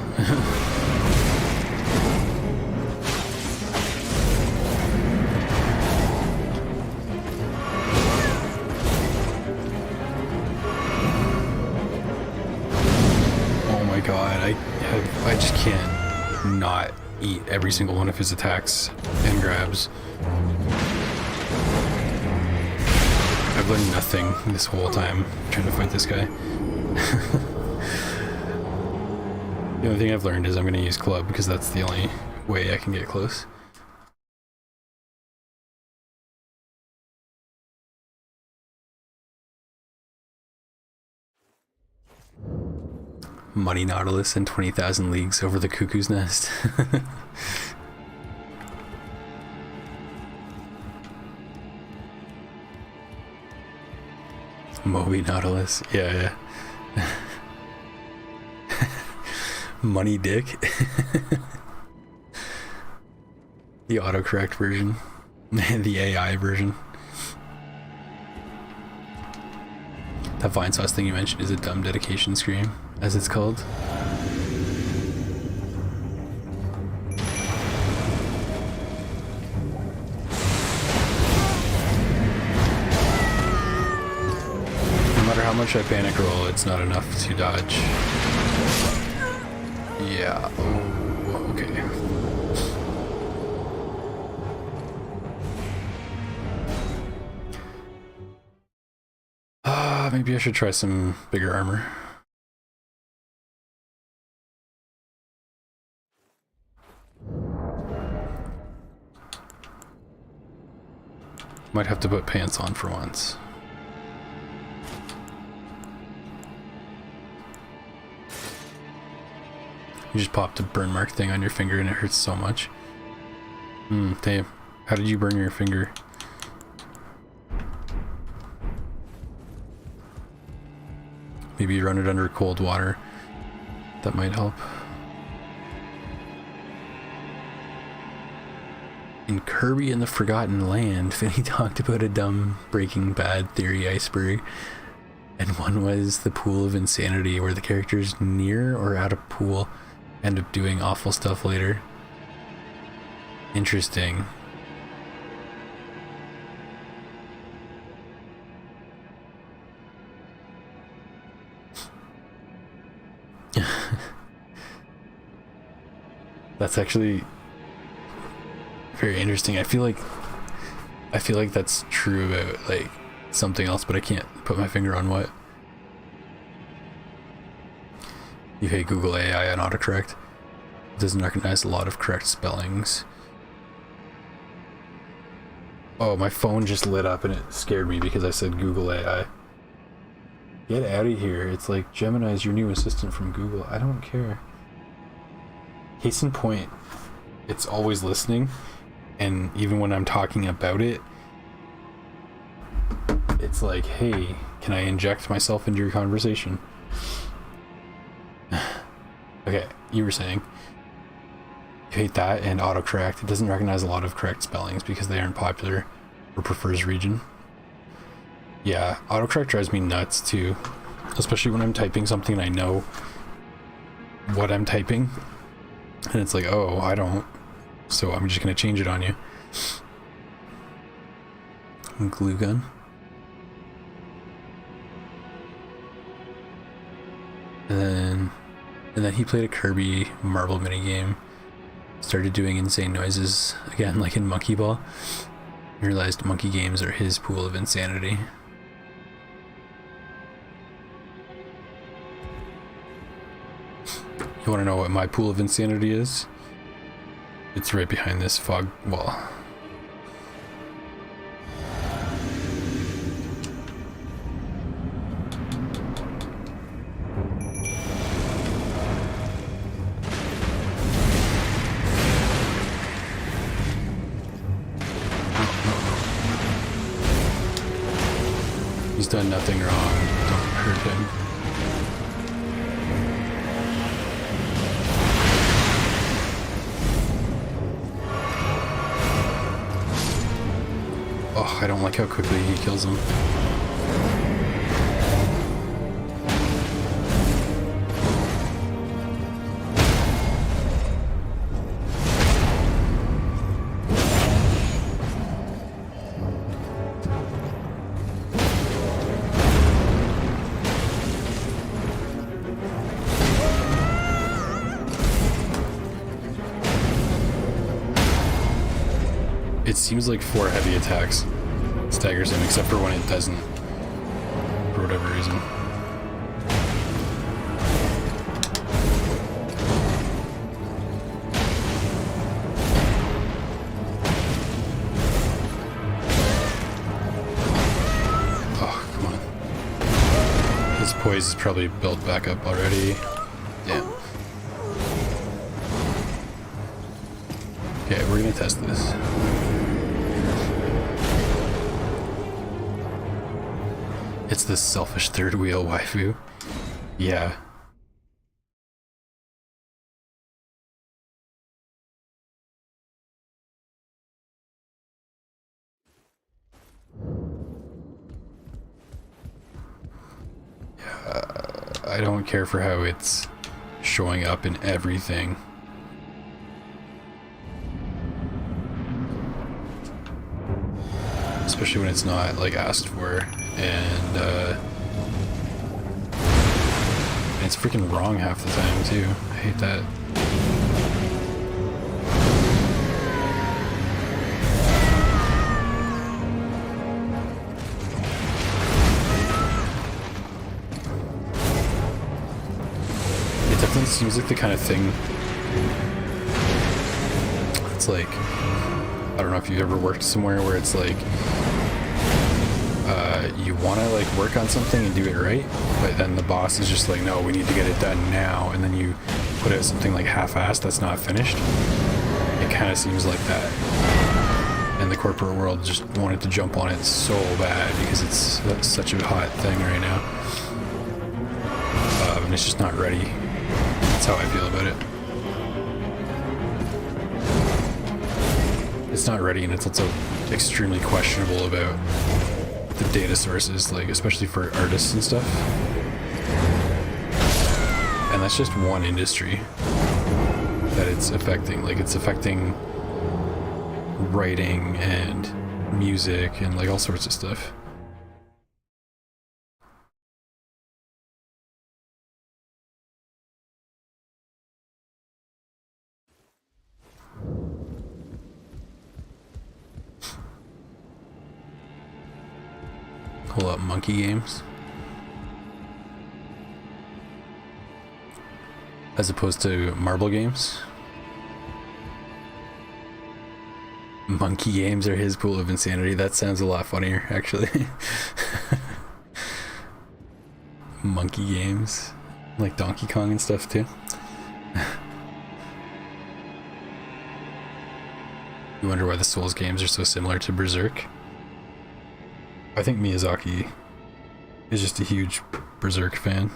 S1: Oh my god, I just can't not eat every single one of his attacks and grabs. I've learned nothing this whole time trying to fight this guy. The only thing I've learned is I'm going to use club because that's the only way I can get close. Money Nautilus and 20,000 Leagues Over the Cuckoo's Nest. Moby Nautilus, yeah. Money Dick. The autocorrect version. The AI version. That Vine Sauce thing you mentioned is a dumb dedication scream, as it's called. No matter how much I panic roll, it's not enough to dodge. Yeah, oh, okay. Maybe I should try some bigger armor. Might have to put pants on for once. You just popped a burn mark thing on your finger and it hurts so much. Damn. How did you burn your finger? Maybe run it under cold water. That might help. In Kirby and the Forgotten Land, Finney talked about a dumb Breaking Bad theory iceberg. And one was the pool of insanity, where the characters near or at a pool end up doing awful stuff later. Interesting. That's actually very interesting. I feel like that's true about like something else, but I can't put my finger on what. You hate Google AI and autocorrect. It doesn't recognize a lot of correct spellings. Oh, my phone just lit up and it scared me because I said Google AI. Get out of here. It's like Gemini's your new assistant from Google. I don't care. Case in point, it's always listening, and even when I'm talking about it, it's like, hey, can I inject myself into your conversation? Okay, you were saying you hate that and autocorrect. It doesn't recognize a lot of correct spellings because they aren't popular or prefers region. Yeah, autocorrect drives me nuts too, especially when I'm typing something and I know what I'm typing. And it's like, oh, I don't, so I'm just gonna change it on you. Glue gun. And then he played a Kirby marble minigame, started doing insane noises again, like in Monkey Ball. He realized monkey games are his pool of insanity. You want to know what my pool of insanity is? It's right behind this fog wall. He's done nothing wrong. Don't hurt him. Oh, I don't like how quickly he kills him. It seems like 4 heavy attacks staggers him, except for when it doesn't, for whatever reason. Oh, come on. His poise is probably built back up already. Damn. Okay, we're gonna test this. It's this selfish third wheel waifu. Yeah. I don't care for how it's showing up in everything. Especially when it's not like asked for, and it's freaking wrong half the time too. I hate that. It definitely seems like the kind of thing. It's like, I don't know if you've ever worked somewhere where it's like you want to like work on something and do it right, but then the boss is just like, no, we need to get it done now, and then you put out something like half-assed that's not finished. It kind of seems like that, and the corporate world just wanted to jump on it so bad because it's such a hot thing right now. and it's just not ready. That's how I feel about it. It's not ready, and it's also extremely questionable about the data sources, like especially for artists and stuff. And that's just one industry that it's affecting. Like it's affecting writing and music and like all sorts of stuff. Pull up monkey games. As opposed to marble games. Monkey games are his pool of insanity. That sounds a lot funnier, actually. Monkey games. Like Donkey Kong and stuff, too. You wonder why the Souls games are so similar to Berserk? I think Miyazaki is just a huge Berserk fan.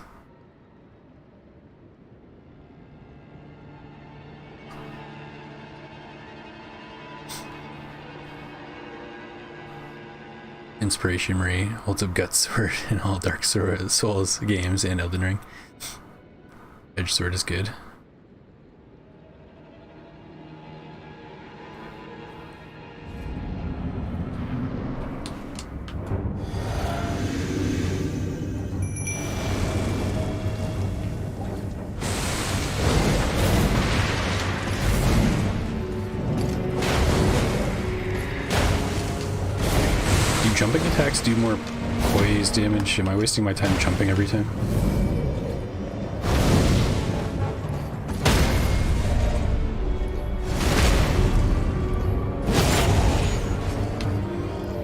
S1: Inspiration Ray holds up Gut Sword in all Dark Souls games and Elden Ring. Edge Sword is good. Jumping attacks do more poise damage. Am I wasting my time jumping every time?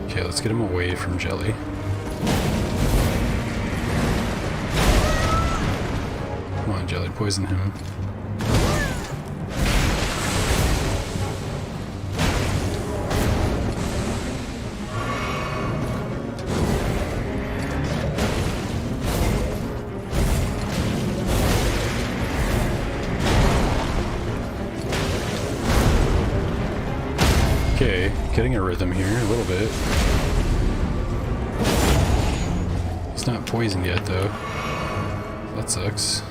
S1: Okay, let's get him away from Jelly. Come on, Jelly, poison him. Okay, getting a rhythm here a little bit. He's not poisoned yet though. That sucks.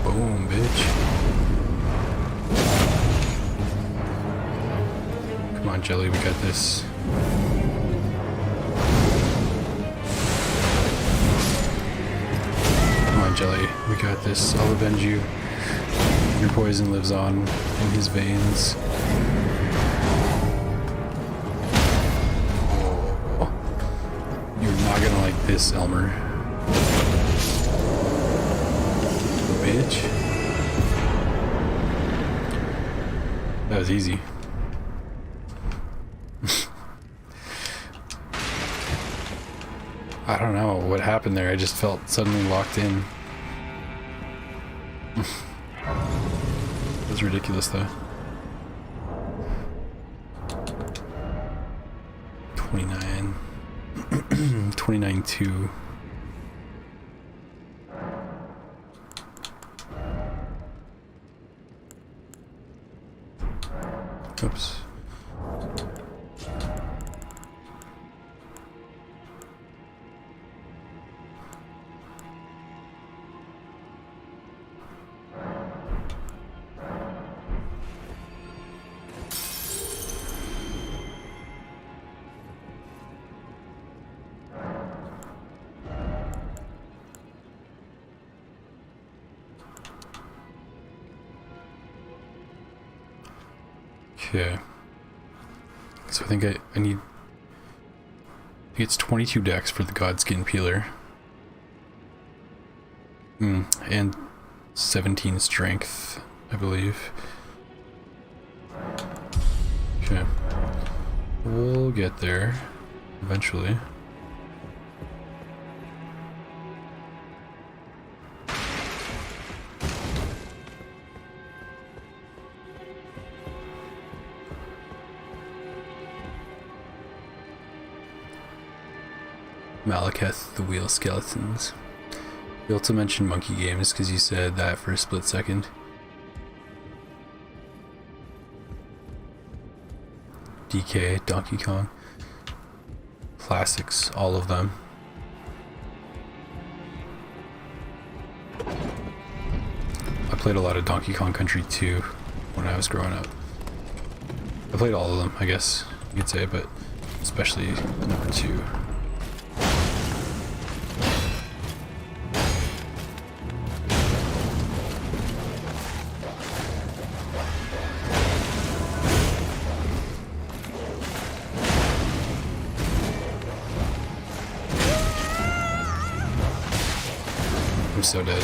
S1: Boom, bitch. Come on, Jelly, we got this. Come on, Jelly, we got this. I'll avenge you. Your poison lives on in his veins. Oh. You're not gonna like this, Elmer. Bitch. That was easy. I don't know what happened there. I just felt suddenly locked in. It was ridiculous though. 29. 29-2. Oops. Okay. So I think I need... I think it's 22 dex for the Godskin Peeler. And 17 strength, I believe. Okay. We'll get there eventually. Malekith, the Wheel Skeletons. You also mentioned monkey games because you said that for a split second. DK, Donkey Kong. Classics, all of them. I played a lot of Donkey Kong Country 2 when I was growing up. I played all of them, I guess you could say, but especially number 2. I'm so dead.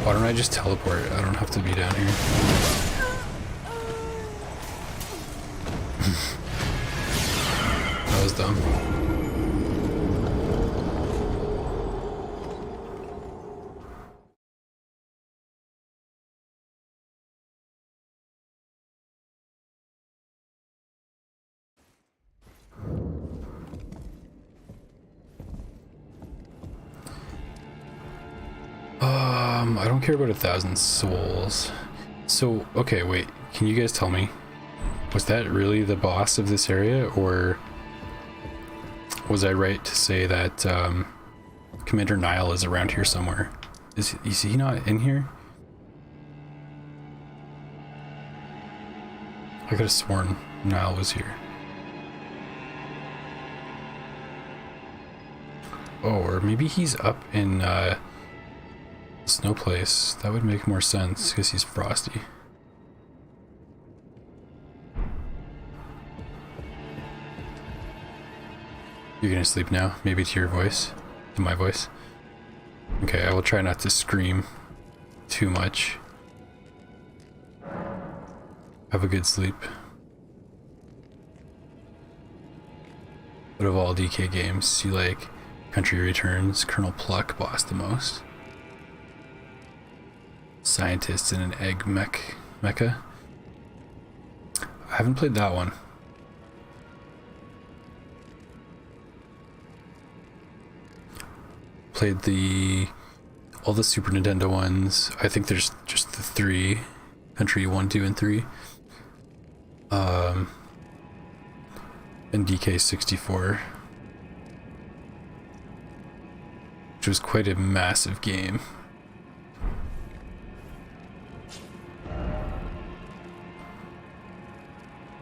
S1: Why don't I just teleport? I don't have to be down here. That was dumb. I don't care about 1,000 souls. So, okay, wait. Can you guys tell me? Was that really the boss of this area, or was I right to say that Commander Nile is around here somewhere? Is he not in here? I could have sworn Nile was here. Oh, or maybe he's up in Snow Place. That would make more sense because he's frosty. You're gonna sleep now? Maybe to your voice? To my voice? Okay, I will try not to scream too much. Have a good sleep. But of all DK games, you like Country Returns, Colonel Pluck boss the most? Scientist in an egg mecha. I haven't played that one. Played all the Super Nintendo ones. I think there's just the 3, Country 1, 2, and 3. And DK64, which was quite a massive game.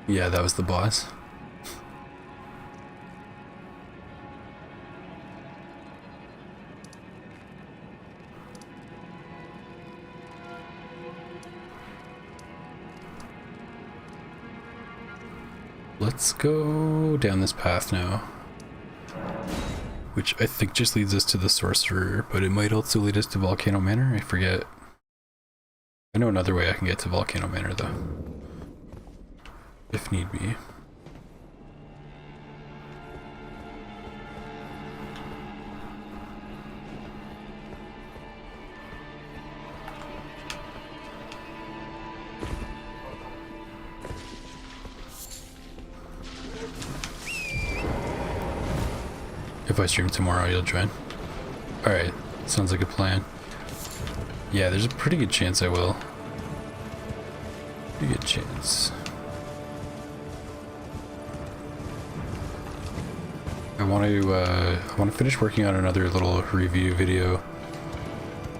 S1: Yeah, that was the boss. Let's go down this path now, which I think just leads us to the sorcerer, but it might also lead us to Volcano Manor. I forget. I know another way I can get to Volcano Manor though, if need be. If I stream tomorrow, you'll join. Alright, sounds like a plan. Yeah, there's a pretty good chance I will. Pretty good chance. I want to finish working on another little review video,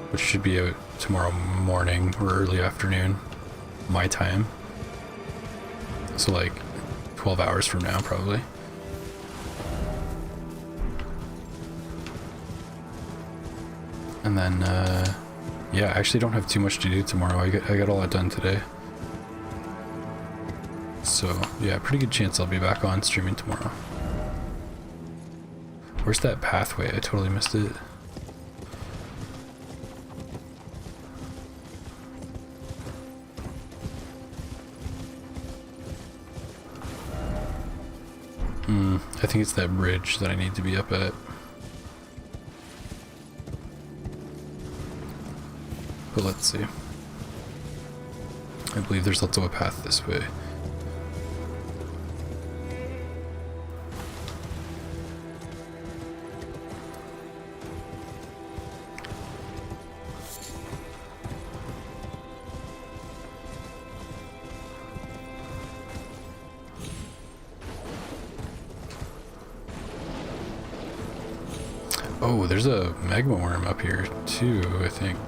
S1: which should be out tomorrow morning or early afternoon, my time. So like 12 hours from now, probably. And then, yeah, I actually don't have too much to do tomorrow. I got all that done today. So, yeah, pretty good chance I'll be back on streaming tomorrow. Where's that pathway? I totally missed it. I think it's that bridge that I need to be up at. But let's see. I believe there's also a path this way. Oh, there's a magma worm up here too, I think.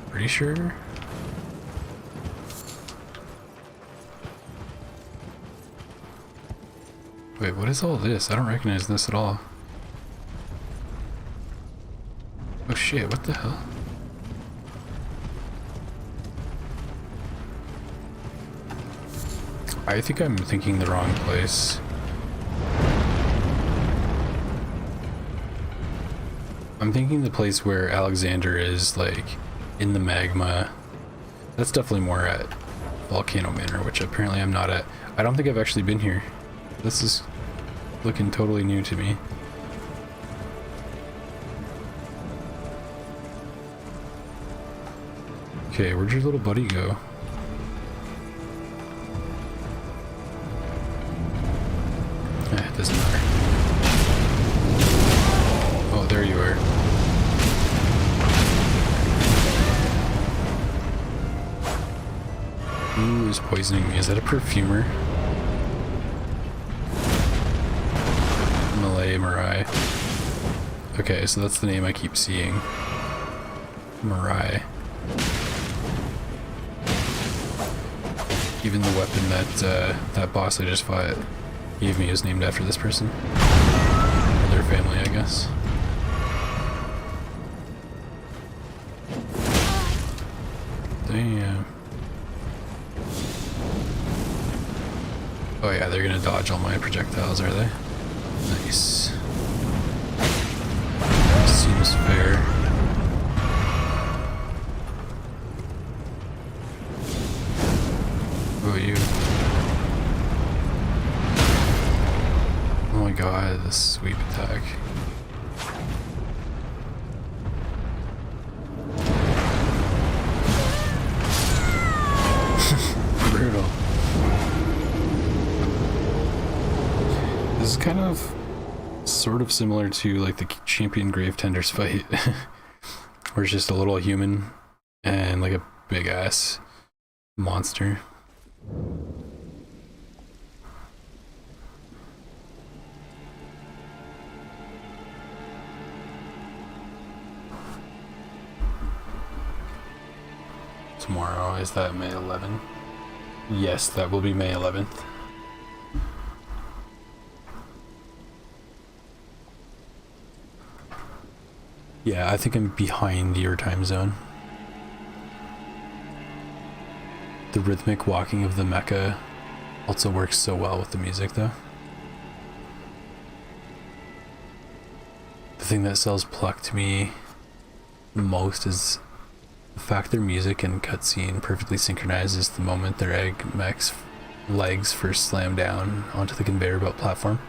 S1: Pretty sure? Wait, what is all this? I don't recognize this at all. Oh shit, what the hell? I think I'm thinking the wrong place. I'm thinking the place where Alexander is, like, in the magma. That's definitely more at Volcano Manor, which apparently I'm not at. I don't think I've actually been here. This is looking totally new to me. Okay, where'd your little buddy go? It doesn't matter. Oh, there you are. Who is poisoning me? Is that a perfumer? Malay Marai. Okay, so that's the name I keep seeing. Marai. Even the weapon that that boss I just fought gave me is named after this person. Or their family, I guess. Damn. Oh yeah, they're gonna dodge all my projectiles, are they? Nice. Seems fair. Oh, you. Oh my god, this sweep attack. Brutal. This is kind of sort of similar to like the Champion Gravetender's fight, where it's just a little human and like a big ass monster. Tomorrow, is that May 11th? Yes, that will be May 11th. Yeah, I think I'm behind your time zone. The rhythmic walking of the mecha also works so well with the music though. The thing that sells Pluck to me most is the fact their music and cutscene perfectly synchronizes the moment their egg mech's legs first slam down onto the conveyor belt platform.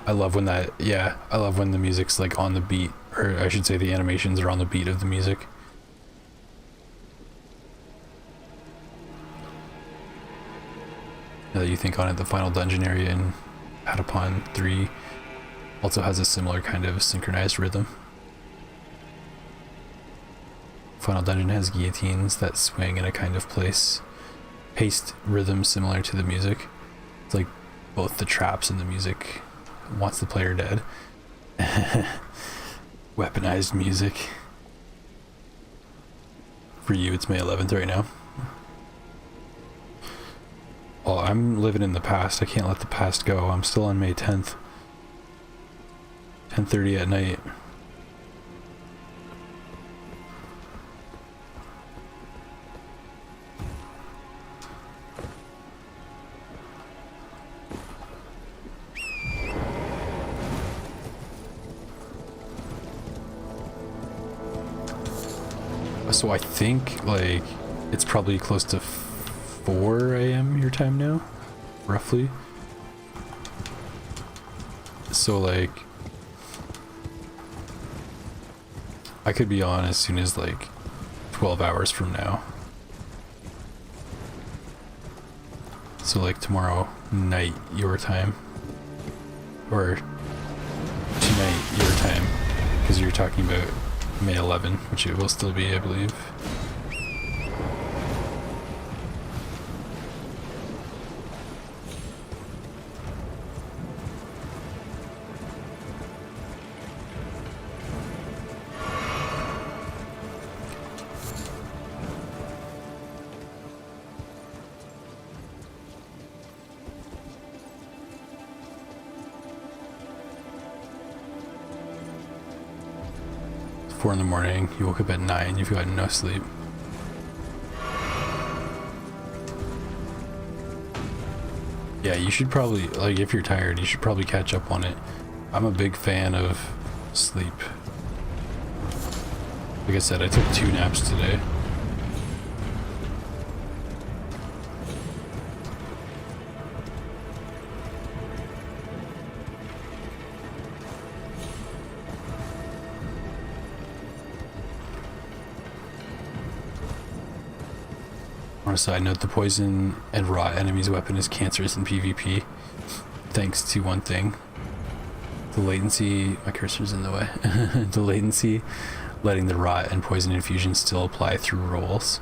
S1: I love when that, yeah, I love when the music's like on the beat, or I should say the animations are on the beat of the music. Now that you think on it, the final dungeon area in Patapon 3 also has a similar kind of synchronized rhythm. Final dungeon has guillotines that swing in a kind of paced rhythm similar to the music. It's like both the traps and the music wants the player dead. Weaponized music. For you, it's May 11th right now. Well, I'm living in the past. I can't let the past go. I'm still on May 10th. 10:30 at night. So I think like it's probably close to 4 a.m. your time now, roughly. So like I could be on as soon as like 12 hours from now. So like tomorrow night your time, or tonight your time, because you're talking about May 11, which it will still be, I believe. 4 in the morning, you woke up at 9, you've gotten no sleep. Yeah, you should probably, like, if you're tired, you should probably catch up on it. I'm a big fan of sleep. Like I said, I took 2 naps today. On a side note, the poison and rot enemy's weapon is cancerous in PvP, thanks to one thing. The latency, my cursor's in the way, the latency letting the rot and poison infusion still apply through rolls.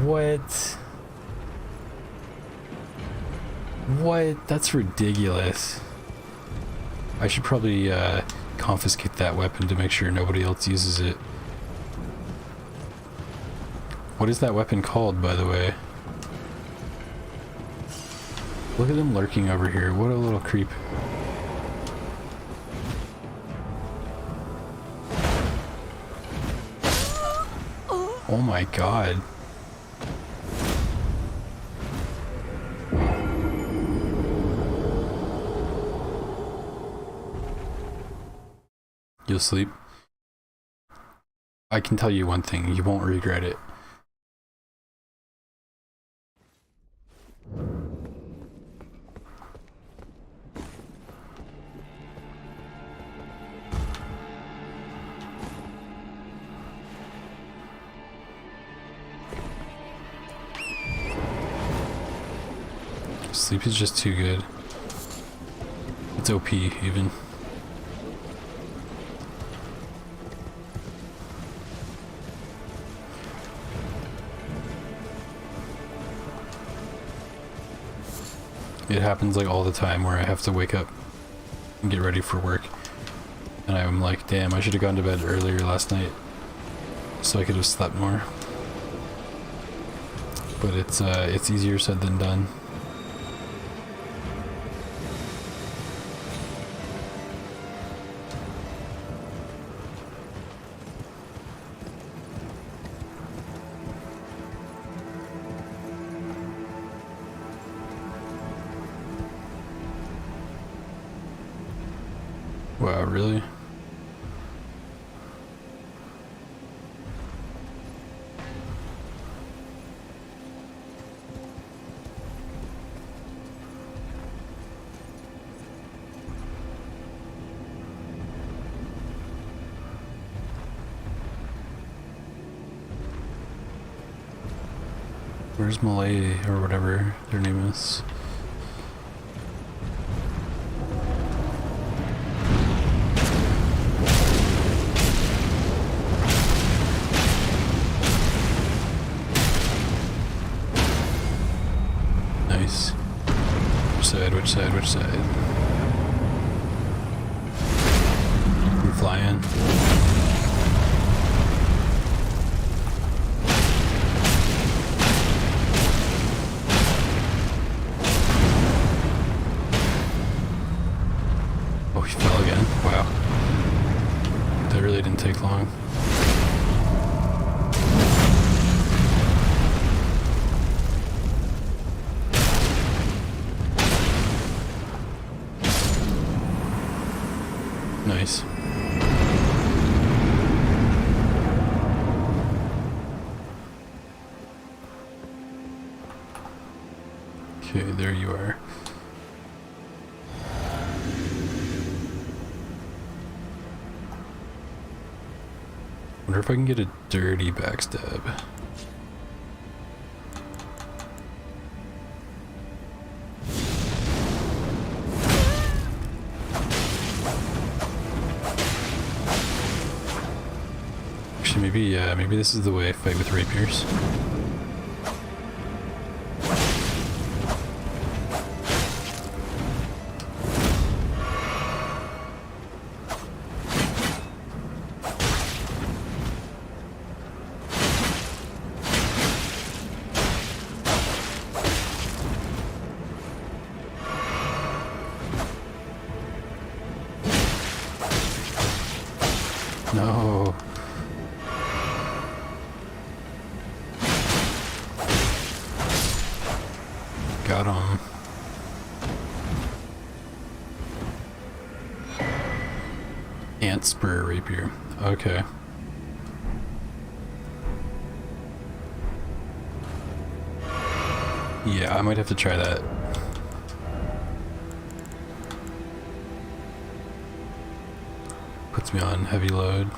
S1: What? What? That's ridiculous. I should probably confiscate that weapon to make sure nobody else uses it. What is that weapon called, by the way? Look at him lurking over here. What a little creep. Oh my god. You'll sleep? I can tell you one thing, you won't regret it. Sleep is just too good. It's OP even. It happens like all the time where I have to wake up and get ready for work. And I'm like, damn, I should have gone to bed earlier last night so I could have slept more. But it's easier said than done. Wow, really? Where's Malay or whatever their name is? Nice. Which side, which side, which side? I'm flying. Oh, he fell again. Wow. That really didn't take long. Nice. Okay, there you are. Wonder if I can get a dirty backstab. Maybe this is the way I fight with rapiers. No. Got him. Ant spur rapier. Okay. Yeah, I might have to try that. Puts me on heavy load.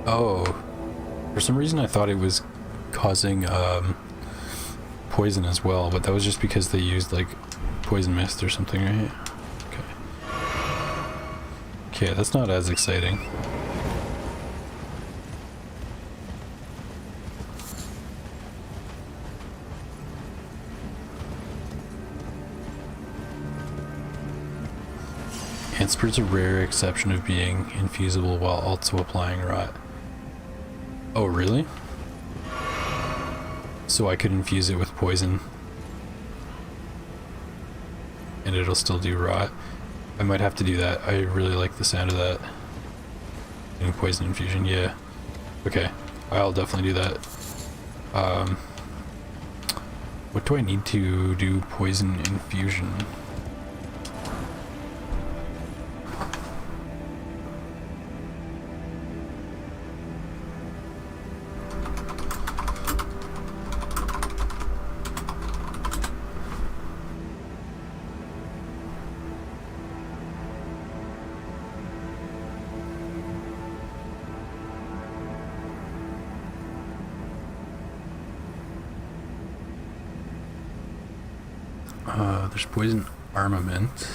S1: Oh, for some reason I thought it was causing poison as well, but that was just because they used like poison mist or something, right? Okay, that's not as exciting. Antspur's a rare exception of being infusible while also applying rot. Oh, really? So I could infuse it with poison and it'll still do rot. I might have to do that. I really like the sound of that. Getting poison infusion, yeah. Okay, I'll definitely do that. What do I need to do poison infusion? There's poison armament.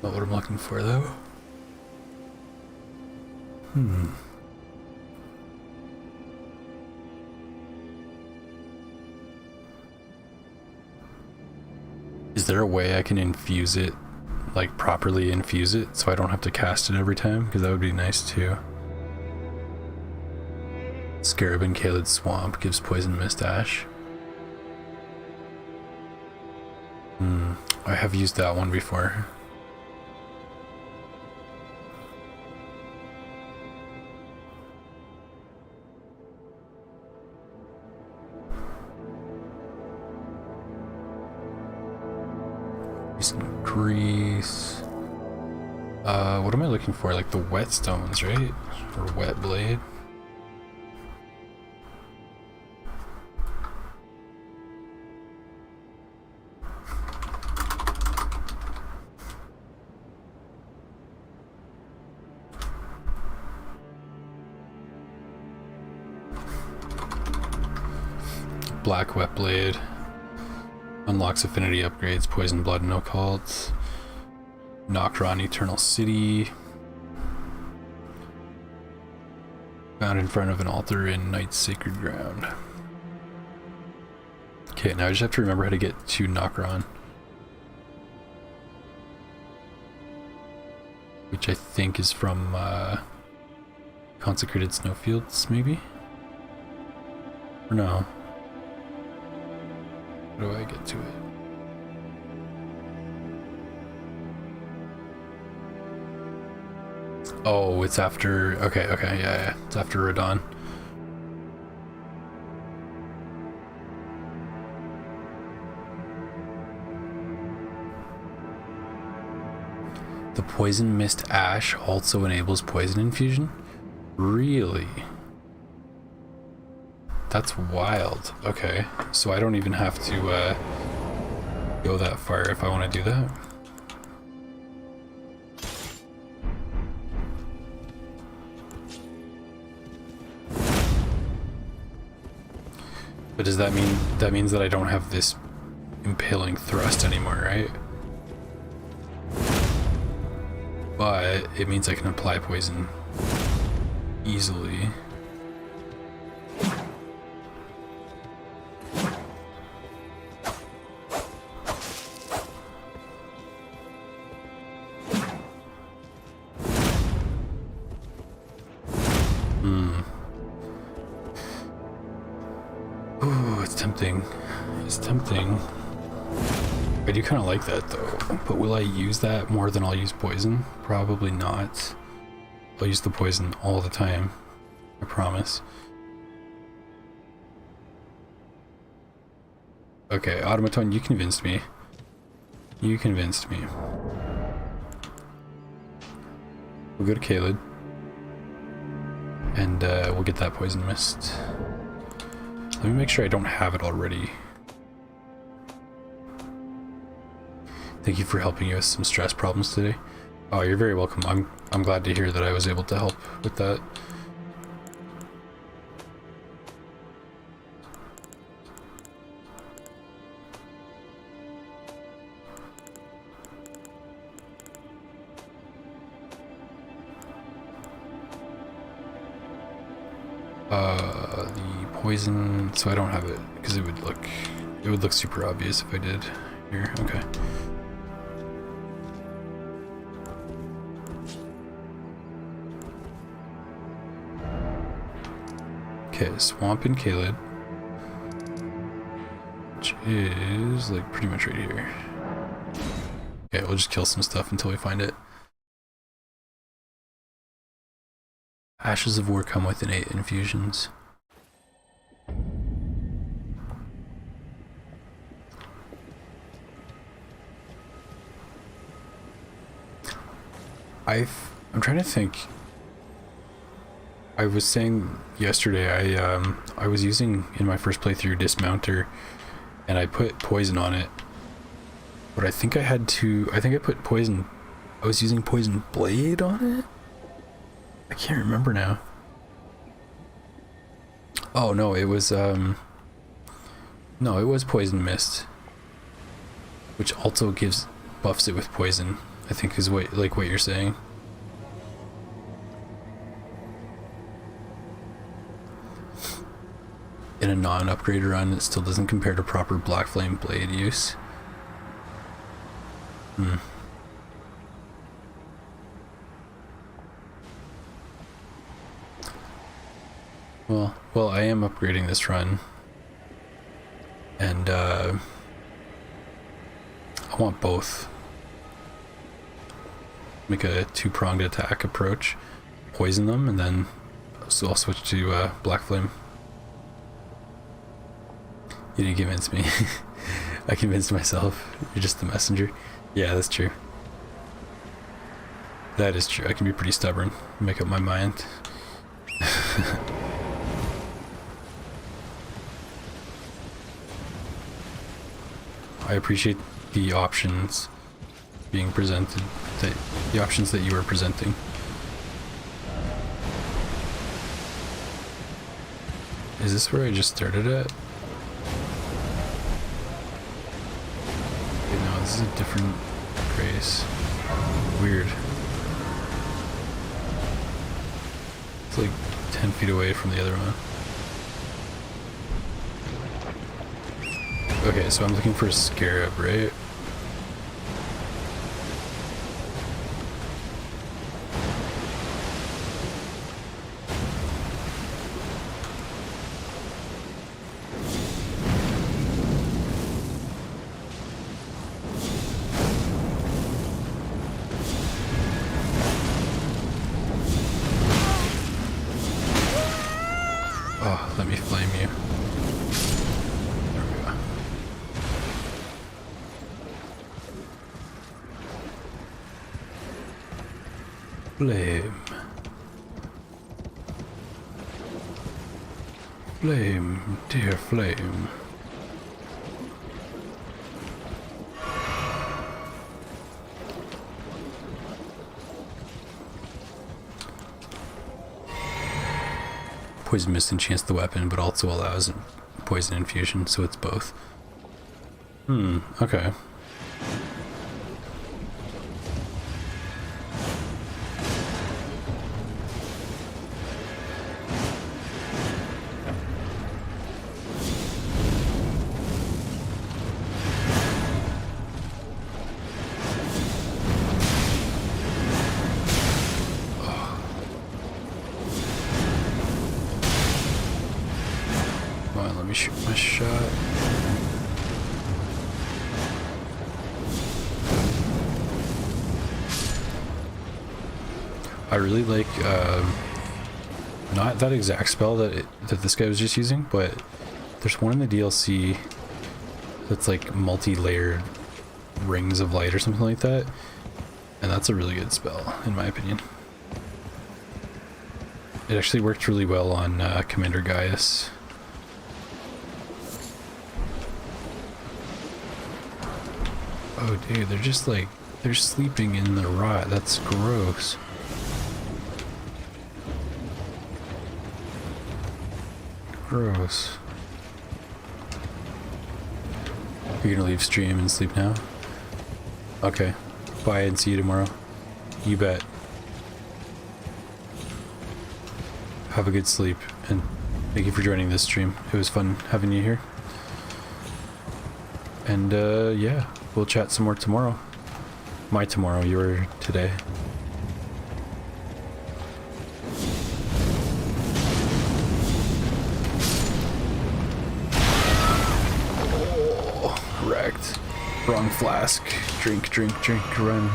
S1: Not what I'm looking for though. Is there a way I can infuse it, like properly infuse it, so I don't have to cast it every time? Because that would be nice too. Scarab and Caelid Swamp gives poison mist ash. I have used that one before. Some grease. What am I looking for? Like the whetstones, right? Or wet blade? Black wet blade. Unlocks affinity upgrades, poison blood, no cults. Nokron Eternal City. Found in front of an altar in Night's Sacred Ground. Okay, now I just have to remember how to get to Nokron. Which I think is from Consecrated Snowfields, maybe? Or no? How do I get to it? Oh, it's after... Okay, yeah. It's after Radon. The Poison Mist Ash also enables poison infusion? Really? That's wild. Okay, so I don't even have to go that far if I want to do that. But does that mean that means that I don't have this impaling thrust anymore, right? But it means I can apply poison easily. tempting. It's tempting. I do kind of like that though, but will I use that more than I'll use poison? Probably not. I'll use the poison all the time. I promise. Okay, Automaton, you convinced me. You convinced me. We'll go to Caled. And we'll get that poison mist. Let me make sure I don't have it already. Thank you for helping you with some stress problems today. Oh, you're very welcome. I'm glad to hear that I was able to help with that. The poison, so I don't have it because it would look super obvious if I did. Here, okay. Okay, Swamp and Caled, which is like pretty much right here. Okay, we'll just kill some stuff until we find it. Ashes of War come with innate infusions. I'm trying to think. I was saying yesterday I was using in my first playthrough Dismounter and I put poison on it. But I think I put poison. I was using Poison Blade on it? I can't remember now. Oh no, it was no, it was Poison Mist, which also buffs it with poison, I think is what you're saying. In a non-upgrade run, it still doesn't compare to proper Black Flame Blade use. Well, I am upgrading this run, and I want both. Make a two-pronged attack approach, poison them, and then so I'll switch to Black Flame. You didn't convince me. I convinced myself. You're just the messenger. Yeah, that's true. That is true. I can be pretty stubborn. Make up my mind. I appreciate the options being presented, the options that you were presenting. Is this where I just started at? Okay, no, this is a different place. Weird. It's like 10 feet away from the other one. Okay, so I'm looking for a scarab, right? Oh, let me flame you. There we go. Flame. Flame, dear flame. Poison Mist enchants the weapon, but also allows poison infusion, so it's both. Okay. shoot my shot. I really like not that exact spell that this guy was just using, but there's one in the DLC that's like multi-layered rings of light or something like that, and that's a really good spell in my opinion. It actually worked really well on Commander Gaius. Oh dude, they're just like, they're sleeping in the rot. That's gross. Gross. You're gonna leave stream and sleep now? Okay. Bye and see you tomorrow. You bet. Have a good sleep and thank you for joining this stream. It was fun having you here. And yeah, we'll chat some more tomorrow. My tomorrow, your today. Wrecked. Wrong flask. Drink, drink, drink, run.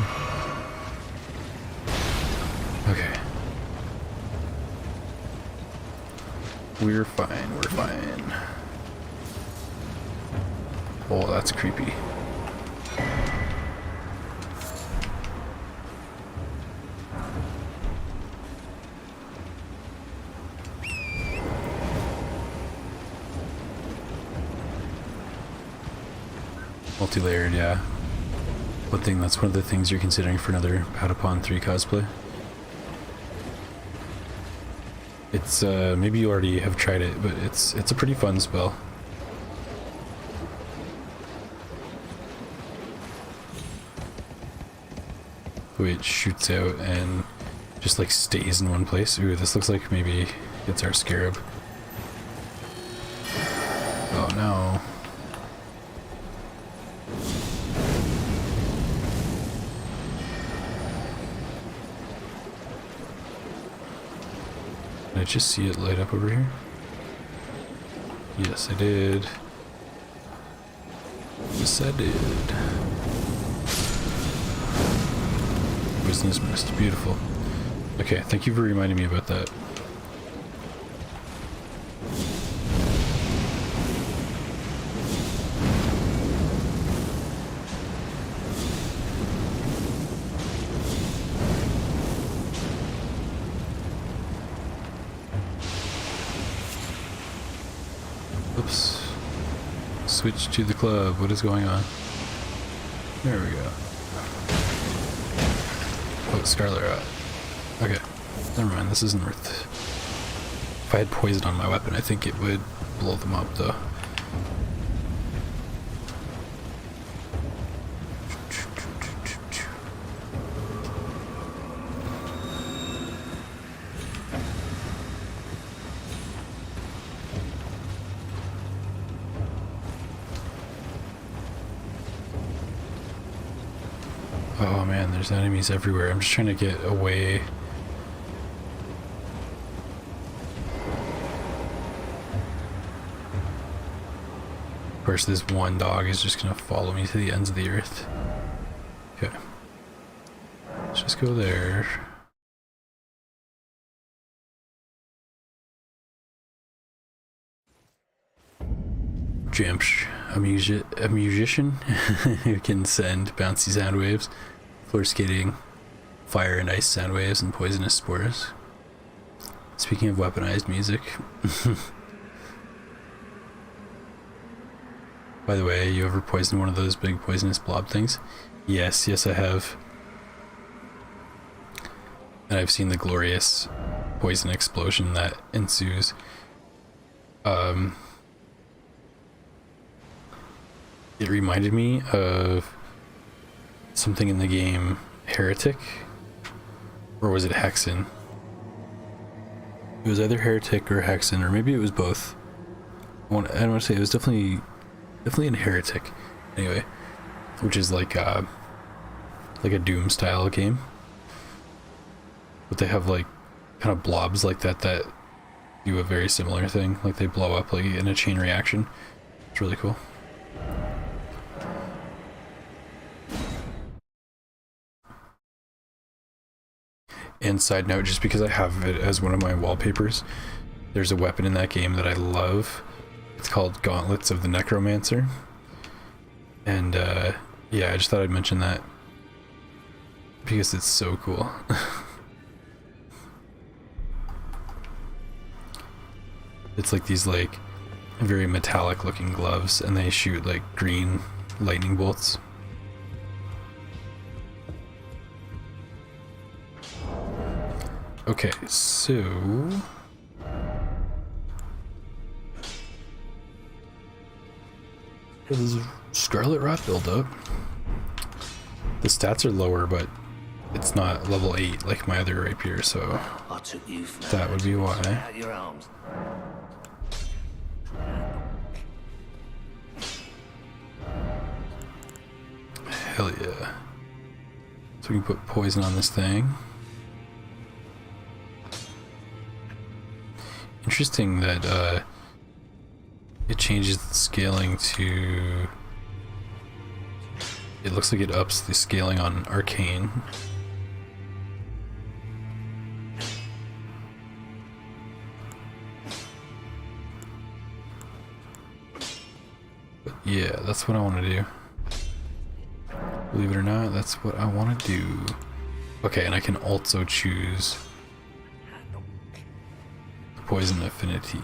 S1: Okay. We're fine, we're fine. Oh, that's creepy. Multi-layered, yeah. That's one of the things you're considering for another Patapon 3 cosplay. It's maybe you already have tried it, but it's a pretty fun spell. The way it shoots out and just like stays in one place. Ooh, this looks like maybe it's our scarab. Oh no. Did I just see it light up over here? Yes, I did. Yes, I did. Poisonous mist. Beautiful. Okay, thank you for reminding me about that. Oops. Switch to the club. What is going on? There we go. Oh, Scarlet Rot. Okay. Never mind, this isn't worth... If I had poison on my weapon, I think it would blow them up, though. Oh man, there's enemies everywhere. I'm just trying to get away. Of course, this one dog is just gonna follow me to the ends of the earth. Okay. Let's just go there. Jamsh, a musician who can send bouncy sound waves, floor skating, fire and ice sound waves, and poisonous spores. Speaking of weaponized music, by the way, you ever poisoned one of those big poisonous blob things? Yes, yes I have. And I've seen the glorious poison explosion that ensues. It reminded me of something in the game Heretic, or was it Hexen? It was either Heretic or Hexen, or maybe it was both. I don't want to say it was definitely in Heretic. Anyway, which is like a Doom style game, but they have like kind of blobs like that do a very similar thing. Like they blow up like in a chain reaction. It's really cool. And side note, just because I have it as one of my wallpapers, there's a weapon in that game that I love. It's called Gauntlets of the Necromancer. And yeah, I just thought I'd mention that because it's so cool. It's like these like very metallic looking gloves, and they shoot like green lightning bolts. Okay, so this is Scarlet Rot buildup. The stats are lower, but it's not level 8 like my other rapier, so
S2: I took you for
S1: that would be why.
S2: out your arms.
S1: Hell yeah. So we can put poison on this thing. Interesting that it changes the scaling to... It looks like it ups the scaling on Arcane. But yeah, that's what I want to do. Believe it or not, that's what I want to do. Okay, and I can also choose the poison affinity.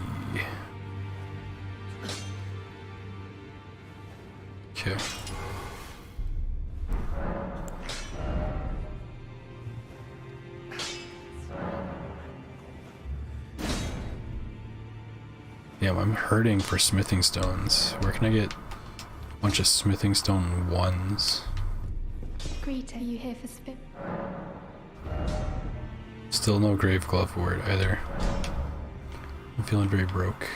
S1: Okay. Damn, I'm hurting for smithing stones. Where can I get a bunch of smithing stone ones?
S3: Greeting. Are you here for spirit?
S1: Still no grave glove ward either. I'm feeling very broke.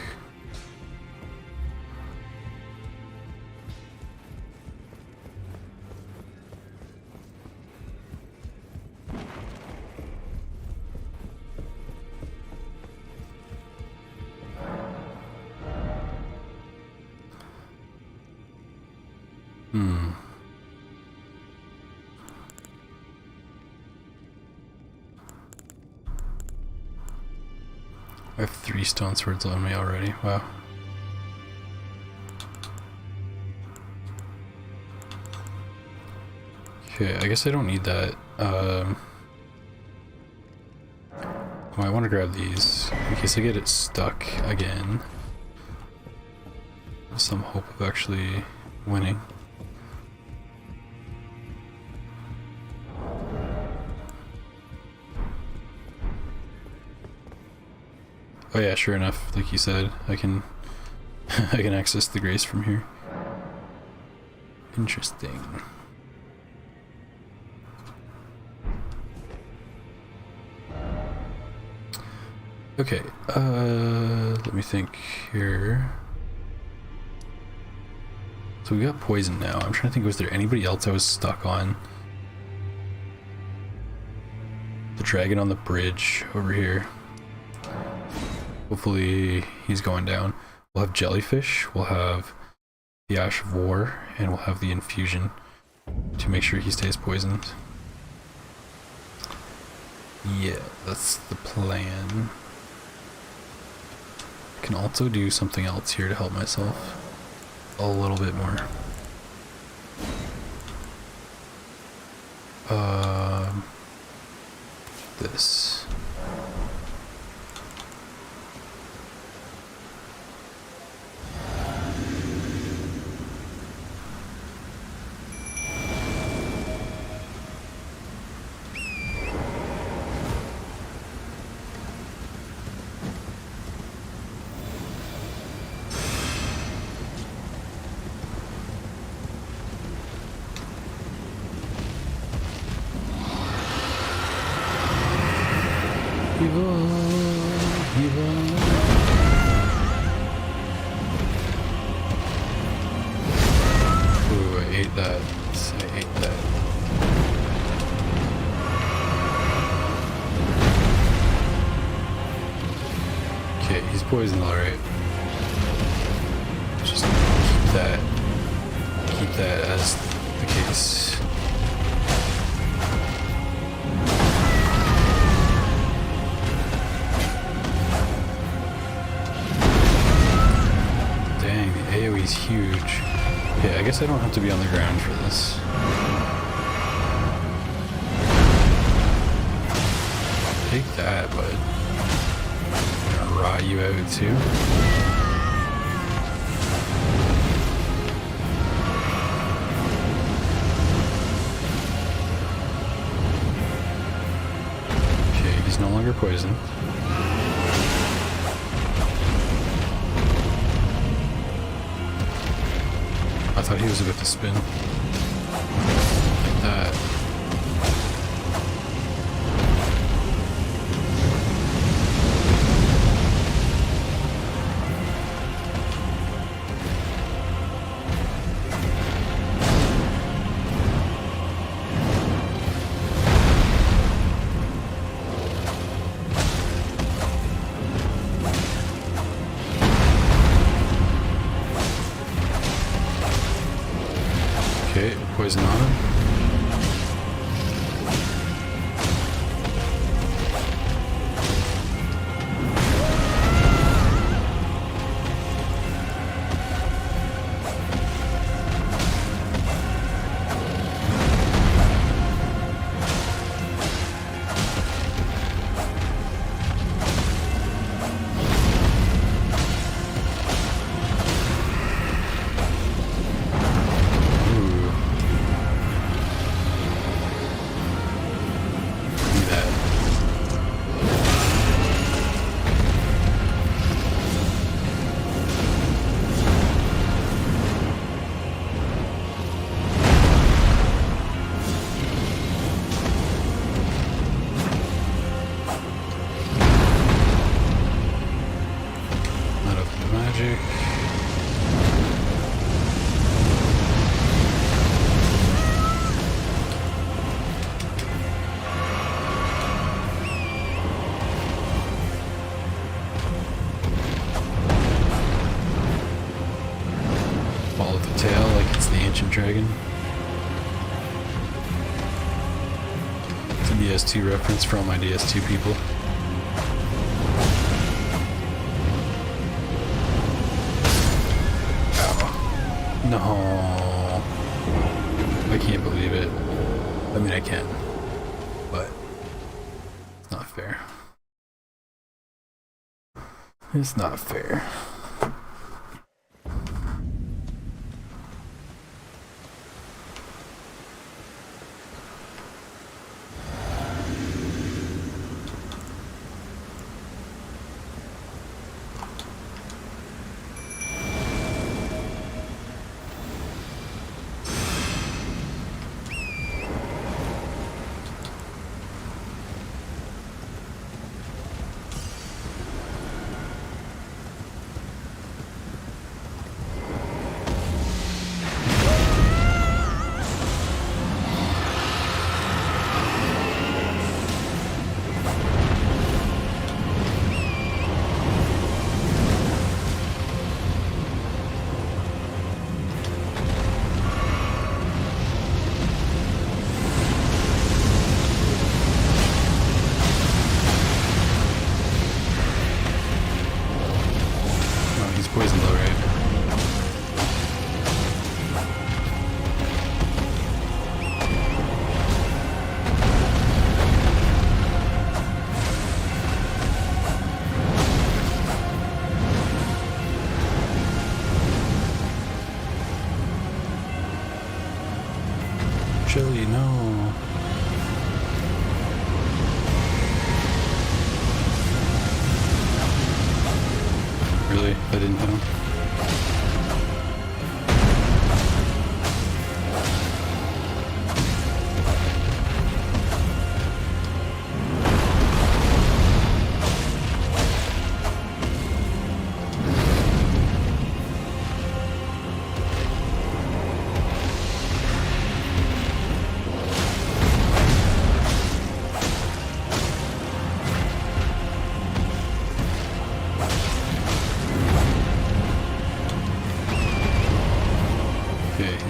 S1: I have 3 stone swords on me already. Wow. Okay, I guess I don't need that. Oh, I want to grab these in case I get it stuck again. Some hope of actually winning. Oh yeah, sure enough, like you said, I can I can access the grace from here. Interesting. Okay, let me think here. So we got poison now. I'm trying to think, was there anybody else I was stuck on? The dragon on the bridge over here. Hopefully he's going down. We'll have jellyfish, we'll have the Ash of War, and we'll have the infusion to make sure he stays poisoned. Yeah, that's the plan. I can also do something else here to help myself a little bit more. This. Ooh, I ate that. I ate that. Okay, poisoned, alright. Just keep that as the case. Dang, the AoE's huge. Okay, I guess I don't have to be on the ground for this. Take that, bud. I'm gonna rot you out too. Okay, he's no longer poisoned. I thought he was about to spin. Like that. Okay, poison on him. Magic. Follow the tail like it's the ancient dragon. It's a DS2 reference for all my DS2 people. No, I can't believe it. I mean, I can, but it's not fair. It's not fair.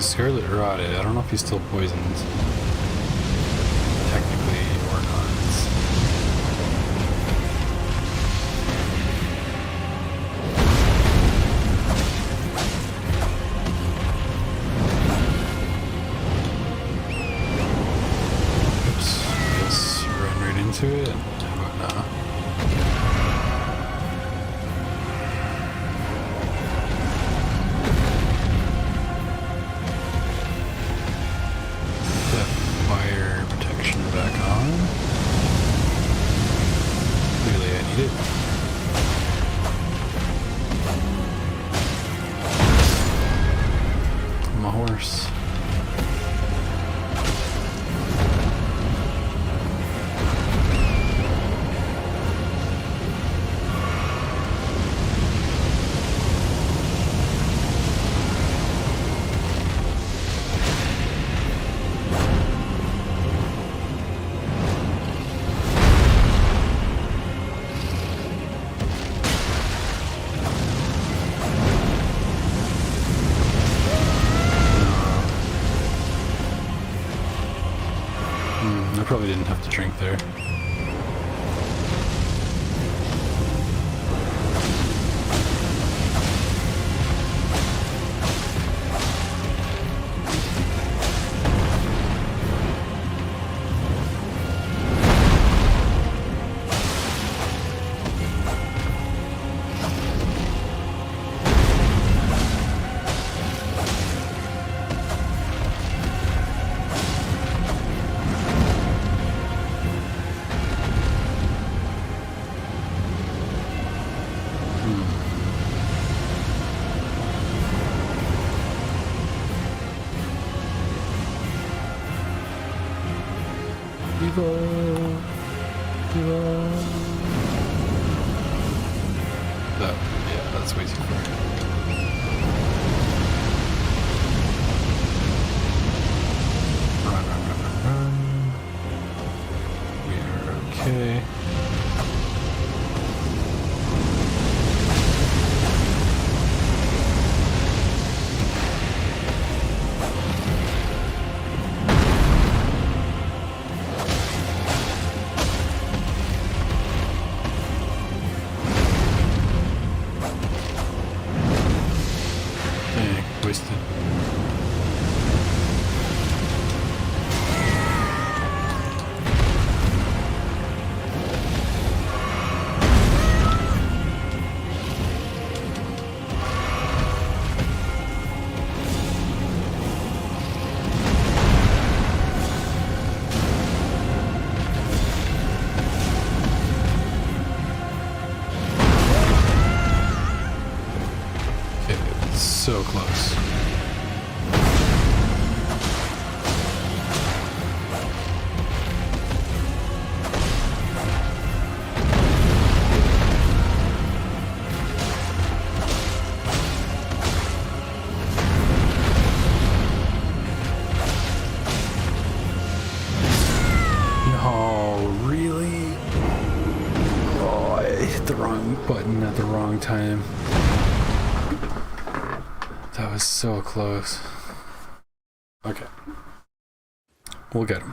S1: Scarlet rotted. I don't know if he's still poisoned. Technically or not. Oops. Just run right into it. How about now? That fire protection back on. Clearly I need it. I'm a horse. I probably didn't have to drink there. That, yeah, that's way too far. Run, run, run, run, run. We are okay. Dang, wasted. Okay, it's so close. No, really? Oh, I hit the wrong button at the wrong time. That was so close. Okay. We'll get him.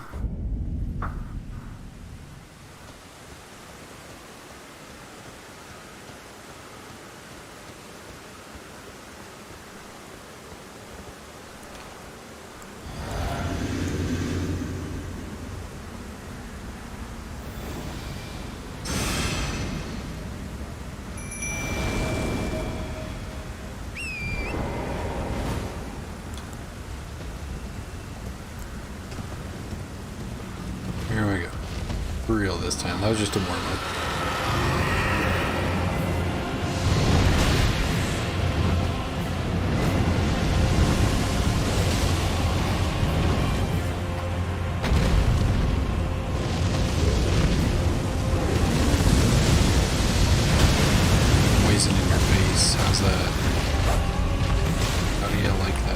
S1: Here we go. For real this time. That was just a warm-up. Poison in your face. How's that? How do you like that?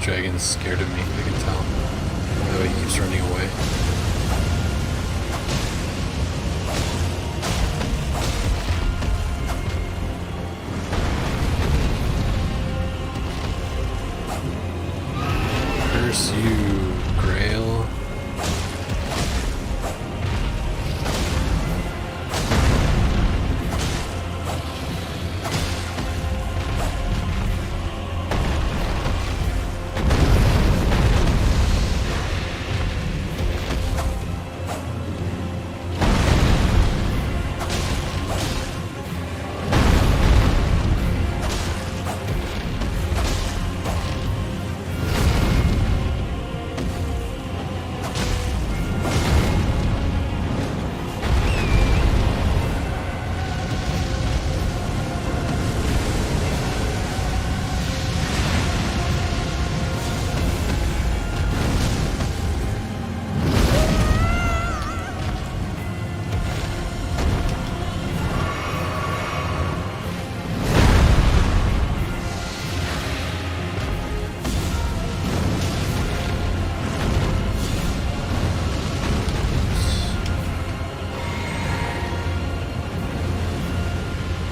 S1: dragon's scared of me, I can tell. By the way he keeps running away. Curse you, Grail.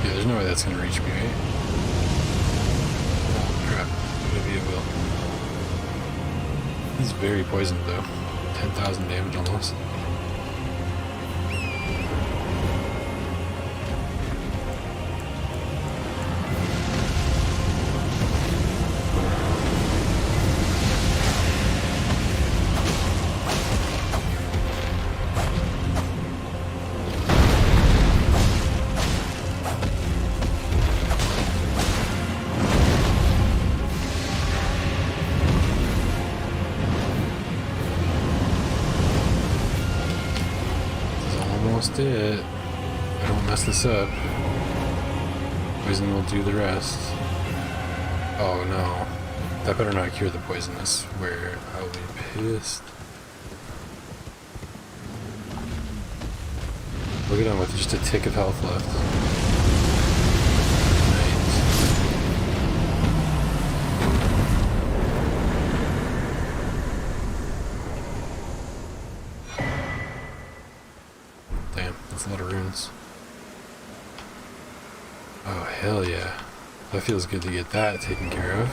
S1: There's no way that's gonna reach me, right? Oh crap, maybe it will. He's very poisoned though. 10,000 damage almost. Almost it. I don't mess this up. Poison will do the rest. Oh no. That better not cure the poison, I swear. I'll be pissed. Look at him with just a tick of health left. Damn, that's a lot of runes. Oh, hell yeah. That feels good to get that taken care of.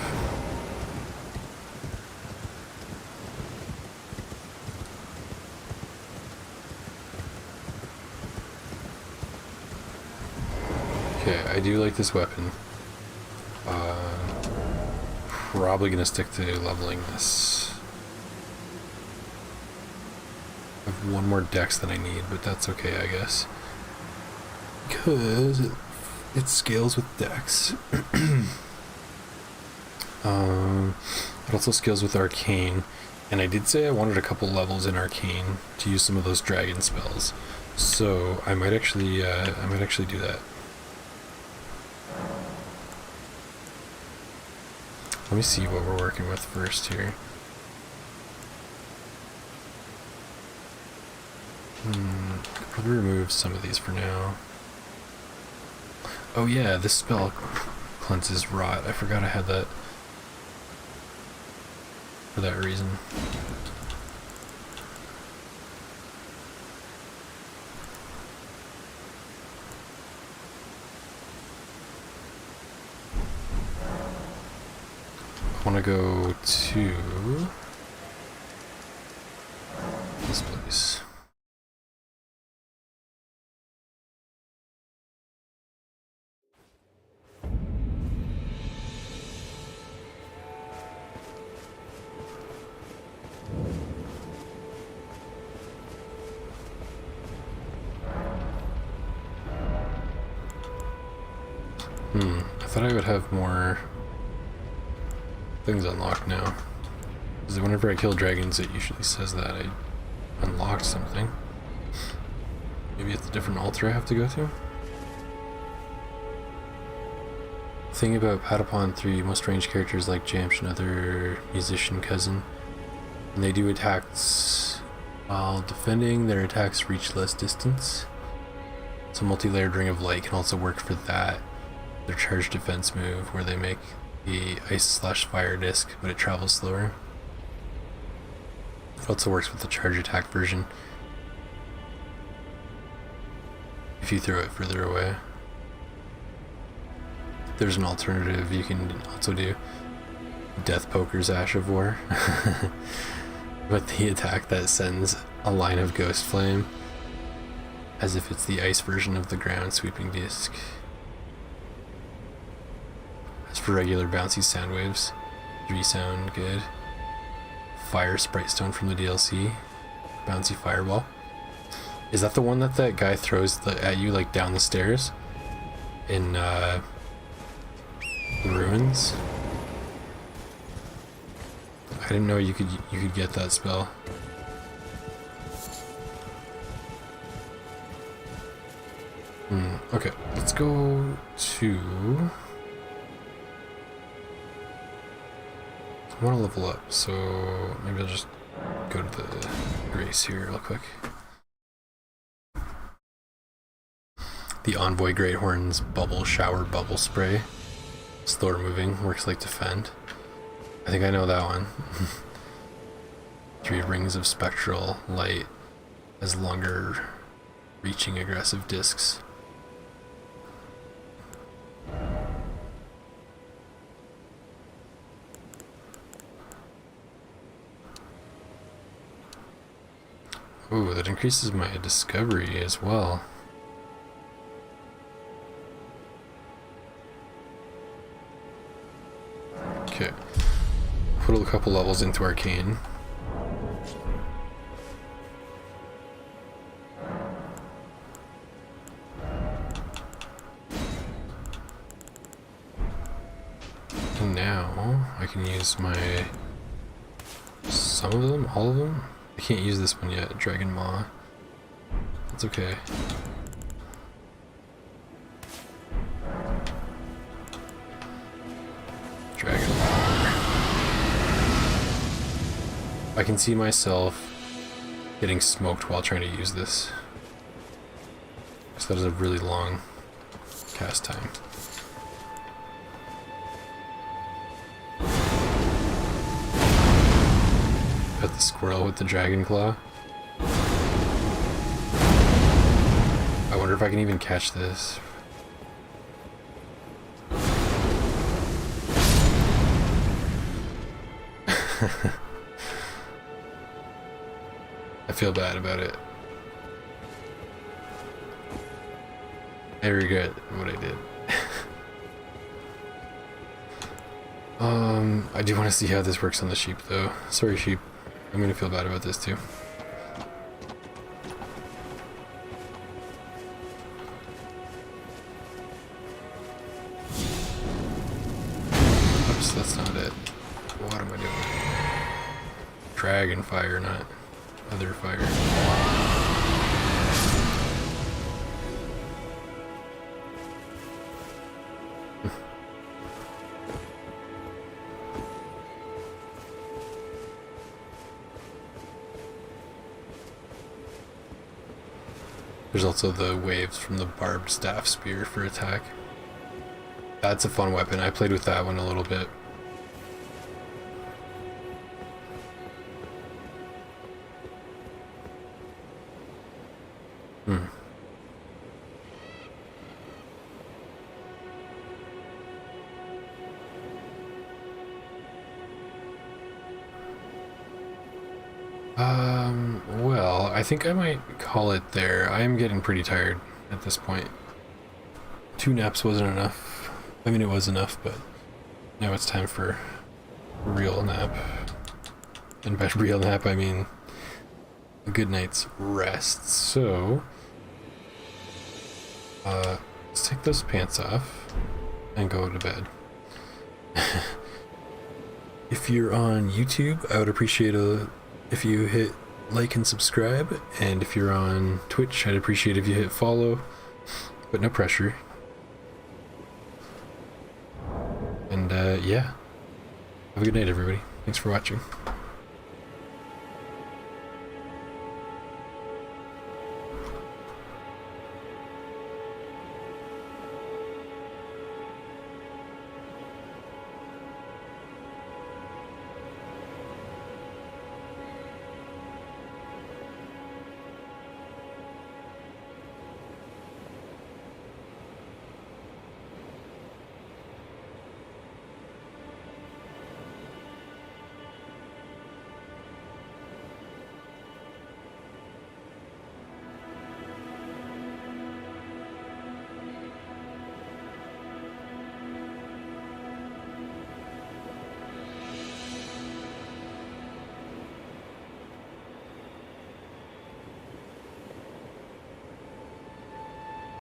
S1: Okay, I do like this weapon. Probably gonna stick to leveling this. I have one more dex than I need, but that's okay, I guess. Because it scales with dex. It also scales with arcane. And I did say I wanted a couple levels in arcane to use some of those dragon spells. So I might actually do that. Let me see what we're working with first here. Could probably remove some of these for now. Oh yeah, this spell cleanses rot. I forgot I had that for that reason. I want to go to this place. I thought I would have more things unlocked now. Because whenever I kill dragons, it usually says that I unlocked something. Maybe it's a different altar I have to go to? The thing about Patapon 3, most ranged characters like Jamsh, another musician cousin, when they do attacks while defending, their attacks reach less distance. So multi-layered Ring of Light can also work for that. Their charge defense move, where they make the ice/fire disc, but it travels slower. It also works with the charge attack version if you throw it further away. There's an alternative, you can also do Death Poker's Ash of War with the attack that sends a line of Ghost Flame as if it's the ice version of the ground sweeping disc. As for regular bouncy sound waves, 3 sound good. Fire Sprite Stone from the DLC, bouncy fireball. Is that the one that guy throws at you like down the stairs in the ruins? I didn't know you could get that spell. Okay, let's go to... I want to level up, so maybe I'll just go to the Grace here real quick. The Envoy Greathorn's Bubble Shower Bubble Spray. Slower moving, works like Defend. I think I know that one. 3 rings of spectral light as longer reaching aggressive discs. Ooh, that increases my discovery as well. Okay. Put a couple levels into Arcane. And now I can use my... some of them? All of them? I can't use this one yet, Dragon Maw. That's okay. Dragon Maw. I can see myself getting smoked while trying to use this. So that is a really long cast time. Got the squirrel with the dragon claw. I wonder if I can even catch this. I feel bad about it. I regret what I did. I do want to see how this works on the sheep though. Sorry sheep. I'm gonna feel bad about this too. Oops, that's not it. What am I doing? Dragon fire, not other fire. There's also the waves from the barbed staff spear for attack. That's a fun weapon. I played with that one a little bit. Well, I think I might call it there. I am getting pretty tired at this point. 2 naps wasn't enough. I mean, it was enough, but now it's time for a real nap. And by real nap, I mean a good night's rest. So, let's take those pants off and go to bed. If you're on YouTube, I would appreciate if you hit like and subscribe, and if you're on Twitch, I'd appreciate if you hit follow, but no pressure. And yeah, have a good night everybody. Thanks for watching.